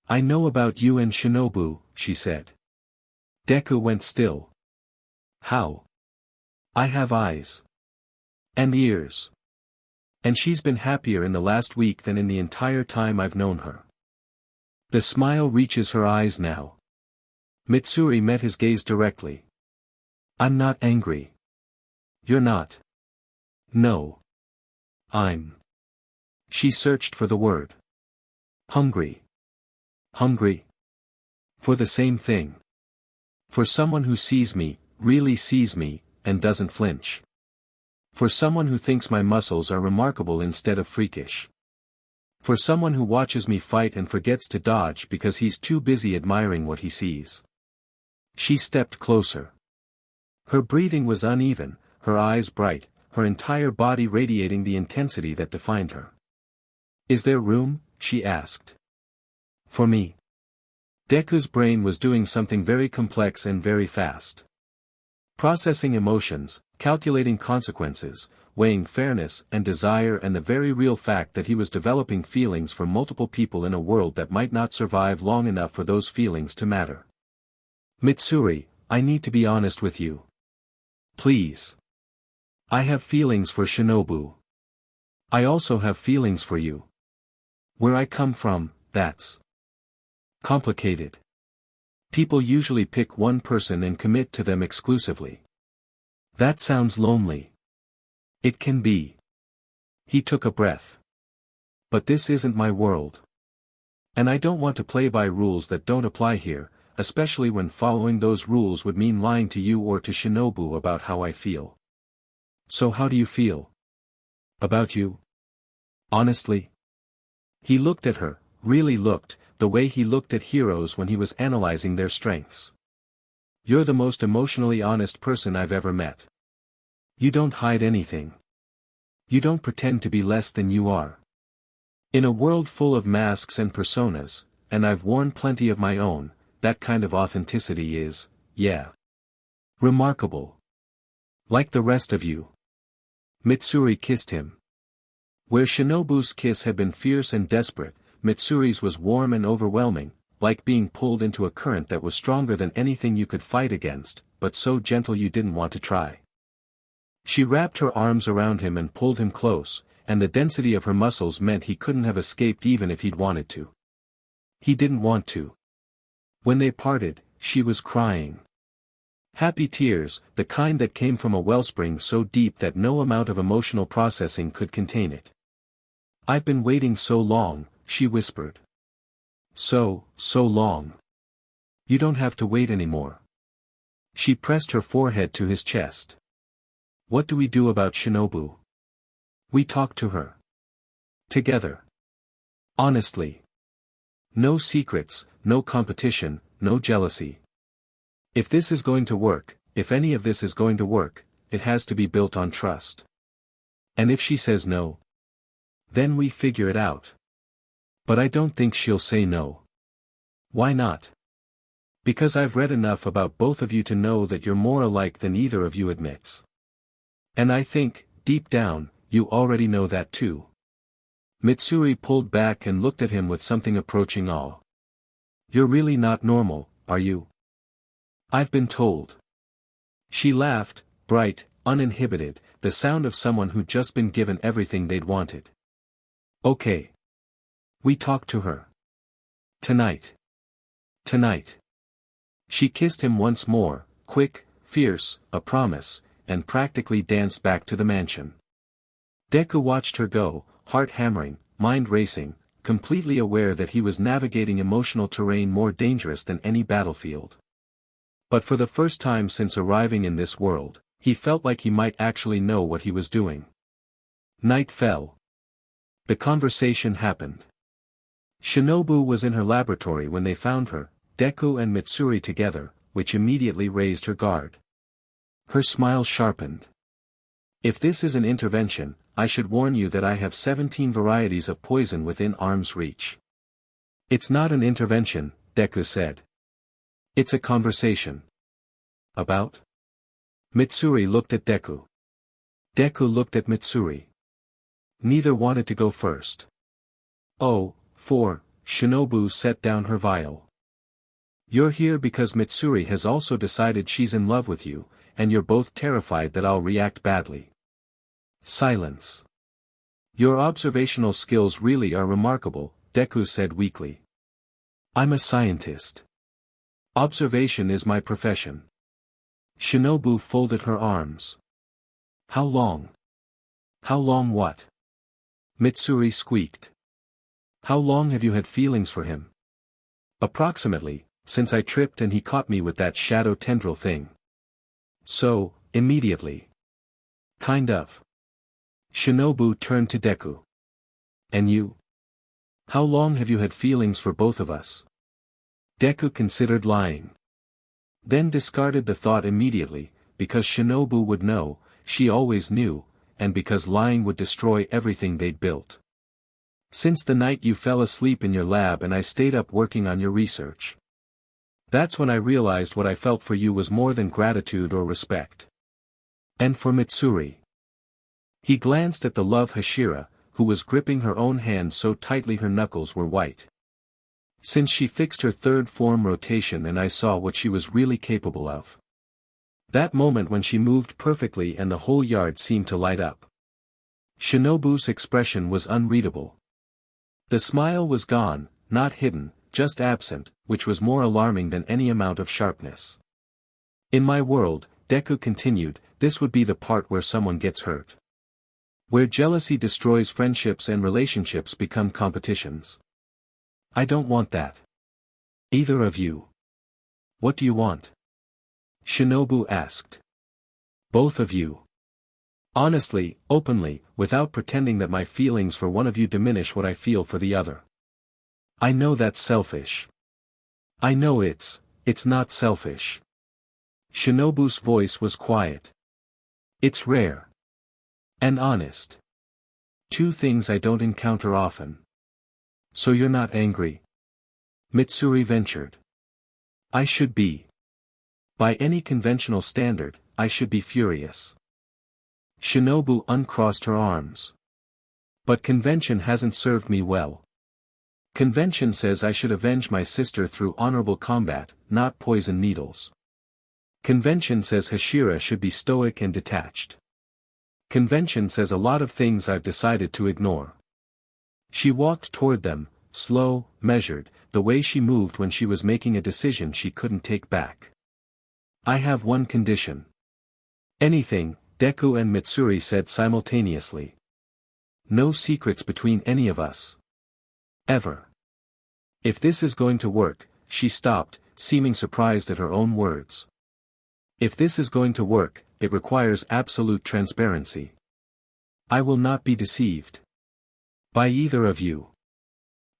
I know about you and Shinobu, she said. Deku went still. How? I have eyes. And ears. And she's been happier in the last week than in the entire time I've known her. The smile reaches her eyes now. Mitsuri met his gaze directly. I'm not angry. You're not. No. I'm. She searched for the word. Hungry. Hungry. For the same thing. For someone who sees me, really sees me, and doesn't flinch. For someone who thinks my muscles are remarkable instead of freakish. For someone who watches me fight and forgets to dodge because he's too busy admiring what he sees. She stepped closer. Her breathing was uneven, her eyes bright, her entire body radiating the intensity that defined her. Is there room? She asked. For me. Deku's brain was doing something very complex and very fast. Processing emotions, calculating consequences, weighing fairness and desire and the very real fact that he was developing feelings for multiple people in a world that might not survive long enough for those feelings to matter. Mitsuri, I need to be honest with you. Please. I have feelings for Shinobu. I also have feelings for you. Where I come from, that's complicated. People usually pick one person and commit to them exclusively. That sounds lonely. It can be. He took a breath. But this isn't my world. And I don't want to play by rules that don't apply here, especially when following those rules would mean lying to you or to Shinobu about how I feel. So how do you feel? About you? Honestly? He looked at her, really looked, the way he looked at heroes when he was analyzing their strengths. You're the most emotionally honest person I've ever met. You don't hide anything. You don't pretend to be less than you are. In a world full of masks and personas, and I've worn plenty of my own, that kind of authenticity is, yeah. Remarkable. Like the rest of you. Mitsuri kissed him. Where Shinobu's kiss had been fierce and desperate, Mitsuri's was warm and overwhelming, like being pulled into a current that was stronger than anything you could fight against, but so gentle you didn't want to try. She wrapped her arms around him and pulled him close, and the density of her muscles meant he couldn't have escaped even if he'd wanted to. He didn't want to. When they parted, she was crying. Happy tears, the kind that came from a wellspring so deep that no amount of emotional processing could contain it. "I've been waiting so long," she whispered. So long. "You don't have to wait anymore." She pressed her forehead to his chest. "What do we do about Shinobu?" "We talk to her. Together. Honestly. No secrets, no competition, no jealousy. If this is going to work, if any of this is going to work, it has to be built on trust. And if she says no, then we figure it out. But I don't think she'll say no." "Why not?" "Because I've read enough about both of you to know that you're more alike than either of you admits. And I think, deep down, you already know that too." Mitsuri pulled back and looked at him with something approaching awe. "You're really not normal, are you?" "I've been told." She laughed, bright, uninhibited, the sound of someone who'd just been given everything they'd wanted. "Okay. We talk to her. Tonight. Tonight." She kissed him once more, quick, fierce, a promise, and practically danced back to the mansion. Deku watched her go, heart hammering, mind racing, completely aware that he was navigating emotional terrain more dangerous than any battlefield. But for the first time since arriving in this world, he felt like he might actually know what he was doing. Night fell. The conversation happened. Shinobu was in her laboratory when they found her, Deku and Mitsuri together, which immediately raised her guard. Her smile sharpened. "If this is an intervention, I should warn you that I have 17 varieties of poison within arm's reach." "It's not an intervention," Deku said. "It's a conversation." "About?" Mitsuri looked at Deku. Deku looked at Mitsuri. Neither wanted to go first. "Oh, Shinobu set down her vial. "You're here because Mitsuri has also decided she's in love with you, and you're both terrified that I'll react badly." Silence. "Your observational skills really are remarkable," Deku said weakly. "I'm a scientist. Observation is my profession." Shinobu folded her arms. "How long?" "How long what?" Mitsuri squeaked. "How long have you had feelings for him?" "Approximately, since I tripped and he caught me with that shadow tendril thing." "So, immediately." "Kind of." Shinobu turned to Deku. "And you? How long have you had feelings for both of us?" Deku considered lying. Then discarded the thought immediately, because Shinobu would know, she always knew, and because lying would destroy everything they'd built. "Since the night you fell asleep in your lab and I stayed up working on your research. That's when I realized what I felt for you was more than gratitude or respect. And for Mitsuri." He glanced at the love Hashira, who was gripping her own hand so tightly her knuckles were white. "Since she fixed her third form rotation and I saw what she was really capable of. That moment when she moved perfectly and the whole yard seemed to light up." Shinobu's expression was unreadable. The smile was gone, not hidden, just absent, which was more alarming than any amount of sharpness. "In my world," Deku continued, "this would be the part where someone gets hurt. Where jealousy destroys friendships and relationships become competitions. I don't want that. Either of you. What do you want?" Shinobu asked. "Both of you. Honestly, openly, without pretending that my feelings for one of you diminish what I feel for the other. I know that's selfish. I know it's not selfish." Shinobu's voice was quiet. "It's rare. And honest. Two things I don't encounter often." "So you're not angry?" Mitsuri ventured. "I should be. By any conventional standard, I should be furious." Shinobu uncrossed her arms. "But convention hasn't served me well. Convention says I should avenge my sister through honorable combat, not poison needles. Convention says Hashira should be stoic and detached. Convention says a lot of things I've decided to ignore. She walked toward them, slow, measured, the way she moved when she was making a decision she couldn't take back. I have one condition. Anything, Deku and Mitsuri said simultaneously. No secrets between any of us. Ever. If this is going to work, she stopped, seeming surprised at her own words. If this is going to work, it requires absolute transparency. I will not be deceived. By either of you.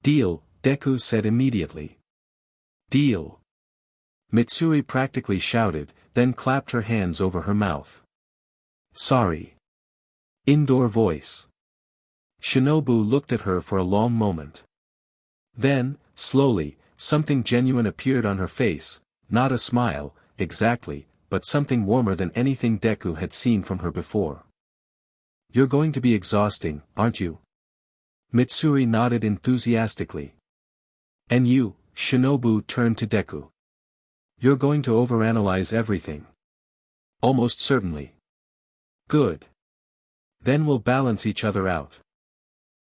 Deal, Deku said immediately. Deal. Mitsuri practically shouted, then clapped her hands over her mouth. Sorry. Indoor voice. Shinobu looked at her for a long moment. Then, slowly, something genuine appeared on her face, not a smile, exactly, but something warmer than anything Deku had seen from her before. You're going to be exhausting, aren't you? Mitsuri nodded enthusiastically. And you, Shinobu turned to Deku. You're going to overanalyze everything. Almost certainly. Good. Then we'll balance each other out.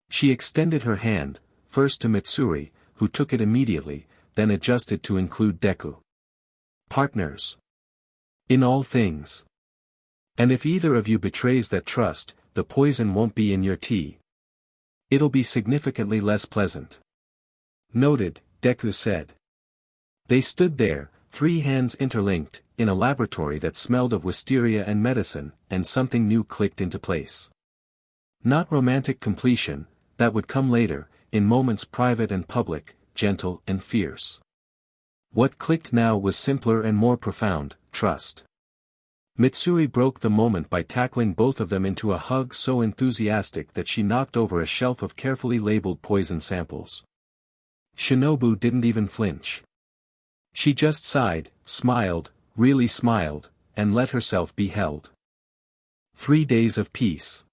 She extended her hand, first to Mitsuri, who took it immediately, then adjusted to include Deku. Partners. In all things. And if either of you betrays that trust, the poison won't be in your tea. It'll be significantly less pleasant. Noted, Deku said. They stood there, three hands interlinked, in a laboratory that smelled of wisteria and medicine, and something new clicked into place. Not romantic completion, that would come later, in moments private and public, gentle and fierce. What clicked now was simpler and more profound, trust. Mitsuri broke the moment by tackling both of them into a hug so enthusiastic that she knocked over a shelf of carefully labeled poison samples. Shinobu didn't even flinch. She just sighed, smiled, really smiled, and let herself be held. 3 days of peace.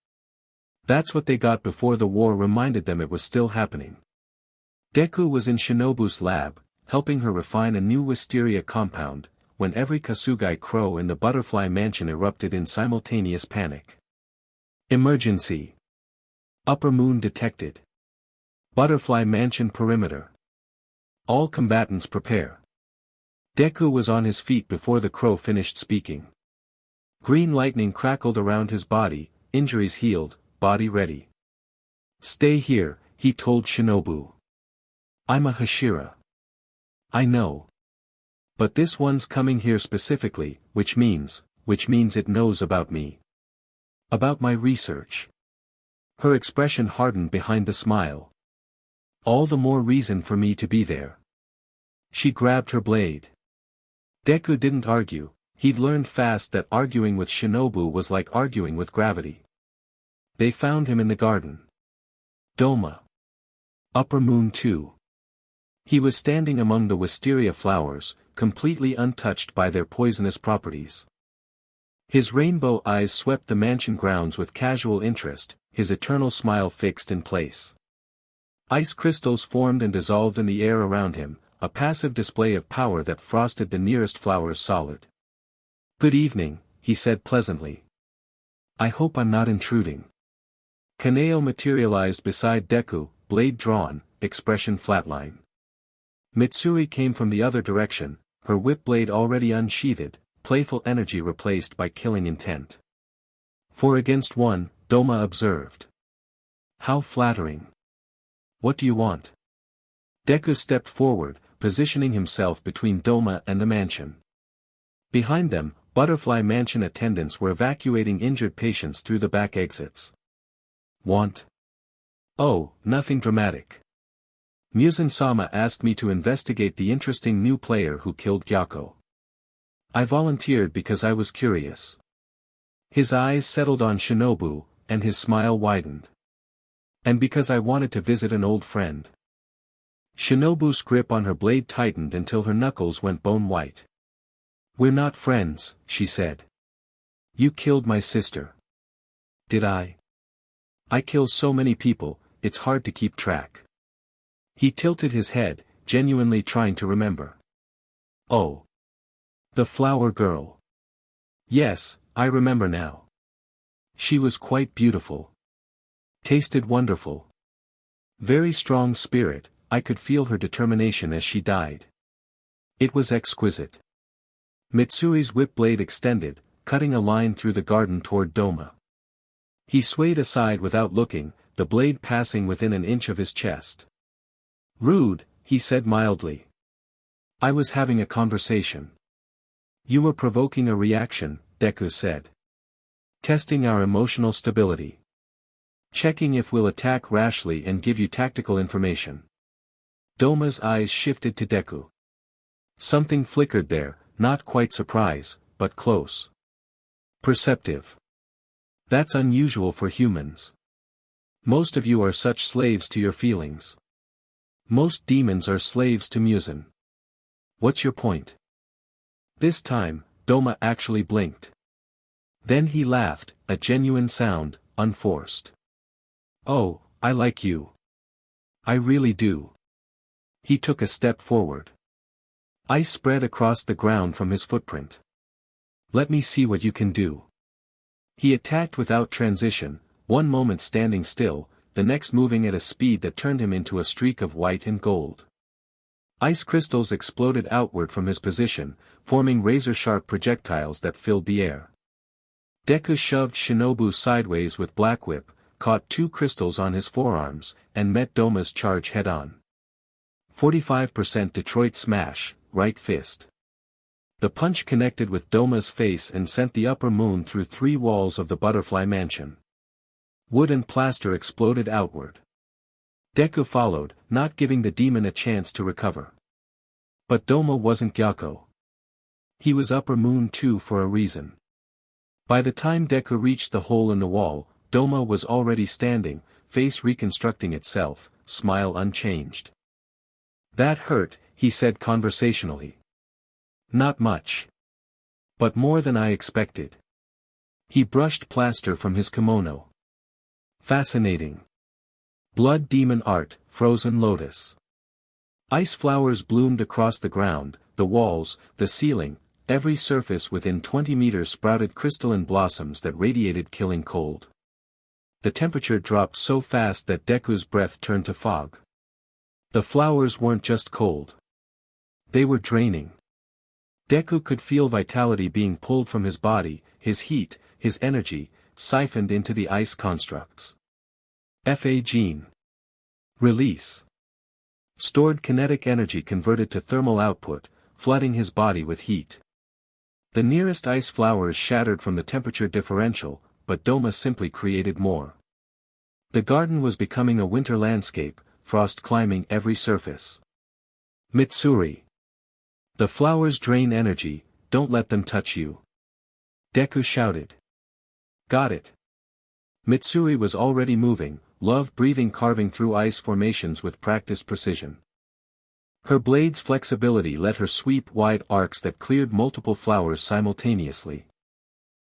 That's what they got before the war reminded them it was still happening. Deku was in Shinobu's lab, helping her refine a new wisteria compound, when every Kasugai crow in the butterfly mansion erupted in simultaneous panic. Emergency. Upper moon detected. Butterfly mansion perimeter. All combatants prepare. Deku was on his feet before the crow finished speaking. Green lightning crackled around his body, injuries healed, body ready. Stay here, he told Shinobu. I'm a Hashira. I know. But this one's coming here specifically, which means it knows about me. About my research. Her expression hardened behind the smile. All the more reason for me to be there. She grabbed her blade. Deku didn't argue, he'd learned fast that arguing with Shinobu was like arguing with gravity. They found him in the garden. Doma. Upper Moon 2. He was standing among the wisteria flowers, completely untouched by their poisonous properties. His rainbow eyes swept the mansion grounds with casual interest, his eternal smile fixed in place. Ice crystals formed and dissolved in the air around him, a passive display of power that frosted the nearest flowers solid. Good evening, he said pleasantly. I hope I'm not intruding. Kaneo materialized beside Deku, blade drawn, expression flatline. Mitsuri came from the other direction, her whip blade already unsheathed, playful energy replaced by killing intent. 4 against 1, Doma observed. How flattering. What do you want? Deku stepped forward, positioning himself between Doma and the mansion. Behind them, butterfly mansion attendants were evacuating injured patients through the back exits. Want? Oh, nothing dramatic. Muzan-sama asked me to investigate the interesting new player who killed Gyako. I volunteered because I was curious. His eyes settled on Shinobu, and his smile widened. And because I wanted to visit an old friend. Shinobu's grip on her blade tightened until her knuckles went bone white. We're not friends, she said. You killed my sister. Did I? I kill so many people, it's hard to keep track. He tilted his head, genuinely trying to remember. Oh. The flower girl. Yes, I remember now. She was quite beautiful. Tasted wonderful. Very strong spirit, I could feel her determination as she died. It was exquisite. Mitsuri's whip blade extended, cutting a line through the garden toward Doma. He swayed aside without looking, the blade passing within an inch of his chest. Rude, he said mildly. I was having a conversation. You were provoking a reaction, Deku said. Testing our emotional stability. Checking if we'll attack rashly and give you tactical information. Doma's eyes shifted to Deku. Something flickered there, not quite surprise, but close. Perceptive. That's unusual for humans. Most of you are such slaves to your feelings. Most demons are slaves to Musen. What's your point? This time, Doma actually blinked. Then he laughed, a genuine sound, unforced. Oh, I like you. I really do. He took a step forward. Ice spread across the ground from his footprint. Let me see what you can do. He attacked without transition, one moment standing still, the next moving at a speed that turned him into a streak of white and gold. Ice crystals exploded outward from his position, forming razor-sharp projectiles that filled the air. Deku shoved Shinobu sideways with Black Whip, caught two crystals on his forearms, and met Doma's charge head-on. 45% Detroit Smash, right fist. The punch connected with Doma's face and sent the upper moon through 3 walls of the butterfly mansion. Wood and plaster exploded outward. Deku followed, not giving the demon a chance to recover. But Doma wasn't Gyako. He was upper moon too for a reason. By the time Deku reached the hole in the wall, Doma was already standing, face reconstructing itself, smile unchanged. That hurt, he said conversationally. Not much. But more than I expected. He brushed plaster from his kimono. Fascinating. Blood demon art, frozen lotus. Ice flowers bloomed across the ground, the walls, the ceiling, every surface within 20 meters sprouted crystalline blossoms that radiated killing cold. The temperature dropped so fast that Deku's breath turned to fog. The flowers weren't just cold. They were draining. Deku could feel vitality being pulled from his body, his heat, his energy, siphoned into the ice constructs. Fa gene. Release. Stored kinetic energy converted to thermal output, flooding his body with heat. The nearest ice flowers shattered from the temperature differential, but Doma simply created more. The garden was becoming a winter landscape, frost climbing every surface. Mitsuri. The flowers drain energy, don't let them touch you. Deku shouted. Got it. Mitsuri was already moving, love-breathing, carving through ice formations with practiced precision. Her blade's flexibility let her sweep wide arcs that cleared multiple flowers simultaneously.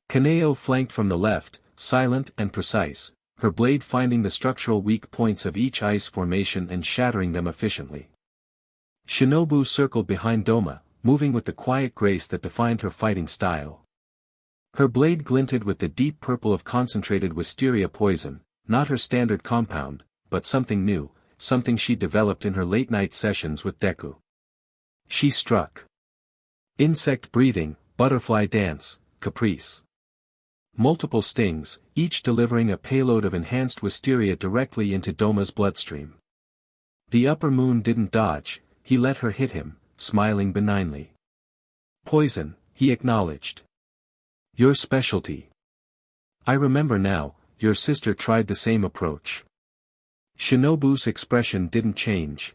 Kaneo flanked from the left, silent and precise, her blade finding the structural weak points of each ice formation and shattering them efficiently. Shinobu circled behind Doma, moving with the quiet grace that defined her fighting style. Her blade glinted with the deep purple of concentrated wisteria poison, not her standard compound, but something new, something she developed in her late-night sessions with Deku. She struck. Insect breathing, butterfly dance, caprice. Multiple stings, each delivering a payload of enhanced wisteria directly into Doma's bloodstream. The upper moon didn't dodge, he let her hit him, smiling benignly. Poison, he acknowledged. Your specialty. I remember now, your sister tried the same approach. Shinobu's expression didn't change.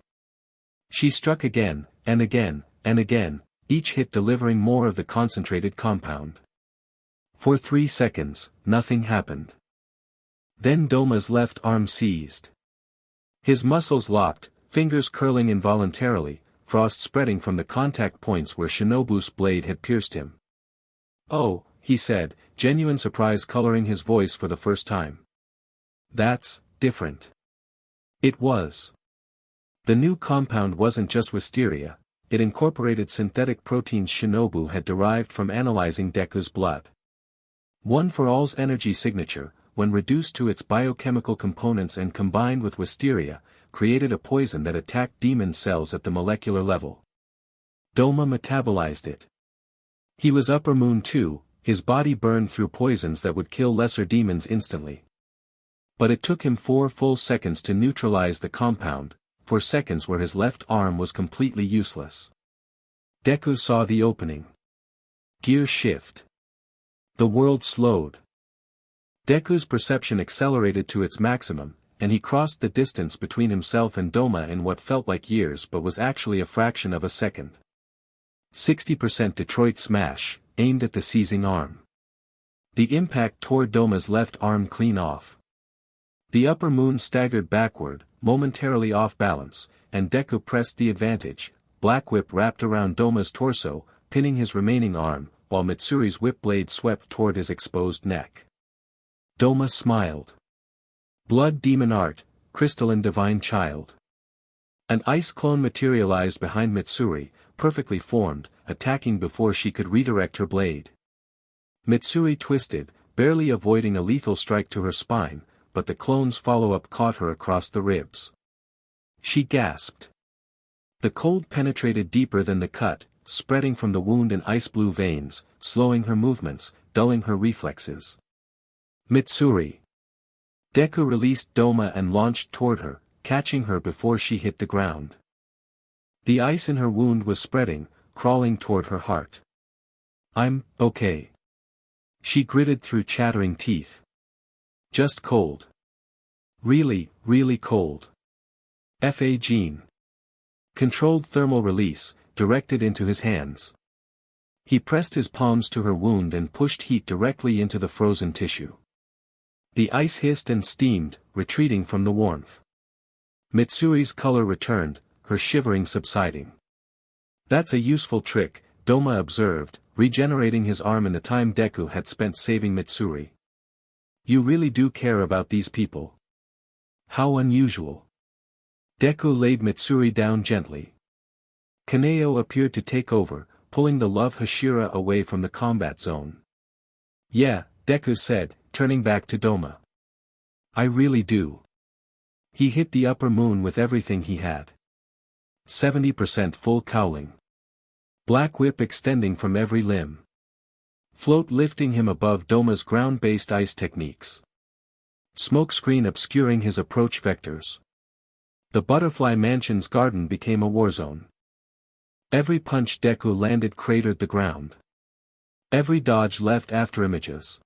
She struck again, and again, and again, each hit delivering more of the concentrated compound. For 3 seconds, nothing happened. Then Doma's left arm seized. His muscles locked, fingers curling involuntarily, frost spreading from the contact points where Shinobu's blade had pierced him. Oh, he said, genuine surprise coloring his voice for the first time. That's different. It was. The new compound wasn't just wisteria, it incorporated synthetic proteins Shinobu had derived from analyzing Deku's blood. One for All's energy signature, when reduced to its biochemical components and combined with wisteria, created a poison that attacked demon cells at the molecular level. Doma metabolized it. He was upper moon too, his body burned through poisons that would kill lesser demons instantly. But it took him 4 full seconds to neutralize the compound, 4 seconds where his left arm was completely useless. Deku saw the opening. Gear shift. The world slowed. Deku's perception accelerated to its maximum, and he crossed the distance between himself and Doma in what felt like years but was actually a fraction of a second. 60% Detroit smash, aimed at the seizing arm. The impact tore Doma's left arm clean off. The upper moon staggered backward, momentarily off balance, and Deku pressed the advantage. Black whip wrapped around Doma's torso, pinning his remaining arm, while Mitsuri's whip blade swept toward his exposed neck. Doma smiled. Blood demon art, crystalline divine child. An ice clone materialized behind Mitsuri, perfectly formed, attacking before she could redirect her blade. Mitsuri twisted, barely avoiding a lethal strike to her spine, but the clone's follow-up caught her across the ribs. She gasped. The cold penetrated deeper than the cut, spreading from the wound in ice-blue veins, slowing her movements, dulling her reflexes. Mitsuri. Deku released Doma and launched toward her, catching her before she hit the ground. The ice in her wound was spreading, crawling toward her heart. "I'm okay." She gritted through chattering teeth. "Just cold. Really, really cold." F.A. Gene. Controlled thermal release, directed into his hands. He pressed his palms to her wound and pushed heat directly into the frozen tissue. The ice hissed and steamed, retreating from the warmth. Mitsuri's color returned, her shivering subsiding. "That's a useful trick," Doma observed, regenerating his arm in the time Deku had spent saving Mitsuri. "You really do care about these people. How unusual." Deku laid Mitsuri down gently. Kaneo appeared to take over, pulling the love Hashira away from the combat zone. "Yeah," Deku said, turning back to Doma. "I really do." He hit the upper moon with everything he had. 70% full cowling. Black whip extending from every limb. Float lifting him above Doma's ground-based ice techniques. Smokescreen obscuring his approach vectors. The Butterfly Mansion's garden became a warzone. Every punch Deku landed cratered the ground. Every dodge left afterimages.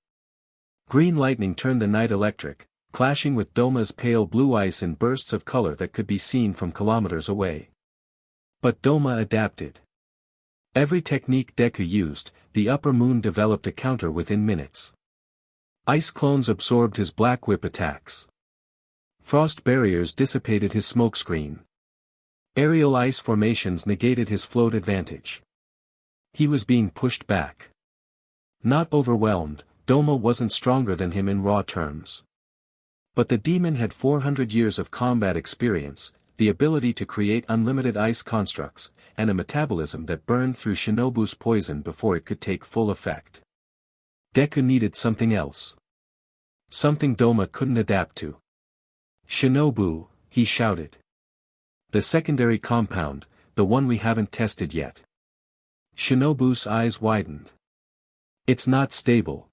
Green lightning turned the night electric, clashing with Doma's pale blue ice in bursts of color that could be seen from kilometers away. But Doma adapted. Every technique Deku used, the upper moon developed a counter within minutes. Ice clones absorbed his black whip attacks. Frost barriers dissipated his smokescreen. Aerial ice formations negated his float advantage. He was being pushed back. Not overwhelmed, Doma wasn't stronger than him in raw terms. But the demon had 400 years of combat experience, the ability to create unlimited ice constructs, and a metabolism that burned through Shinobu's poison before it could take full effect. Deku needed something else. Something Doma couldn't adapt to. "Shinobu," he shouted. "The secondary compound, the one we haven't tested yet." Shinobu's eyes widened. "It's not stable.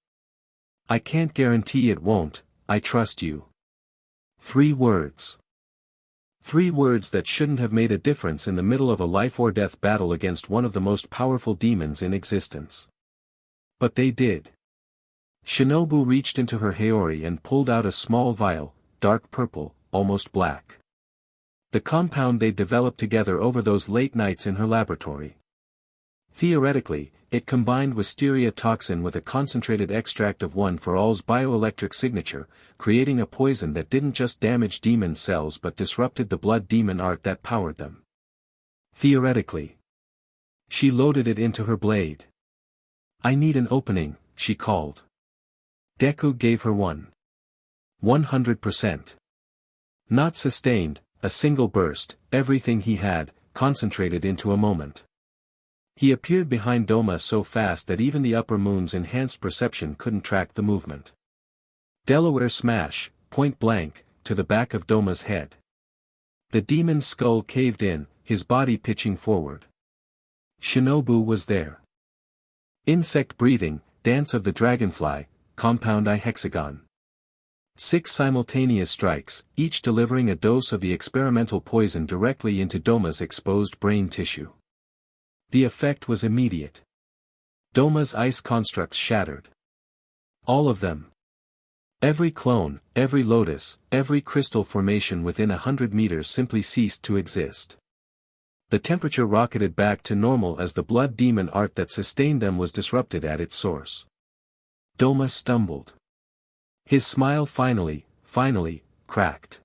I can't guarantee it won't, I trust you." 3 words. 3 words that shouldn't have made a difference in the middle of a life-or-death battle against one of the most powerful demons in existence. But they did. Shinobu reached into her Haori and pulled out a small vial, dark purple, almost black. The compound they developed together over those late nights in her laboratory. Theoretically, it combined wisteria toxin with a concentrated extract of one for all's bioelectric signature, creating a poison that didn't just damage demon cells but disrupted the blood demon art that powered them. Theoretically. She loaded it into her blade. "I need an opening," she called. Deku gave her one. 100%. Not sustained, a single burst, everything he had, concentrated into a moment. He appeared behind Doma so fast that even the upper moon's enhanced perception couldn't track the movement. Delaware smash, point blank, to the back of Doma's head. The demon's skull caved in, his body pitching forward. Shinobu was there. Insect breathing, dance of the dragonfly, compound eye hexagon. 6 simultaneous strikes, each delivering a dose of the experimental poison directly into Doma's exposed brain tissue. The effect was immediate. Doma's ice constructs shattered. All of them. Every clone, every lotus, every crystal formation within 100 meters simply ceased to exist. The temperature rocketed back to normal as the blood demon art that sustained them was disrupted at its source. Doma stumbled. His smile finally, cracked.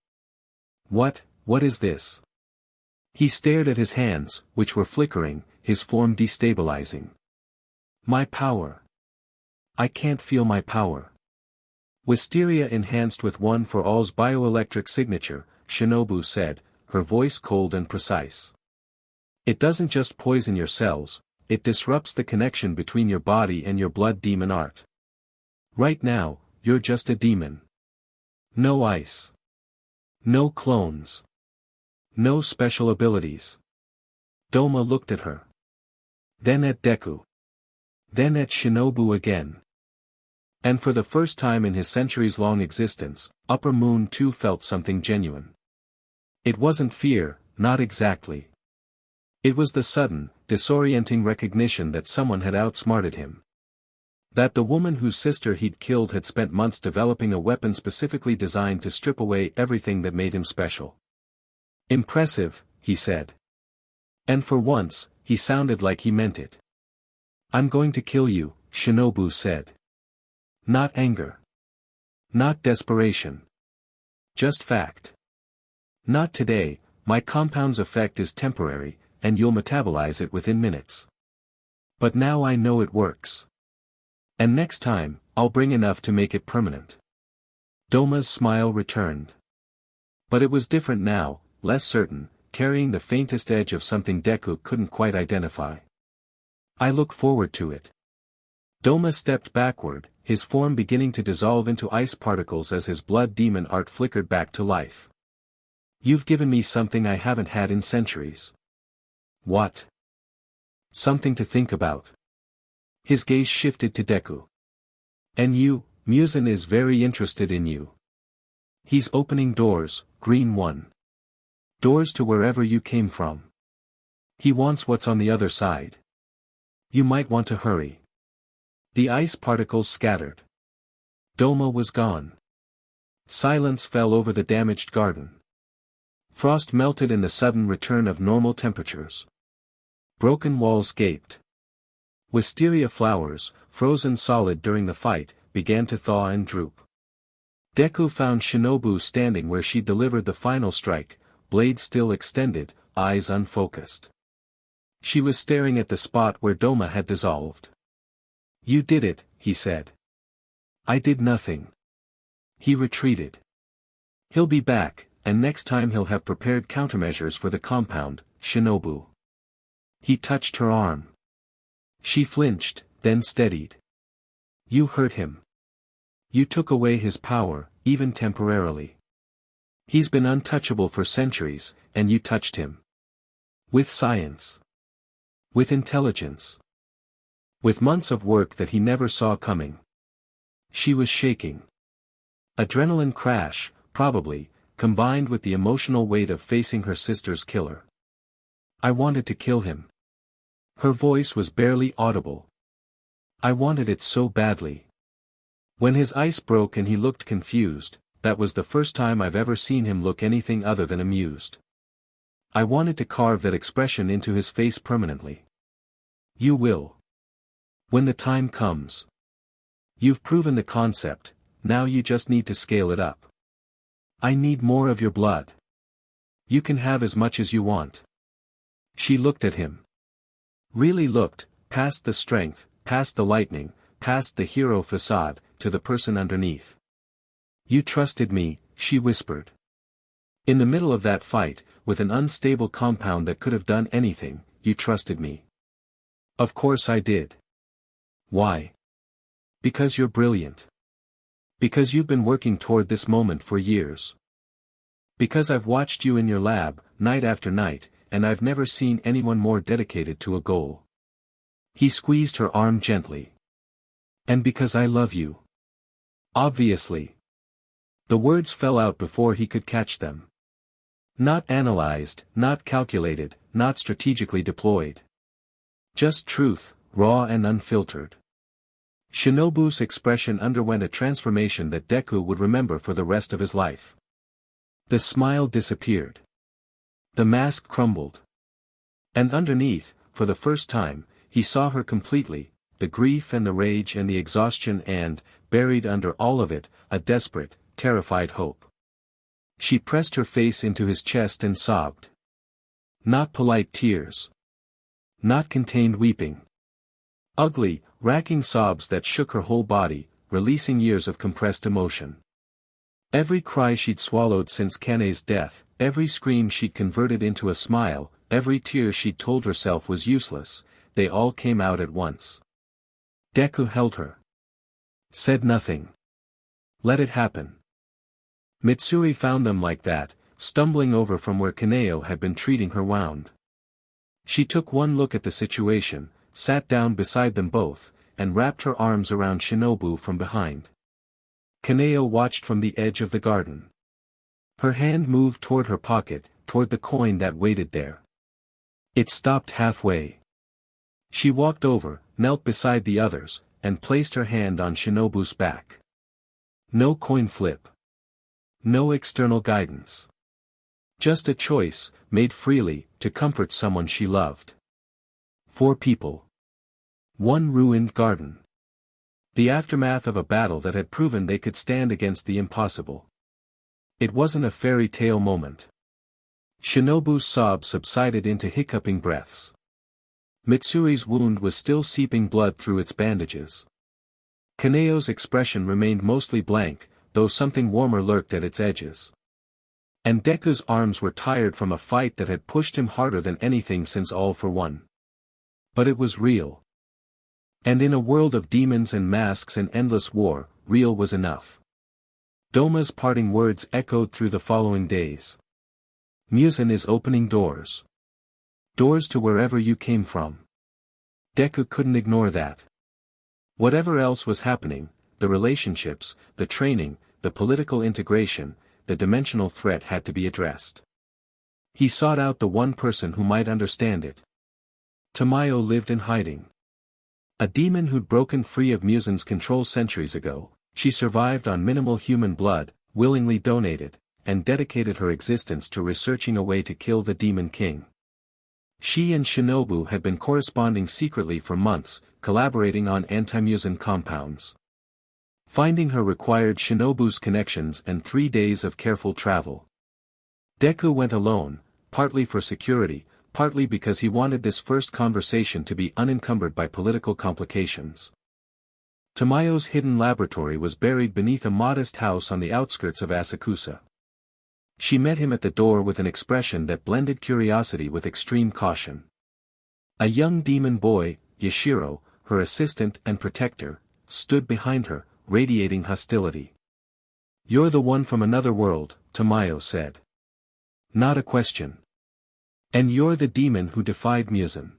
What is this? He stared at his hands, which were flickering, his form destabilizing. My power. I can't feel my power. Wisteria enhanced with one for all's bioelectric signature, Shinobu said, her voice cold and precise. It doesn't just poison your cells, it disrupts the connection between your body and your blood demon art. Right now, you're just a demon. No ice. No clones. No special abilities. Doma looked at her. Then at Deku. Then at Shinobu again. And for the first time in his centuries-long existence, Upper Moon too felt something genuine. It wasn't fear, not exactly. It was the sudden, disorienting recognition that someone had outsmarted him. That the woman whose sister he'd killed had spent months developing a weapon specifically designed to strip away everything that made him special. Impressive, he said. And for once, he sounded like he meant it. I'm going to kill you, Shinobu said. Not anger. Not desperation. Just fact. Not today, my compound's effect is temporary, and you'll metabolize it within minutes. But now I know it works. And next time, I'll bring enough to make it permanent. Doma's smile returned. But it was different now, less certain, carrying the faintest edge of something Deku couldn't quite identify. I look forward to it. Doma stepped backward, his form beginning to dissolve into ice particles as his blood demon art flickered back to life. You've given me something I haven't had in centuries. What? Something to think about. His gaze shifted to Deku. And you, Muzan is very interested in you. He's opening doors, Green One. Doors to wherever you came from. He wants what's on the other side. You might want to hurry. The ice particles scattered. Doma was gone. Silence fell over the damaged garden. Frost melted in the sudden return of normal temperatures. Broken walls gaped. Wisteria flowers, frozen solid during the fight, began to thaw and droop. Deku found Shinobu standing where she delivered the final strike, blade still extended, eyes unfocused. She was staring at the spot where Doma had dissolved. You did it, he said. I did nothing. He retreated. He'll be back, and next time he'll have prepared countermeasures for the compound, Shinobu. He touched her arm. She flinched, then steadied. You hurt him. You took away his power, even temporarily. He's been untouchable for centuries, and you touched him. With science. With intelligence. With months of work that he never saw coming. She was shaking. Adrenaline crash, probably, combined with the emotional weight of facing her sister's killer. I wanted to kill him. Her voice was barely audible. I wanted it so badly. When his ice broke and he looked confused, that was the first time I've ever seen him look anything other than amused. I wanted to carve that expression into his face permanently. You will. When the time comes. You've proven the concept, now you just need to scale it up. I need more of your blood. You can have as much as you want. She looked at him. Really looked, past the strength, past the lightning, past the hero facade, to the person underneath. You trusted me, she whispered. In the middle of that fight, with an unstable compound that could have done anything, you trusted me. Of course I did. Why? Because you're brilliant. Because you've been working toward this moment for years. Because I've watched you in your lab, night after night, and I've never seen anyone more dedicated to a goal. He squeezed her arm gently. And because I love you. Obviously. The words fell out before he could catch them. Not analyzed, not calculated, not strategically deployed. Just truth, raw and unfiltered. Shinobu's expression underwent a transformation that Deku would remember for the rest of his life. The smile disappeared. The mask crumbled. And underneath, for the first time, he saw her completely, the grief and the rage and the exhaustion and, buried under all of it, a desperate, terrified hope. She pressed her face into his chest and sobbed. Not polite tears. Not contained weeping. Ugly, racking sobs that shook her whole body, releasing years of compressed emotion. Every cry she'd swallowed since Kane's death, every scream she'd converted into a smile, every tear she'd told herself was useless, they all came out at once. Deku held her. Said nothing. Let it happen. Mitsuri found them like that, stumbling over from where Kaneo had been treating her wound. She took one look at the situation, sat down beside them both, and wrapped her arms around Shinobu from behind. Kaneo watched from the edge of the garden. Her hand moved toward her pocket, toward the coin that waited there. It stopped halfway. She walked over, knelt beside the others, and placed her hand on Shinobu's back. No coin flip. No external guidance. Just a choice, made freely, to comfort someone she loved. 4 people. 1 ruined garden. The aftermath of a battle that had proven they could stand against the impossible. It wasn't a fairy tale moment. Shinobu's sobs subsided into hiccuping breaths. Mitsuri's wound was still seeping blood through its bandages. Kaneo's expression remained mostly blank, though something warmer lurked at its edges. And Deku's arms were tired from a fight that had pushed him harder than anything since All for One. But it was real. And in a world of demons and masks and endless war, real was enough. Doma's parting words echoed through the following days. Muzan is opening doors. Doors to wherever you came from. Deku couldn't ignore that. Whatever else was happening, the relationships, the training, the political integration, the dimensional threat had to be addressed. He sought out the one person who might understand it. Tamayo lived in hiding. A demon who'd broken free of Muzan's control centuries ago, she survived on minimal human blood, willingly donated, and dedicated her existence to researching a way to kill the Demon King. She and Shinobu had been corresponding secretly for months, collaborating on anti-Muzan compounds. Finding her required Shinobu's connections and 3 days of careful travel. Deku went alone, partly for security, partly because he wanted this first conversation to be unencumbered by political complications. Tamayo's hidden laboratory was buried beneath a modest house on the outskirts of Asakusa. She met him at the door with an expression that blended curiosity with extreme caution. A young demon boy, Yashiro, her assistant and protector, stood behind her, radiating hostility. "You're the one from another world," Tamayo said. "Not a question. And you're the demon who defied Muzan.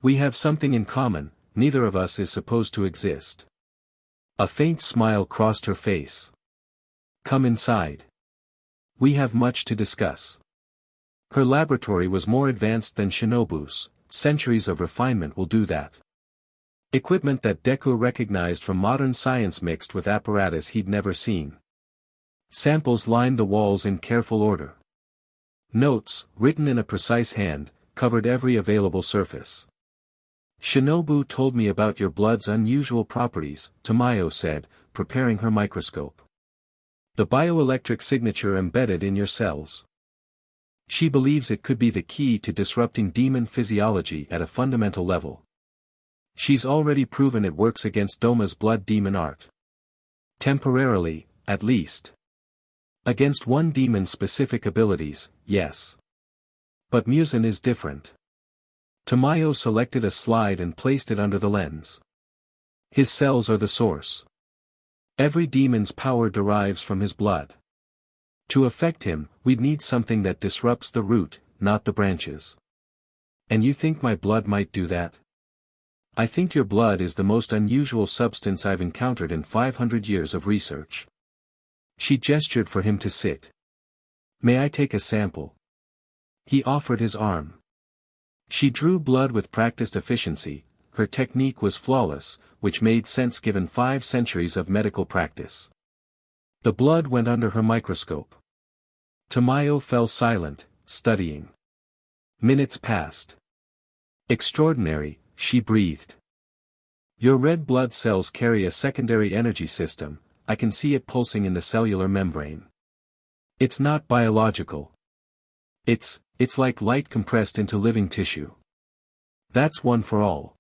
We have something in common, neither of us is supposed to exist." A faint smile crossed her face. "Come inside. We have much to discuss." Her laboratory was more advanced than Shinobu's, centuries of refinement will do that. Equipment that Deku recognized from modern science mixed with apparatus he'd never seen. Samples lined the walls in careful order. Notes, written in a precise hand, covered every available surface. "Shinobu told me about your blood's unusual properties," Tamayo said, preparing her microscope. "The bioelectric signature embedded in your cells. She believes it could be the key to disrupting demon physiology at a fundamental level. She's already proven it works against Doma's blood demon art. Temporarily, at least. Against one demon's specific abilities, yes. But Muzan is different. Tamayo selected a slide and placed it under the lens. His cells are the source. Every demon's power derives from his blood. To affect him, we'd need something that disrupts the root, not the branches. And you think my blood might do that? I think your blood is the most unusual substance I've encountered in 500 years of research. She gestured for him to sit. May I take a sample? He offered his arm. She drew blood with practiced efficiency. Her technique was flawless, which made sense given 5 centuries of medical practice. The blood went under her microscope. Tamayo fell silent, studying. Minutes passed. Extraordinary, she breathed. Your red blood cells carry a secondary energy system, I can see it pulsing in the cellular membrane. It's not biological. It's like light compressed into living tissue. That's one for all.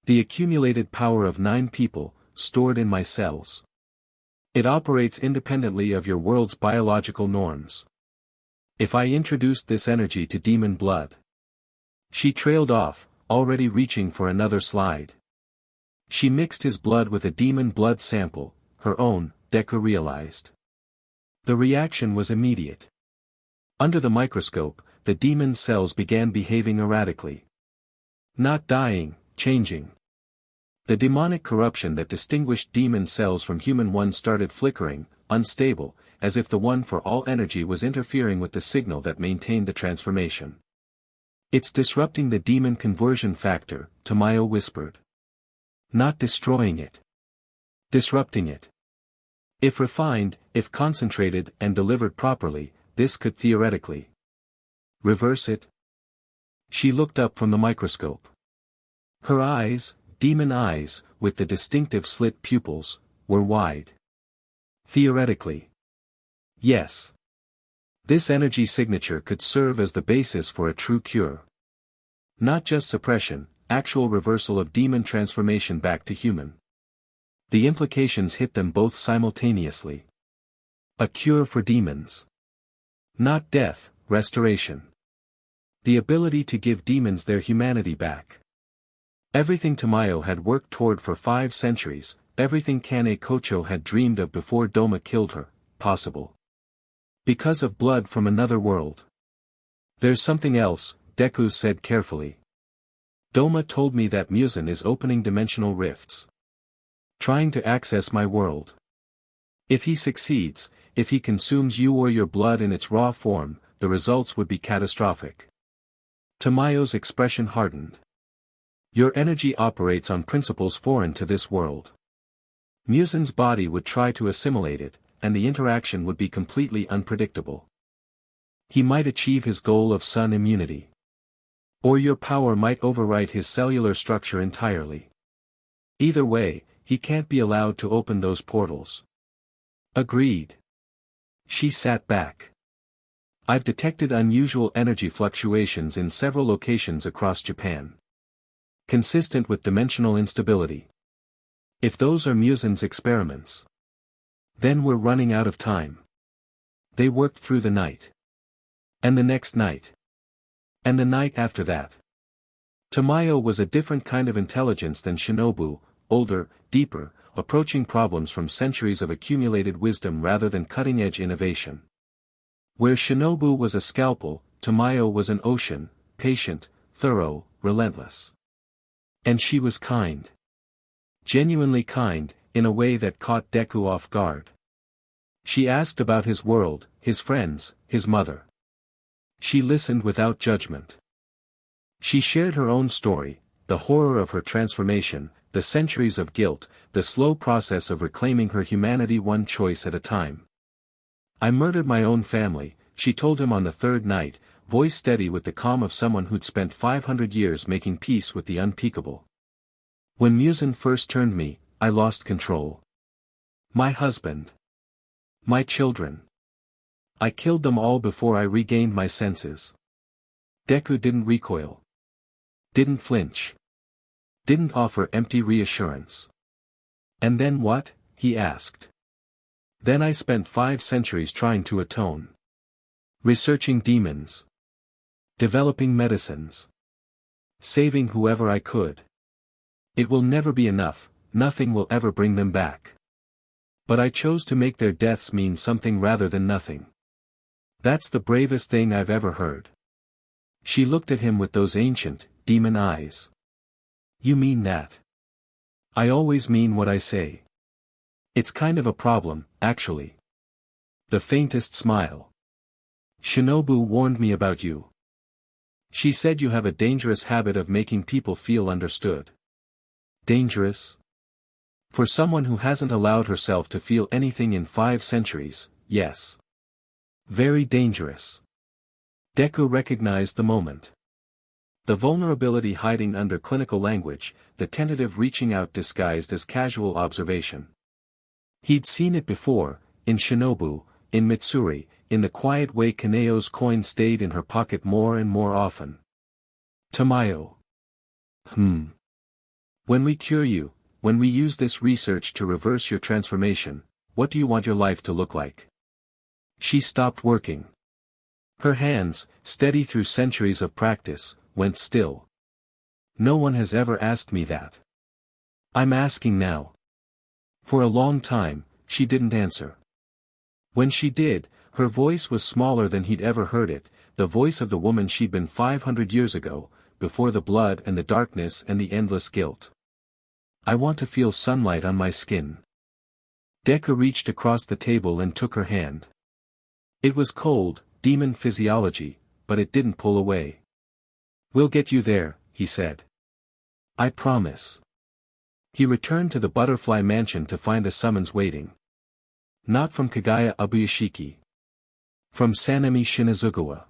The accumulated power of 9 people, stored in my cells. It operates independently of your world's biological norms. If I introduced this energy to demon blood. She trailed off, already reaching for another slide. She mixed his blood with a demon blood sample, her own, Deku realized. The reaction was immediate. Under the microscope, the demon cells began behaving erratically. Not dying, changing. The demonic corruption that distinguished demon cells from human ones started flickering, unstable, as if the one for all energy was interfering with the signal that maintained the transformation. It's disrupting the demon conversion factor, Tamayo whispered. Not destroying it. Disrupting it. If refined, if concentrated and delivered properly, this could theoretically reverse it. She looked up from the microscope. Her eyes, demon eyes, with the distinctive slit pupils, were wide. Theoretically. Yes. This energy signature could serve as the basis for a true cure. Not just suppression, actual reversal of demon transformation back to human. The implications hit them both simultaneously. A cure for demons. Not death, restoration. The ability to give demons their humanity back. Everything Tamayo had worked toward for 5 centuries, everything Kane Kocho had dreamed of before Doma killed her, possible. Because of blood from another world. There's something else, Deku said carefully. Doma told me that Muzan is opening dimensional rifts. Trying to access my world. If he succeeds, if he consumes you or your blood in its raw form, the results would be catastrophic. Tamayo's expression hardened. Your energy operates on principles foreign to this world. Muzan's body would try to assimilate it, and the interaction would be completely unpredictable. He might achieve his goal of sun immunity. Or your power might overwrite his cellular structure entirely. Either way, he can't be allowed to open those portals. Agreed. She sat back. I've detected unusual energy fluctuations in several locations across Japan. Consistent with dimensional instability. If those are Muzan's experiments. Then we're running out of time. They worked through the night. And the next night. And the night after that. Tamayo was a different kind of intelligence than Shinobu, older, deeper, approaching problems from centuries of accumulated wisdom rather than cutting-edge innovation. Where Shinobu was a scalpel, Tamayo was an ocean, patient, thorough, relentless. And she was kind. Genuinely kind, in a way that caught Deku off guard. She asked about his world, his friends, his mother. She listened without judgment. She shared her own story, the horror of her transformation, the centuries of guilt, the slow process of reclaiming her humanity one choice at a time. I murdered my own family, she told him on the 3rd night, voice steady with the calm of someone who'd spent 500 years making peace with the unspeakable. When Muzan first turned me, I lost control. My husband. My children. I killed them all before I regained my senses. Deku didn't recoil. Didn't flinch. Didn't offer empty reassurance. And then what? He asked. Then I spent 5 centuries trying to atone. Researching demons. Developing medicines. Saving whoever I could. It will never be enough, nothing will ever bring them back. But I chose to make their deaths mean something rather than nothing. That's the bravest thing I've ever heard. She looked at him with those ancient, demon eyes. You mean that? I always mean what I say. It's kind of a problem, actually. The faintest smile. Shinobu warned me about you. She said you have a dangerous habit of making people feel understood. Dangerous? For someone who hasn't allowed herself to feel anything in 5 centuries, yes. Very dangerous. Deku recognized the moment. The vulnerability hiding under clinical language, the tentative reaching out disguised as casual observation. He'd seen it before, in Shinobu, in Mitsuri, in the quiet way Kaneo's coin stayed in her pocket more and more often. Tamayo. When we cure you, when we use this research to reverse your transformation, what do you want your life to look like? She stopped working. Her hands, steady through centuries of practice, went still. No one has ever asked me that. I'm asking now. For a long time, she didn't answer. When she did, her voice was smaller than he'd ever heard it, the voice of the woman she'd been 500 years ago, before the blood and the darkness and the endless guilt. I want to feel sunlight on my skin. Deku reached across the table and took her hand. It was cold, demon physiology, but it didn't pull away. We'll get you there, he said. I promise. He returned to the butterfly mansion to find a summons waiting. Not from Kagaya Ubuyashiki. From Sanemi Shinazugawa.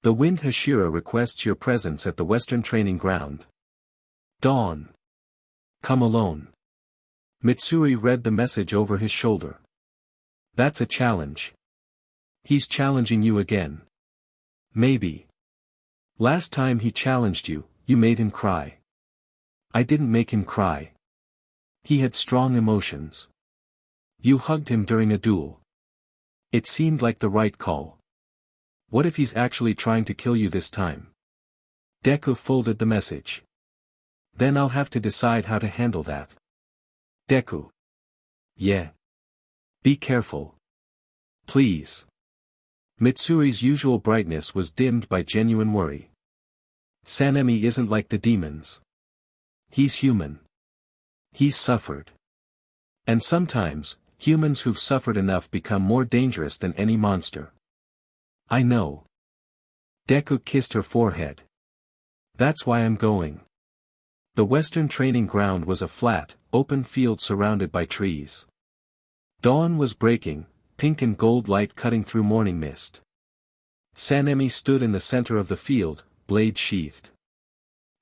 The Wind Hashira requests your presence at the Western Training Ground. Dawn. Come alone. Mitsuri read the message over his shoulder. That's a challenge. He's challenging you again. Maybe. Last time he challenged you, you made him cry. I didn't make him cry. He had strong emotions. You hugged him during a duel. It seemed like the right call. What if he's actually trying to kill you this time? Deku folded the message. Then I'll have to decide how to handle that. Deku. Yeah. Be careful. Please. Mitsuri's usual brightness was dimmed by genuine worry. Sanemi isn't like the demons. He's human. He's suffered. And sometimes, humans who've suffered enough become more dangerous than any monster. I know. Deku kissed her forehead. That's why I'm going. The Western Training Ground was a flat, open field surrounded by trees. Dawn was breaking, pink and gold light cutting through morning mist. Sanemi stood in the center of the field, blade sheathed.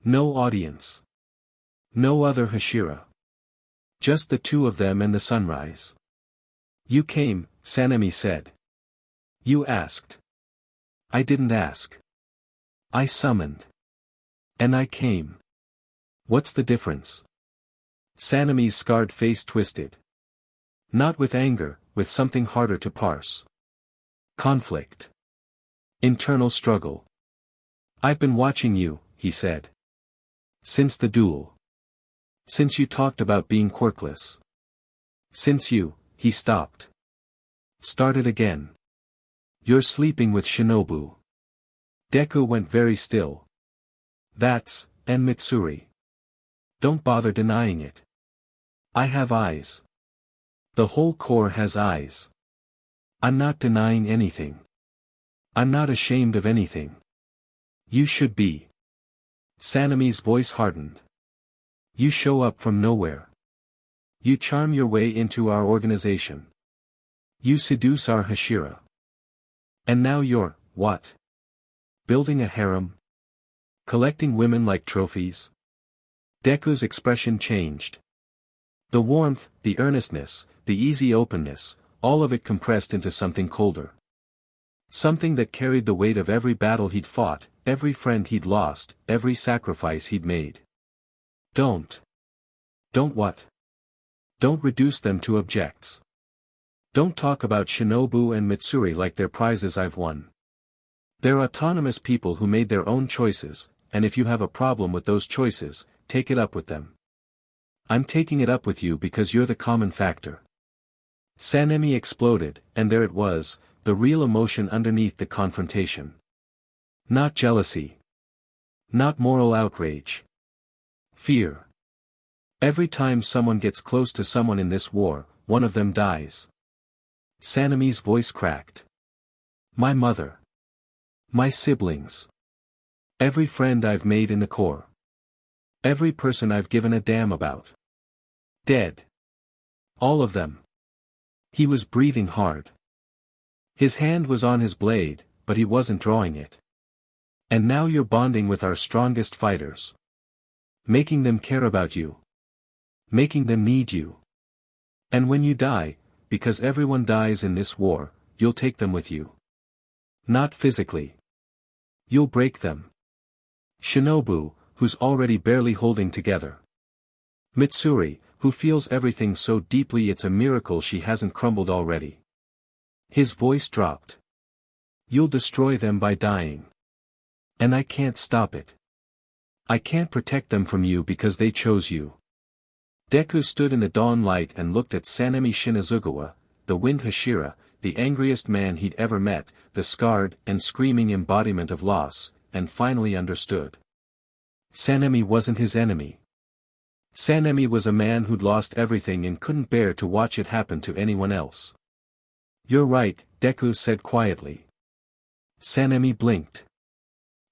No audience. No other Hashira. Just the two of them and the sunrise. You came, Sanemi said. You asked. I didn't ask. I summoned. And I came. What's the difference? Sanemi's scarred face twisted. Not with anger, with something harder to parse. Conflict. Internal struggle. I've been watching you, he said. Since the duel. Since you talked about being quirkless. Since you, he stopped. Started again. You're sleeping with Shinobu. Deku went very still. That's, and Mitsuri. Don't bother denying it. I have eyes. The whole Corps has eyes. I'm not denying anything. I'm not ashamed of anything. You should be. Sanemi's voice hardened. You show up from nowhere. You charm your way into our organization. You seduce our Hashira. And now you're, what? Building a harem? Collecting women like trophies? Deku's expression changed. The warmth, the earnestness, the easy openness, all of it compressed into something colder. Something that carried the weight of every battle he'd fought, every friend he'd lost, every sacrifice he'd made. Don't what? Don't reduce them to objects. Don't talk about Shinobu and Mitsuri like they're prizes I've won. They're autonomous people who made their own choices, and if you have a problem with those choices, take it up with them. I'm taking it up with you because you're the common factor. Sanemi exploded, and there it was, the real emotion underneath the confrontation. Not jealousy. Not moral outrage. Fear. Every time someone gets close to someone in this war, one of them dies. Sanemi's voice cracked. My mother. My siblings. Every friend I've made in the Corps. Every person I've given a damn about. Dead. All of them. He was breathing hard. His hand was on his blade, but he wasn't drawing it. And now you're bonding with our strongest fighters. Making them care about you. Making them need you. And when you die, because everyone dies in this war, you'll take them with you. Not physically. You'll break them. Shinobu, who's already barely holding together. Mitsuri, who feels everything so deeply it's a miracle she hasn't crumbled already. His voice dropped. You'll destroy them by dying. And I can't stop it. I can't protect them from you because they chose you. Deku stood in the dawn light and looked at Sanemi Shinazugawa, the wind Hashira, the angriest man he'd ever met, the scarred and screaming embodiment of loss, and finally understood. Sanemi wasn't his enemy. Sanemi was a man who'd lost everything and couldn't bear to watch it happen to anyone else. You're right, Deku said quietly. Sanemi blinked.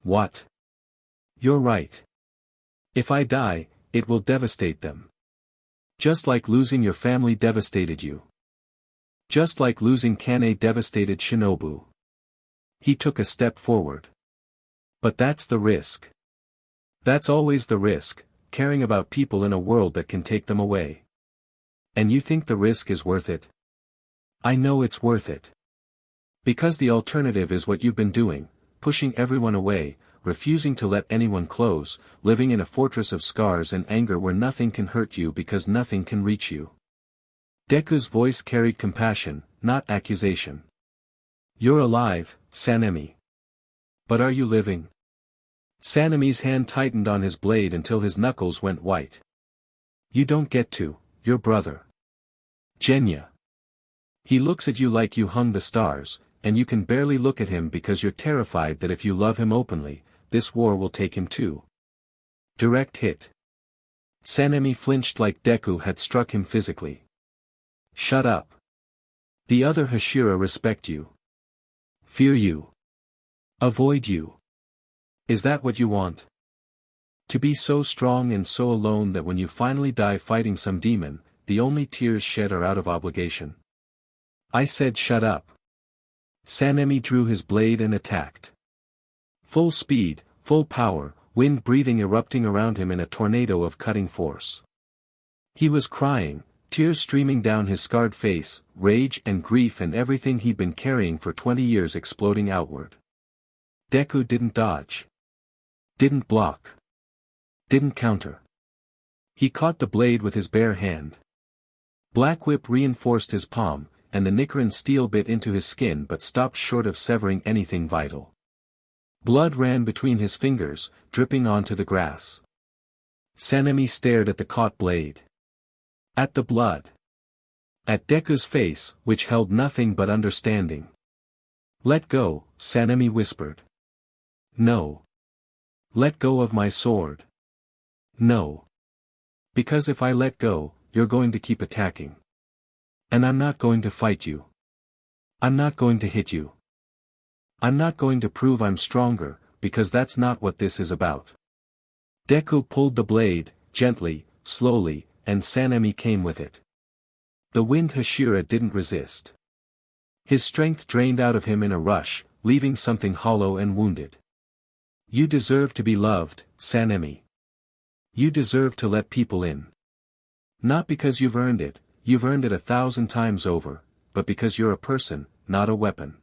What? You're right. If I die, it will devastate them. Just like losing your family devastated you. Just like losing Kane devastated Shinobu. He took a step forward. But that's the risk. That's always the risk, caring about people in a world that can take them away. And you think the risk is worth it? I know it's worth it. Because the alternative is what you've been doing, pushing everyone away, refusing to let anyone close, living in a fortress of scars and anger where nothing can hurt you because nothing can reach you. Deku's voice carried compassion, not accusation. You're alive, Sanemi. But are you living? Sanemi's hand tightened on his blade until his knuckles went white. You don't get to, your brother. Genya. He looks at you like you hung the stars, and you can barely look at him because you're terrified that if you love him openly, this war will take him too. Direct hit. Sanemi flinched like Deku had struck him physically. Shut up. The other Hashira respect you. Fear you. Avoid you. Is that what you want? To be so strong and so alone that when you finally die fighting some demon, the only tears shed are out of obligation. I said shut up. Sanemi drew his blade and attacked. Full speed, full power, wind breathing erupting around him in a tornado of cutting force. He was crying, tears streaming down his scarred face, rage and grief and everything he'd been carrying for 20 years exploding outward. Deku didn't dodge. Didn't block. Didn't counter. He caught the blade with his bare hand. Black Whip reinforced his palm, and the Nichiren steel bit into his skin but stopped short of severing anything vital. Blood ran between his fingers, dripping onto the grass. Sanemi stared at the caught blade. At the blood. At Deku's face, which held nothing but understanding. Let go, Sanemi whispered. No. Let go of my sword. No. Because if I let go, you're going to keep attacking. And I'm not going to fight you. I'm not going to hit you. I'm not going to prove I'm stronger, because that's not what this is about. Deku pulled the blade, gently, slowly, and Sanemi came with it. The wind Hashira didn't resist. His strength drained out of him in a rush, leaving something hollow and wounded. You deserve to be loved, Sanemi. You deserve to let people in. Not because you've earned it 1,000 times over, but because you're a person, not a weapon.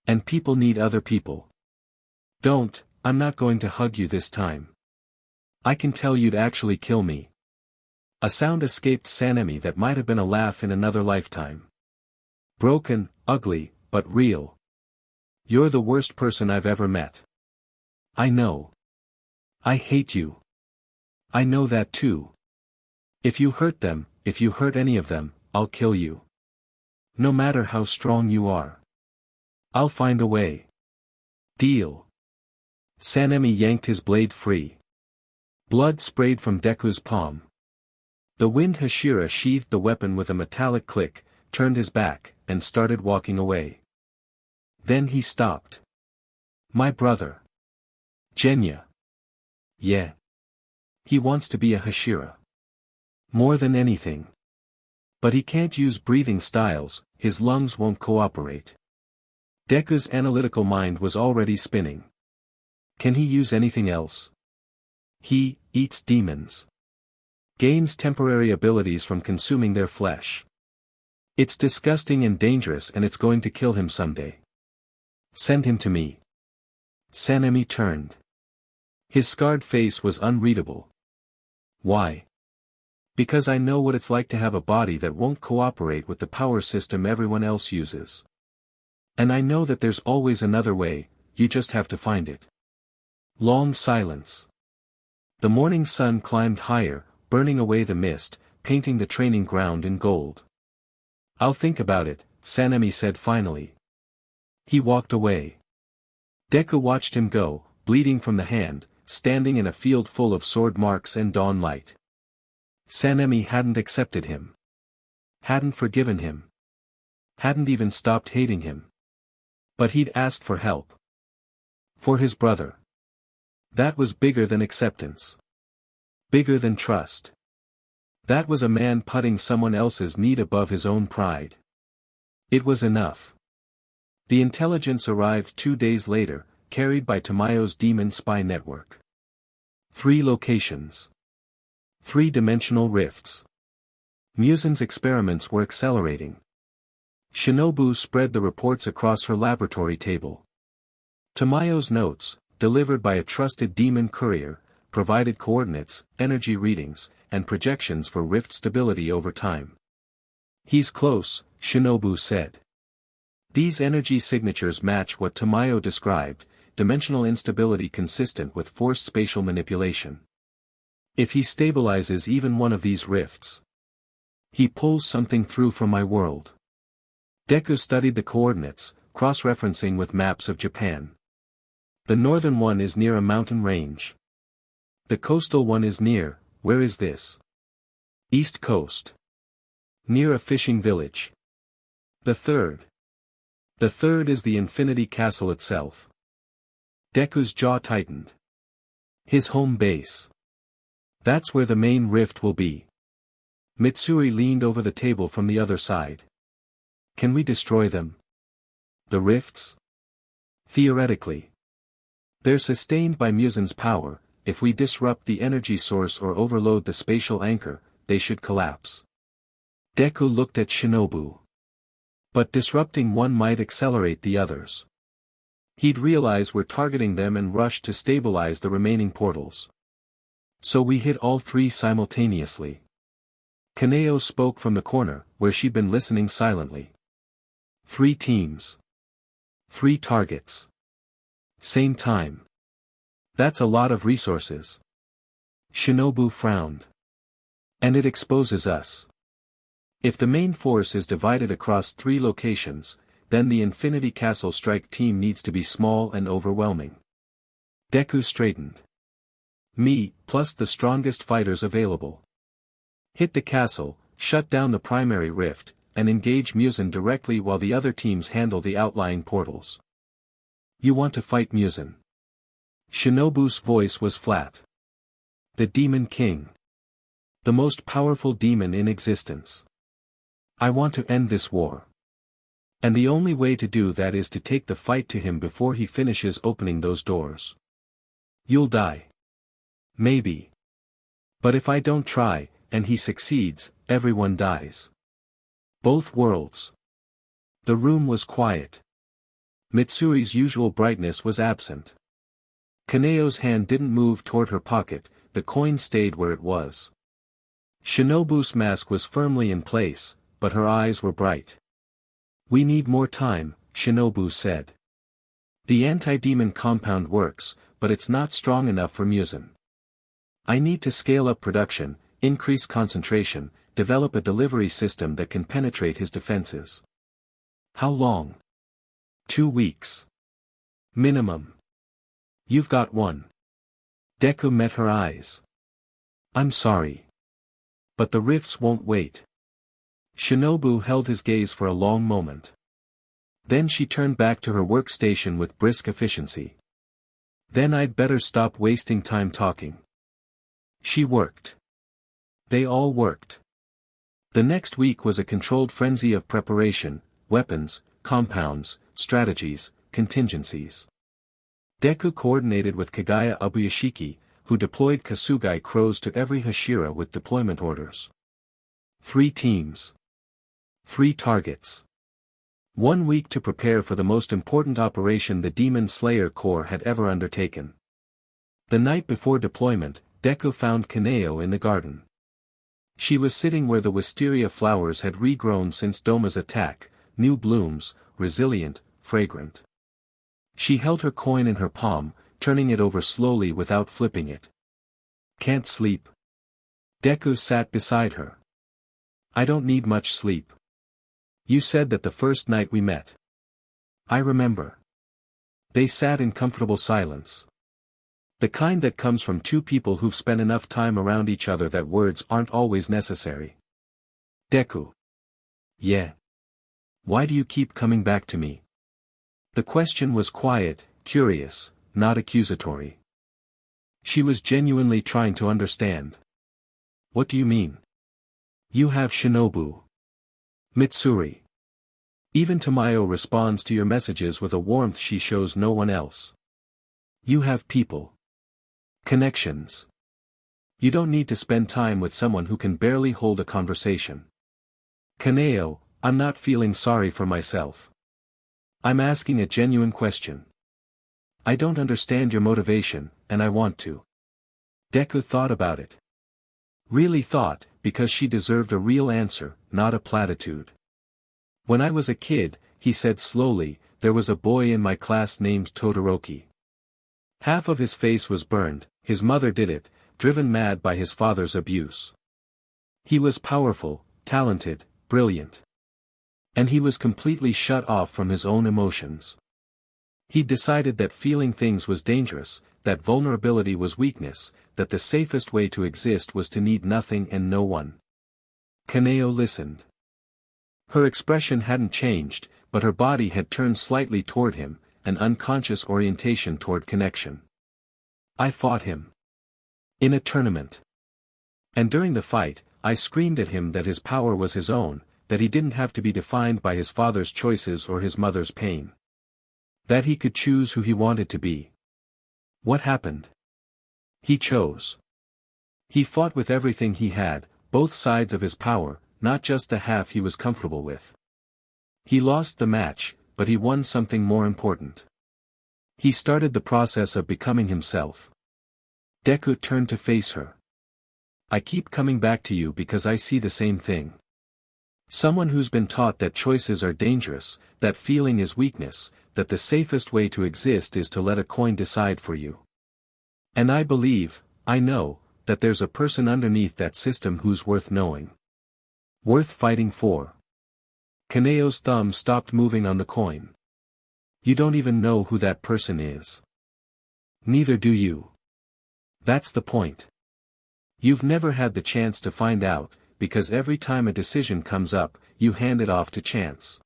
And people need other people. Don't, I'm not going to hug you this time. I can tell you'd actually kill me. A sound escaped Sanemi that might have been a laugh in another lifetime. Broken, ugly, but real. You're the worst person I've ever met. I know. I hate you. I know that too. If you hurt them, if you hurt any of them, I'll kill you. No matter how strong you are. I'll find a way. Deal. Sanemi yanked his blade free. Blood sprayed from Deku's palm. The wind Hashira sheathed the weapon with a metallic click, turned his back, and started walking away. Then he stopped. My brother. Genya. Yeah. He wants to be a Hashira. More than anything. But he can't use breathing styles, his lungs won't cooperate. Deku's analytical mind was already spinning. Can he use anything else? He eats demons. Gains temporary abilities from consuming their flesh. It's disgusting and dangerous, and it's going to kill him someday. Send him to me. Sanemi turned. His scarred face was unreadable. Why? Because I know what it's like to have a body that won't cooperate with the power system everyone else uses. And I know that there's always another way, you just have to find it. Long silence. The morning sun climbed higher, burning away the mist, painting the training ground in gold. I'll think about it, Sanemi said finally. He walked away. Deku watched him go, bleeding from the hand, standing in a field full of sword marks and dawn light. Sanemi hadn't accepted him. Hadn't forgiven him. Hadn't even stopped hating him. But he'd asked for help. For his brother. That was bigger than acceptance. Bigger than trust. That was a man putting someone else's need above his own pride. It was enough. The intelligence arrived 2 days later, carried by Tamayo's demon spy network. 3 locations. 3-dimensional rifts. Musen's experiments were accelerating. Shinobu spread the reports across her laboratory table. Tamayo's notes, delivered by a trusted demon courier, provided coordinates, energy readings, and projections for rift stability over time. He's close, Shinobu said. These energy signatures match what Tamayo described, dimensional instability consistent with forced spatial manipulation. If he stabilizes even one of these rifts, he pulls something through from my world. Deku studied the coordinates, cross-referencing with maps of Japan. The northern one is near a mountain range. The coastal one is near, where is this? East Coast. Near a fishing village. The third is the Infinity Castle itself. Deku's jaw tightened. His home base. That's where the main rift will be. Mitsuri leaned over the table from the other side. Can we destroy them? The rifts? Theoretically. They're sustained by Musen's power. If we disrupt the energy source or overload the spatial anchor, they should collapse. Deku looked at Shinobu. But disrupting one might accelerate the others. He'd realize we're targeting them and rush to stabilize the remaining portals. So we hit all 3 simultaneously. Kaneo spoke from the corner, where she'd been listening silently. 3 teams. 3 targets. Same time. That's a lot of resources. Shinobu frowned. And it exposes us. If the main force is divided across 3 locations, then the Infinity Castle strike team needs to be small and overwhelming. Deku straightened. Me, plus the strongest fighters available. Hit the castle, shut down the primary rift, and engage Musen directly while the other teams handle the outlying portals. You want to fight Musen? Shinobu's voice was flat. The Demon King. The most powerful demon in existence. I want to end this war. And the only way to do that is to take the fight to him before he finishes opening those doors. You'll die. Maybe. But if I don't try, and he succeeds, everyone dies. Both worlds. The room was quiet. Mitsuri's usual brightness was absent. Kaneo's hand didn't move toward her pocket, the coin stayed where it was. Shinobu's mask was firmly in place, but her eyes were bright. We need more time, Shinobu said. The anti-demon compound works, but it's not strong enough for Muzan. I need to scale up production, increase concentration, develop a delivery system that can penetrate his defenses. How long? 2 weeks. Minimum. You've got one. Deku met her eyes. I'm sorry. But the rifts won't wait. Shinobu held his gaze for a long moment. Then she turned back to her workstation with brisk efficiency. Then I'd better stop wasting time talking. She worked. They all worked. The next week was a controlled frenzy of preparation, weapons, compounds, strategies, contingencies. Deku coordinated with Kagaya Ubuyashiki, who deployed Kasugai crows to every Hashira with deployment orders. 3 teams. 3 targets. 1 week to prepare for the most important operation the Demon Slayer Corps had ever undertaken. The night before deployment, Deku found Kaneo in the garden. She was sitting where the wisteria flowers had regrown since Doma's attack, new blooms, resilient, fragrant. She held her coin in her palm, turning it over slowly without flipping it. Can't sleep. Deku sat beside her. I don't need much sleep. You said that the first night we met. I remember. They sat in comfortable silence. The kind that comes from 2 people who've spent enough time around each other that words aren't always necessary. Deku. Yeah. Why do you keep coming back to me? The question was quiet, curious, not accusatory. She was genuinely trying to understand. What do you mean? You have Shinobu. Mitsuri. Even Tamayo responds to your messages with a warmth she shows no one else. You have people. Connections. You don't need to spend time with someone who can barely hold a conversation. Kaneo, I'm not feeling sorry for myself. I'm asking a genuine question. I don't understand your motivation, and I want to. Deku thought about it. Really thought, because she deserved a real answer, not a platitude. When I was a kid, he said slowly, there was a boy in my class named Todoroki. Half of his face was burned, his mother did it, driven mad by his father's abuse. He was powerful, talented, brilliant. And he was completely shut off from his own emotions. He'd decided that feeling things was dangerous, that vulnerability was weakness, that the safest way to exist was to need nothing and no one. Kaneo listened. Her expression hadn't changed, but her body had turned slightly toward him, an unconscious orientation toward connection. I fought him. In a tournament. And during the fight, I screamed at him that his power was his own, that he didn't have to be defined by his father's choices or his mother's pain. That he could choose who he wanted to be. What happened? He chose. He fought with everything he had, both sides of his power, not just the half he was comfortable with. He lost the match, but he won something more important. He started the process of becoming himself. Deku turned to face her. I keep coming back to you because I see the same thing. Someone who's been taught that choices are dangerous, that feeling is weakness, that the safest way to exist is to let a coin decide for you. And I believe, I know, that there's a person underneath that system who's worth knowing. Worth fighting for. Kaneo's thumb stopped moving on the coin. You don't even know who that person is. Neither do you. That's the point. You've never had the chance to find out, because every time a decision comes up, you hand it off to chance.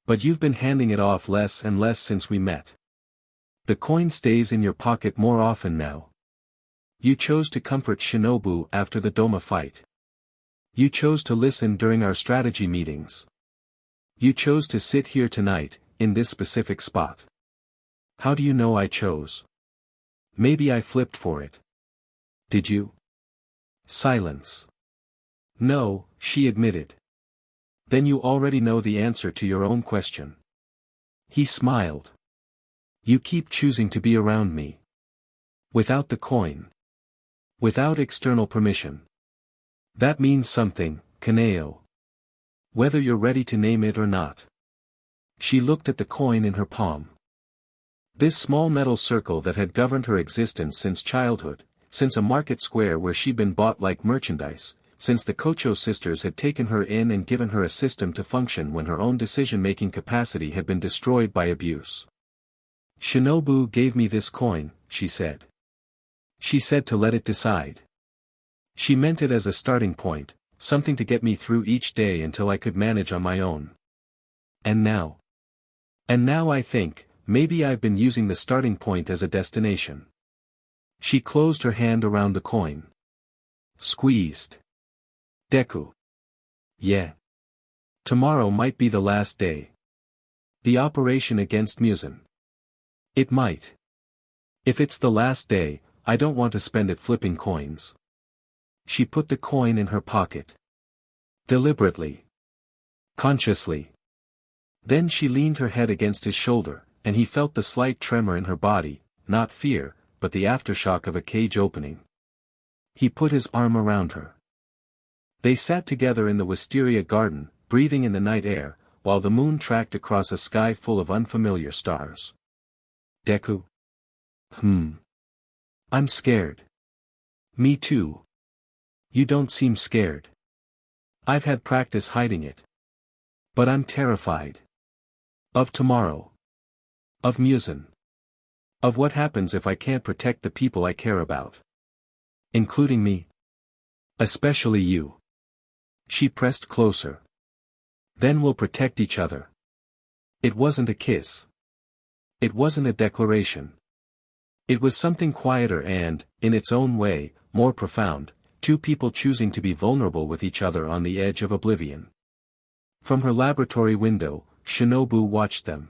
But you've been handing it off less and less since we met. The coin stays in your pocket more often now. You chose to comfort Shinobu after the Doma fight. You chose to listen during our strategy meetings. You chose to sit here tonight, in this specific spot. How do you know I chose? Maybe I flipped for it. Did you? Silence. No, she admitted. Then you already know the answer to your own question. He smiled. You keep choosing to be around me. Without the coin. Without external permission. That means something, Kaneo. Whether you're ready to name it or not. She looked at the coin in her palm. This small metal circle that had governed her existence since childhood, since a market square where she'd been bought like merchandise, since the Kocho sisters had taken her in and given her a system to function when her own decision-making capacity had been destroyed by abuse. Shinobu gave me this coin, she said. She said to let it decide. She meant it as a starting point, something to get me through each day until I could manage on my own. And now? And now I think, maybe I've been using the starting point as a destination. She closed her hand around the coin. Squeezed. Deku. Yeah. Tomorrow might be the last day. The operation against Muzan. It might. If it's the last day, I don't want to spend it flipping coins. She put the coin in her pocket. Deliberately. Consciously. Then she leaned her head against his shoulder, and he felt the slight tremor in her body, not fear, but the aftershock of a cage opening. He put his arm around her. They sat together in the wisteria garden, breathing in the night air, while the moon tracked across a sky full of unfamiliar stars. Deku? I'm scared. Me too. You don't seem scared. I've had practice hiding it. But I'm terrified. Of tomorrow. Of Muzan. Of what happens if I can't protect the people I care about. Including me. Especially you. She pressed closer. Then we'll protect each other. It wasn't a kiss. It wasn't a declaration. It was something quieter and, in its own way, more profound, two people choosing to be vulnerable with each other on the edge of oblivion. From her laboratory window, Shinobu watched them.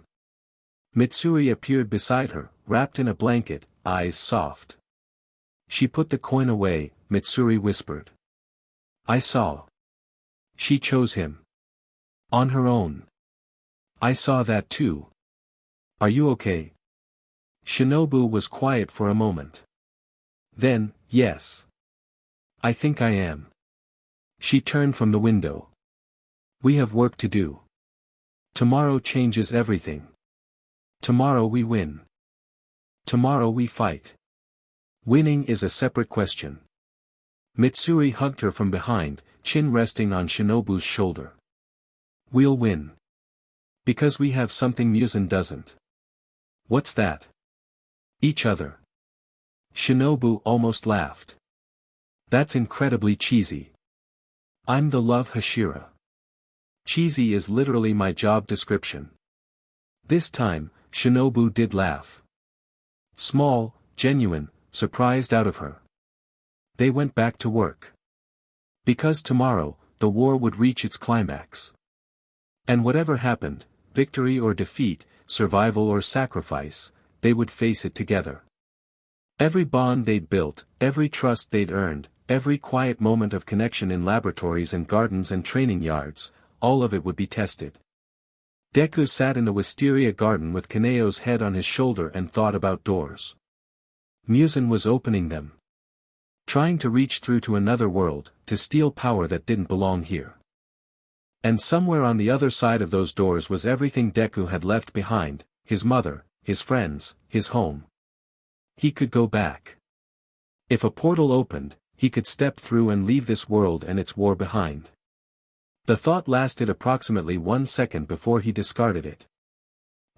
Mitsuri appeared beside her, wrapped in a blanket, eyes soft. She put the coin away, Mitsuri whispered. I saw. She chose him. On her own. I saw that too. Are you okay? Shinobu was quiet for a moment. Then, yes. I think I am. She turned from the window. We have work to do. Tomorrow changes everything. Tomorrow we win. Tomorrow we fight. Winning is a separate question. Mitsuri hugged her from behind, chin resting on Shinobu's shoulder. We'll win. Because we have something Muzan doesn't. What's that? Each other. Shinobu almost laughed. That's incredibly cheesy. I'm the love Hashira. Cheesy is literally my job description. This time, Shinobu did laugh. Small, genuine, surprised out of her. They went back to work. Because tomorrow, the war would reach its climax. And whatever happened, victory or defeat, survival or sacrifice, they would face it together. Every bond they'd built, every trust they'd earned, every quiet moment of connection in laboratories and gardens and training yards, all of it would be tested. Deku sat in the wisteria garden with Kaneo's head on his shoulder and thought about doors. Muzan was opening them. Trying to reach through to another world, to steal power that didn't belong here. And somewhere on the other side of those doors was everything Deku had left behind, his mother, his friends, his home. He could go back. If a portal opened, he could step through and leave this world and its war behind. The thought lasted approximately 1 second before he discarded it.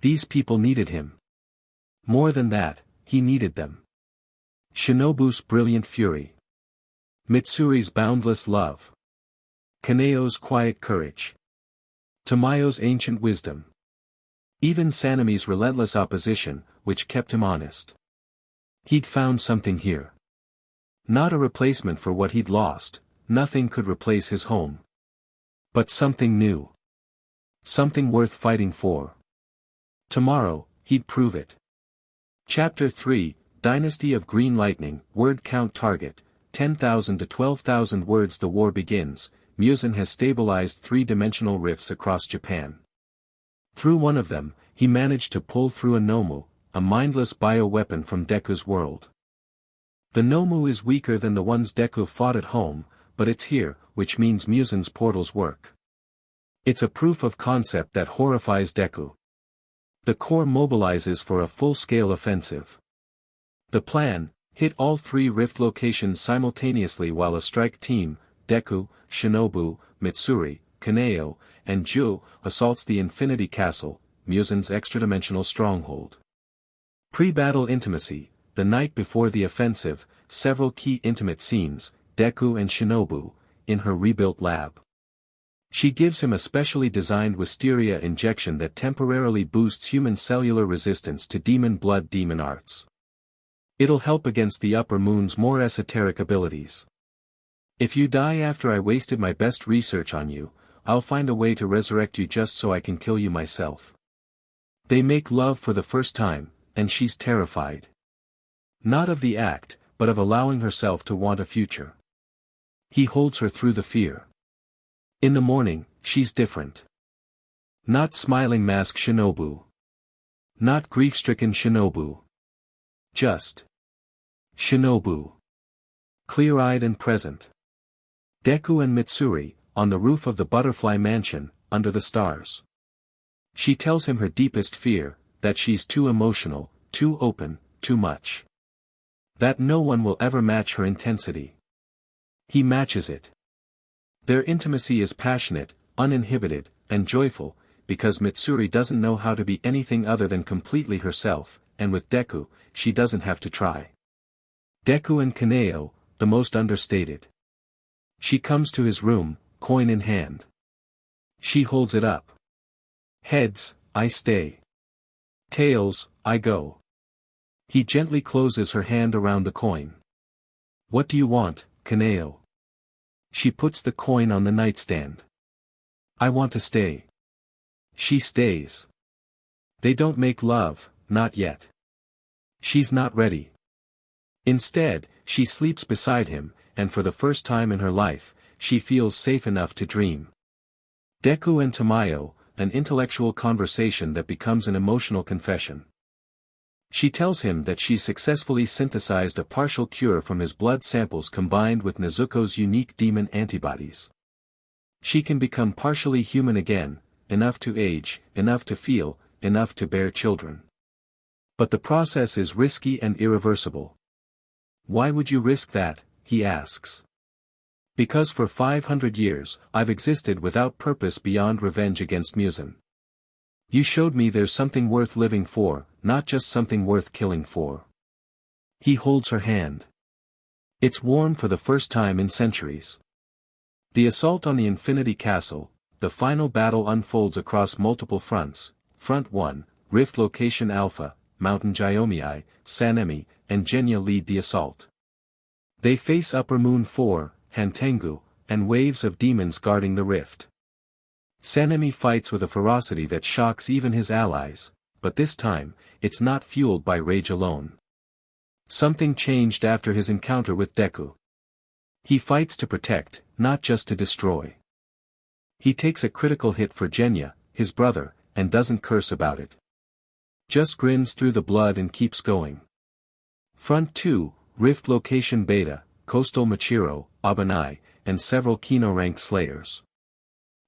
These people needed him. More than that, he needed them. Shinobu's brilliant fury. Mitsuri's boundless love. Kaneo's quiet courage. Tamayo's ancient wisdom. Even Sanemi's relentless opposition, which kept him honest. He'd found something here. Not a replacement for what he'd lost, nothing could replace his home. But something new. Something worth fighting for. Tomorrow, he'd prove it. Chapter 3, Dynasty of Green Lightning, Word Count Target, 10,000 to 12,000 words. The war begins. Muzan has stabilized 3-dimensional rifts across Japan. Through one of them, he managed to pull through a Nomu, a mindless bioweapon from Deku's world. The Nomu is weaker than the ones Deku fought at home, but it's here, which means Muzan's portals work. It's a proof of concept that horrifies Deku. The core mobilizes for a full-scale offensive. The plan: hit all 3 rift locations simultaneously while a strike team, Deku, Shinobu, Mitsuri, Kaneo, and Ju, assaults the Infinity Castle, Musen's extradimensional stronghold. Pre-battle intimacy: the night before the offensive, several key intimate scenes, Deku and Shinobu, in her rebuilt lab. She gives him a specially designed wisteria injection that temporarily boosts human cellular resistance to demon blood demon arts. It'll help against the upper moon's more esoteric abilities. If you die after I wasted my best research on you, I'll find a way to resurrect you just so I can kill you myself. They make love for the first time, and she's terrified. Not of the act, but of allowing herself to want a future. He holds her through the fear. In the morning, she's different. Not smiling mask Shinobu. Not grief-stricken Shinobu. Just Shinobu. Clear-eyed and present. Deku and Mitsuri, on the roof of the butterfly mansion, under the stars. She tells him her deepest fear, that she's too emotional, too open, too much. That no one will ever match her intensity. He matches it. Their intimacy is passionate, uninhibited, and joyful, because Mitsuri doesn't know how to be anything other than completely herself, and with Deku, she doesn't have to try. Deku and Kaneo, the most understated. She comes to his room, coin in hand. She holds it up. Heads, I stay. Tails, I go. He gently closes her hand around the coin. What do you want, Kaneo? She puts the coin on the nightstand. I want to stay. She stays. They don't make love, not yet. She's not ready. Instead, she sleeps beside him, and for the first time in her life, she feels safe enough to dream. Deku and Tamayo, an intellectual conversation that becomes an emotional confession. She tells him that she's successfully synthesized a partial cure from his blood samples combined with Nezuko's unique demon antibodies. She can become partially human again, enough to age, enough to feel, enough to bear children. But the process is risky and irreversible. Why would you risk that, he asks. Because for 500 years, I've existed without purpose beyond revenge against Musen. You showed me there's something worth living for, not just something worth killing for. He holds her hand. It's warm for the first time in centuries. The assault on the Infinity Castle, the final battle unfolds across multiple fronts. Front 1, Rift Location Alpha, Mountain Gyomii, Sanemi, and Genya lead the assault. They face Upper Moon 4, Hantengu, and waves of demons guarding the rift. Sanemi fights with a ferocity that shocks even his allies, but this time, it's not fueled by rage alone. Something changed after his encounter with Deku. He fights to protect, not just to destroy. He takes a critical hit for Genya, his brother, and doesn't curse about it. Just grins through the blood and keeps going. Front 2, Rift Location Beta, Coastal Machiro, Abanai, and several Kino-rank slayers.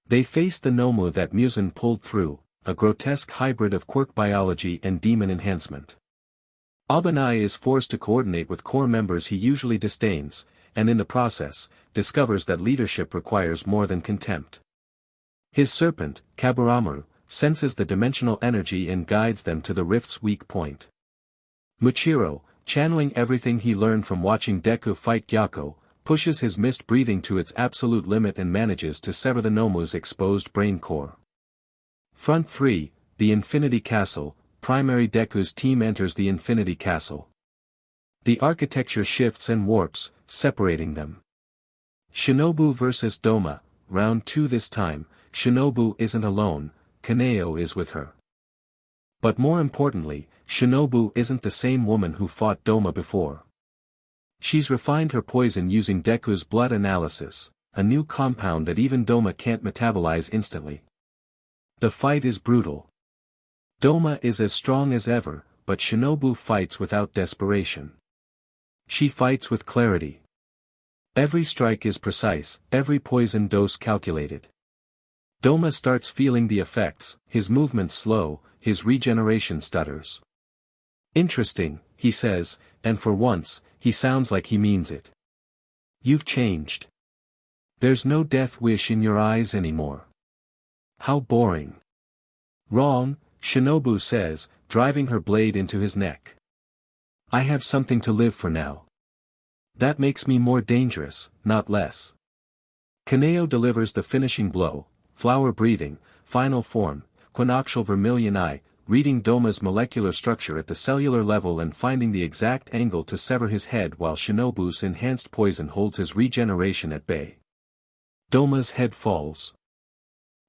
They face the Nomu that Musen pulled through, a grotesque hybrid of quirk biology and demon enhancement. Abanai is forced to coordinate with core members he usually disdains, and in the process, discovers that leadership requires more than contempt. His serpent, Kaburamaru, senses the dimensional energy and guides them to the rift's weak point. Muchiro, channeling everything he learned from watching Deku fight Gyako, pushes his mist breathing to its absolute limit and manages to sever the Nomu's exposed brain core. Front 3, the Infinity Castle, Primary Deku's team enters the Infinity Castle. The architecture shifts and warps, separating them. Shinobu vs. Doma, round 2 this time, Shinobu isn't alone, Kaneo is with her. But more importantly, Shinobu isn't the same woman who fought Doma before. She's refined her poison using Deku's blood analysis, a new compound that even Doma can't metabolize instantly. The fight is brutal. Doma is as strong as ever, but Shinobu fights without desperation. She fights with clarity. Every strike is precise, every poison dose calculated. Doma starts feeling the effects, his movements slow, his regeneration stutters. Interesting, he says, and for once, he sounds like he means it. You've changed. There's no death wish in your eyes anymore. How boring. Wrong, Shinobu says, driving her blade into his neck. I have something to live for now. That makes me more dangerous, not less. Kaneo delivers the finishing blow, flower breathing, final form, quinoctial vermilion eye, reading Doma's molecular structure at the cellular level and finding the exact angle to sever his head while Shinobu's enhanced poison holds his regeneration at bay. Doma's head falls.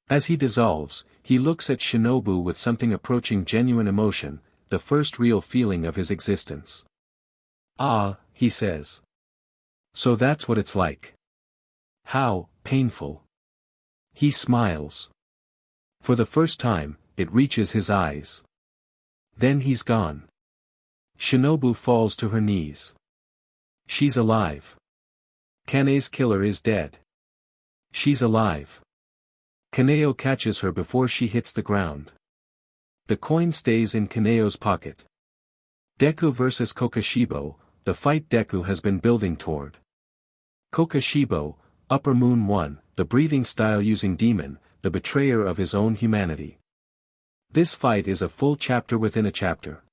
As he dissolves, he looks at Shinobu with something approaching genuine emotion, the first real feeling of his existence. Ah, he says. So that's what it's like. How painful. He smiles. For the first time, it reaches his eyes. Then he's gone. Shinobu falls to her knees. She's alive. Kane's killer is dead. She's alive. Kaneo catches her before she hits the ground. The coin stays in Kaneo's pocket. Deku vs Kokashibo, the fight Deku has been building toward. Kokashibo, Upper Moon 1, the breathing style using demon, the betrayer of his own humanity. This fight is a full chapter within a chapter.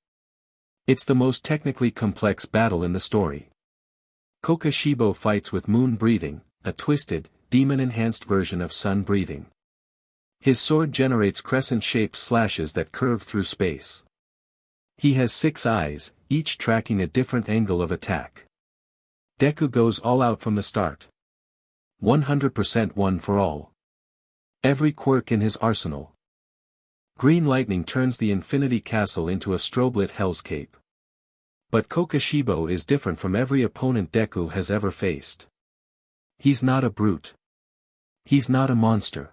It's the most technically complex battle in the story. Kokashibo fights with moon breathing, a twisted, demon-enhanced version of sun breathing. His sword generates crescent-shaped slashes that curve through space. He has 6 eyes, each tracking a different angle of attack. Deku goes all out from the start. 100% one for all. Every quirk in his arsenal. Green lightning turns the Infinity Castle into a strobe-lit hellscape. But Kokashibo is different from every opponent Deku has ever faced. He's not a brute. He's not a monster.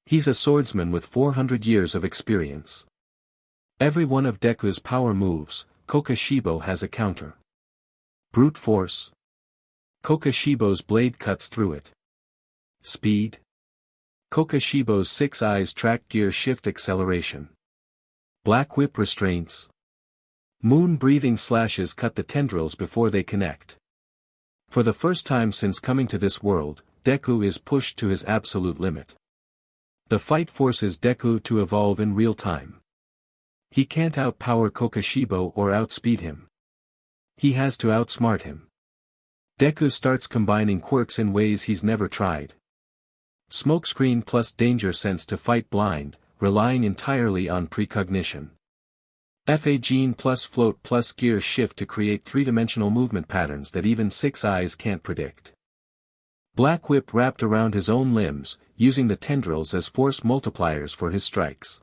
He's a swordsman with 400 years of experience. Every one of Deku's power moves, Kokashibo has a counter. Brute force. Kokashibo's blade cuts through it. Speed. Kokashibo's 6 eyes track gear shift acceleration. Black whip restraints. Moon breathing slashes cut the tendrils before they connect. For the first time since coming to this world, Deku is pushed to his absolute limit. The fight forces Deku to evolve in real time. He can't outpower Kokashibo or outspeed him. He has to outsmart him. Deku starts combining quirks in ways he's never tried. Smokescreen plus danger sense to fight blind, relying entirely on precognition. FA gene plus float plus gear shift to create 3-dimensional movement patterns that even 6 eyes can't predict. Black whip wrapped around his own limbs, using the tendrils as force multipliers for his strikes.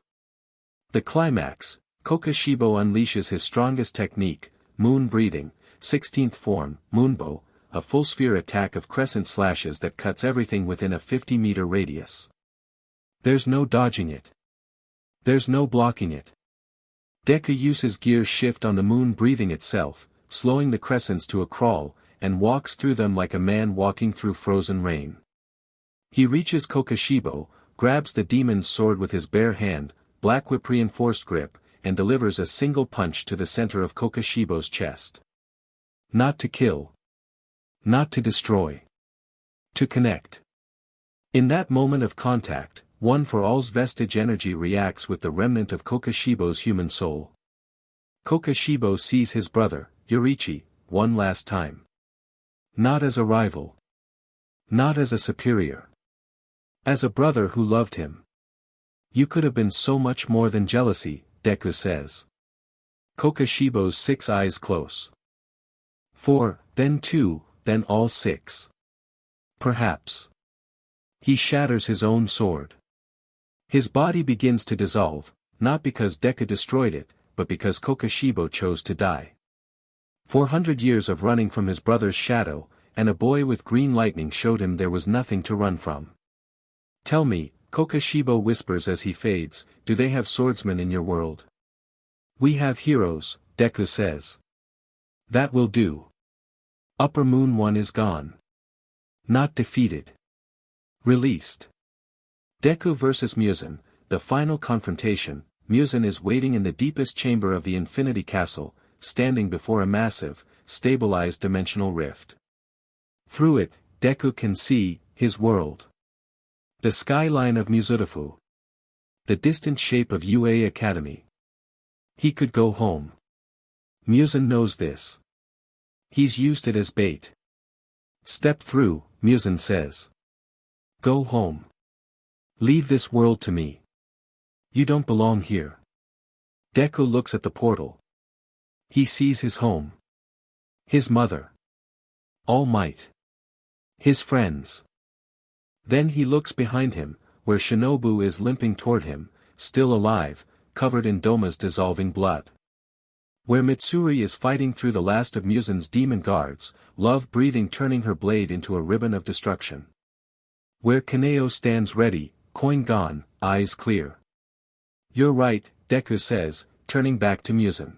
The climax, Kokashibo unleashes his strongest technique, moon breathing, 16th form, moonbow, a full sphere attack of crescent slashes that cuts everything within a 50-meter radius. There's no dodging it. There's no blocking it. Deku uses gear shift on the moon breathing itself, slowing the crescents to a crawl, and walks through them like a man walking through frozen rain. He reaches Kokashibo, grabs the demon's sword with his bare hand, black whip reinforced grip, and delivers a single punch to the center of Kokashibo's chest. Not to kill. Not to destroy. To connect. In that moment of contact, One for All's vestige energy reacts with the remnant of Kokashibo's human soul. Kokashibo sees his brother, Yoriichi, one last time. Not as a rival. Not as a superior. As a brother who loved him. You could have been so much more than jealousy, Deku says. Kokashibo's 6 eyes close. 4, then 2, then all 6. Perhaps. He shatters his own sword. His body begins to dissolve, not because Deku destroyed it, but because Kokashibo chose to die. 400 years of running from his brother's shadow, and a boy with green lightning showed him there was nothing to run from. Tell me, Kokashibo whispers as he fades, do they have swordsmen in your world? We have heroes, Deku says. That will do. Upper Moon 1 is gone. Not defeated. Released. Deku vs Muzan, the final confrontation, Muzan is waiting in the deepest chamber of the Infinity Castle, standing before a massive, stabilized dimensional rift. Through it, Deku can see his world. The skyline of Muzurifu. The distant shape of UA Academy. He could go home. Muzan knows this. He's used it as bait. Step through, Muzan says. Go home. Leave this world to me. You don't belong here. Deku looks at the portal. He sees his home. His mother. All Might. His friends. Then he looks behind him, where Shinobu is limping toward him, still alive, covered in Doma's dissolving blood. Where Mitsuri is fighting through the last of Muzan's demon guards, love breathing, turning her blade into a ribbon of destruction. Where Kaneo stands ready, coin gone, eyes clear. You're right, Deku says, turning back to Muzan.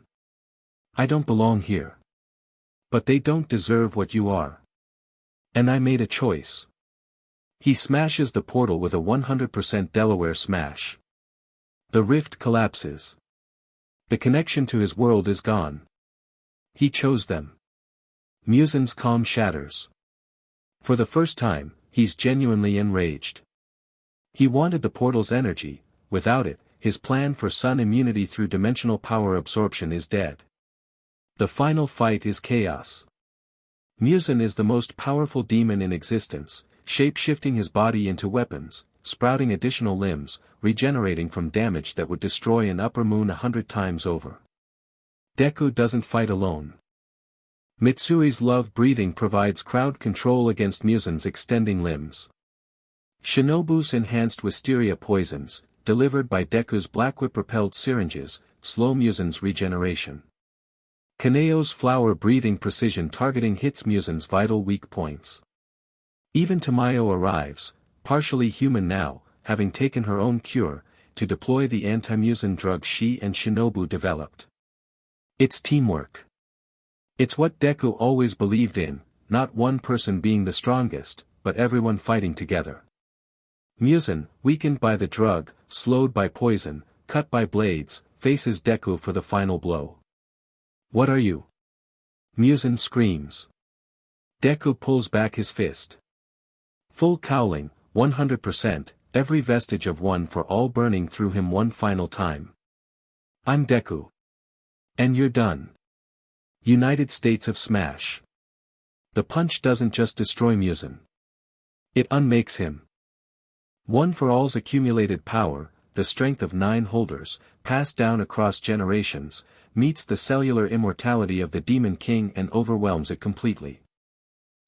I don't belong here. But they don't deserve what you are. And I made a choice. He smashes the portal with a 100% Delaware smash. The rift collapses. The connection to his world is gone. He chose them. Muzan's calm shatters. For the first time, he's genuinely enraged. He wanted the portal's energy. Without it, his plan for sun immunity through dimensional power absorption is dead. The final fight is chaos. Muzan is the most powerful demon in existence, shape-shifting his body into weapons, sprouting additional limbs, regenerating from damage that would destroy an upper moon 100 times over. Deku doesn't fight alone. Mitsuri's love breathing provides crowd control against Muzan's extending limbs. Shinobu's enhanced wisteria poisons, delivered by Deku's Blackwhip-propelled syringes, slow Muzan's regeneration. Kaneo's flower-breathing precision targeting hits Muzan's vital weak points. Even Tamayo arrives, partially human now, having taken her own cure, to deploy the anti-Muzan drug she and Shinobu developed. It's teamwork. It's what Deku always believed in, not one person being the strongest, but everyone fighting together. Muzan, weakened by the drug, slowed by poison, cut by blades, faces Deku for the final blow. What are you? Muzan screams. Deku pulls back his fist. Full cowling, 100%, every vestige of one for all burning through him one final time. I'm Deku. And you're done. United States of Smash. The punch doesn't just destroy Muzan. It unmakes him. One for all's accumulated power, the strength of 9 holders, passed down across generations, meets the cellular immortality of the Demon King and overwhelms it completely.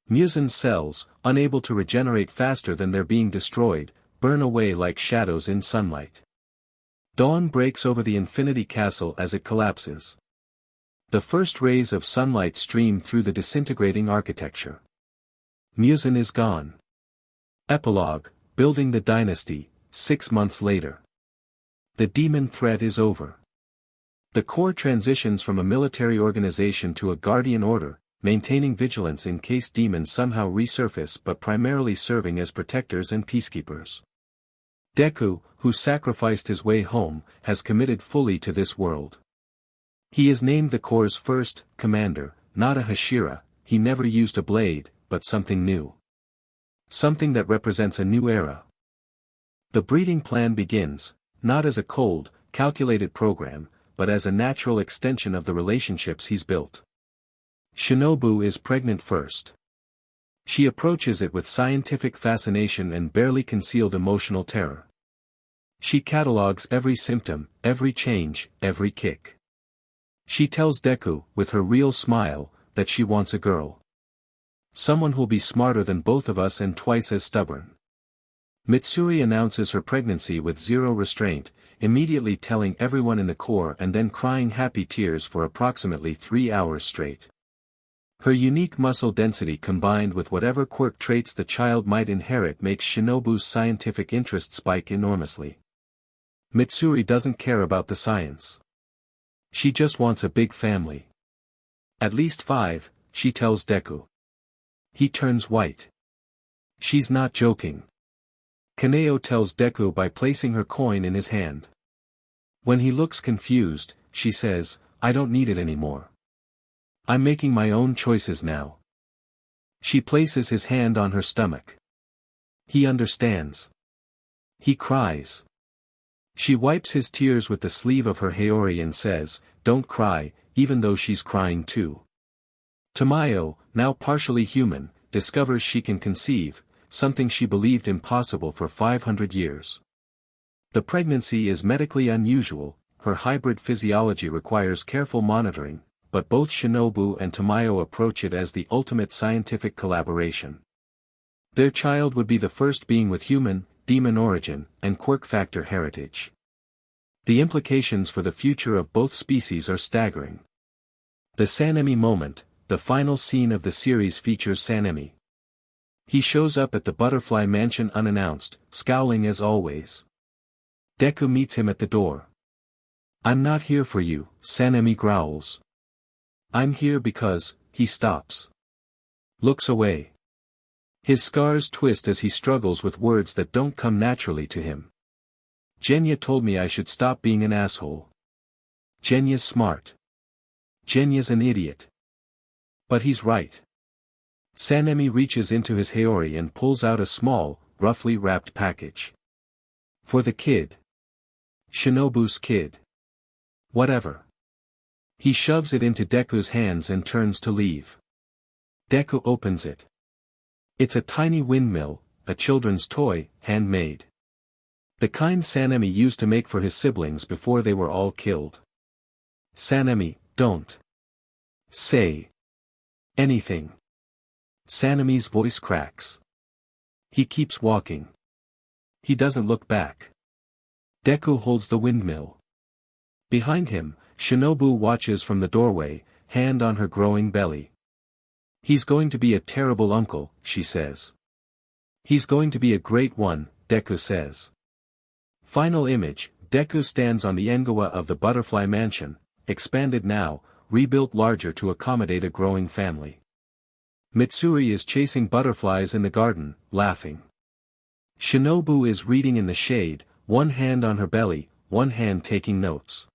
Muzan's cells, unable to regenerate faster than they're being destroyed, burn away like shadows in sunlight. Dawn breaks over the Infinity Castle as it collapses. The first rays of sunlight stream through the disintegrating architecture. Muzan is gone. Epilogue, Building the Dynasty, 6 months later. The demon threat is over. The Corps transitions from a military organization to a guardian order, maintaining vigilance in case demons somehow resurface but primarily serving as protectors and peacekeepers. Deku, who sacrificed his way home, has committed fully to this world. He is named the Corps' first commander, not a Hashira. He never used a blade, but something new. Something that represents a new era. The breeding plan begins, not as a cold, calculated program, but as a natural extension of the relationships he's built. Shinobu is pregnant first. She approaches it with scientific fascination and barely concealed emotional terror. She catalogues every symptom, every change, every kick. She tells Deku, with her real smile, that she wants a girl. Someone who'll be smarter than both of us and twice as stubborn. Mitsuri announces her pregnancy with zero restraint, immediately telling everyone in the Corps and then crying happy tears for approximately 3 hours straight. Her unique muscle density combined with whatever quirk traits the child might inherit makes Shinobu's scientific interest spike enormously. Mitsuri doesn't care about the science. She just wants a big family. At least 5, she tells Deku. He turns white. She's not joking. Kaneo tells Deku by placing her coin in his hand. When he looks confused, she says, I don't need it anymore. I'm making my own choices now. She places his hand on her stomach. He understands. He cries. She wipes his tears with the sleeve of her haori and says, don't cry, even though she's crying too. Tamayo, now partially human, discovers she can conceive, something she believed impossible for 500 years. The pregnancy is medically unusual, her hybrid physiology requires careful monitoring, but both Shinobu and Tamayo approach it as the ultimate scientific collaboration. Their child would be the first being with human, demon origin, and quirk factor heritage. The implications for the future of both species are staggering. The Sanemi moment, the final scene of the series features Sanemi. He shows up at the butterfly mansion unannounced, scowling as always. Deku meets him at the door. I'm not here for you, Sanemi growls. I'm here because, he stops. Looks away. His scars twist as he struggles with words that don't come naturally to him. Genya told me I should stop being an asshole. Genya's smart. Genya's an idiot. But he's right. Sanemi reaches into his haori and pulls out a small, roughly wrapped package. For the kid. Shinobu's kid. Whatever. He shoves it into Deku's hands and turns to leave. Deku opens it. It's a tiny windmill, a children's toy, handmade. The kind Sanemi used to make for his siblings before they were all killed. Sanemi, don't say anything. Sanemi's voice cracks. He keeps walking. He doesn't look back. Deku holds the windmill. Behind him, Shinobu watches from the doorway, hand on her growing belly. He's going to be a terrible uncle, she says. He's going to be a great one, Deku says. Final image, Deku stands on the engawa of the butterfly mansion, expanded now, rebuilt larger to accommodate a growing family. Mitsuri is chasing butterflies in the garden, laughing. Shinobu is reading in the shade, one hand on her belly, one hand taking notes.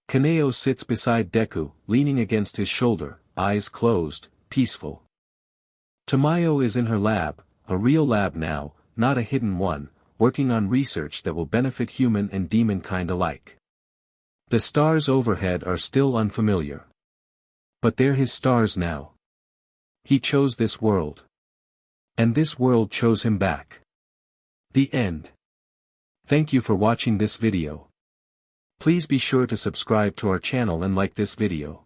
Kaneo sits beside Deku, leaning against his shoulder, eyes closed, peaceful. Tamayo is in her lab, a real lab now, not a hidden one, working on research that will benefit human and demon kind alike. The stars overhead are still unfamiliar. But they're his stars now. He chose this world. And this world chose him back. The end. Thank you for watching this video. Please be sure to subscribe to our channel and like this video.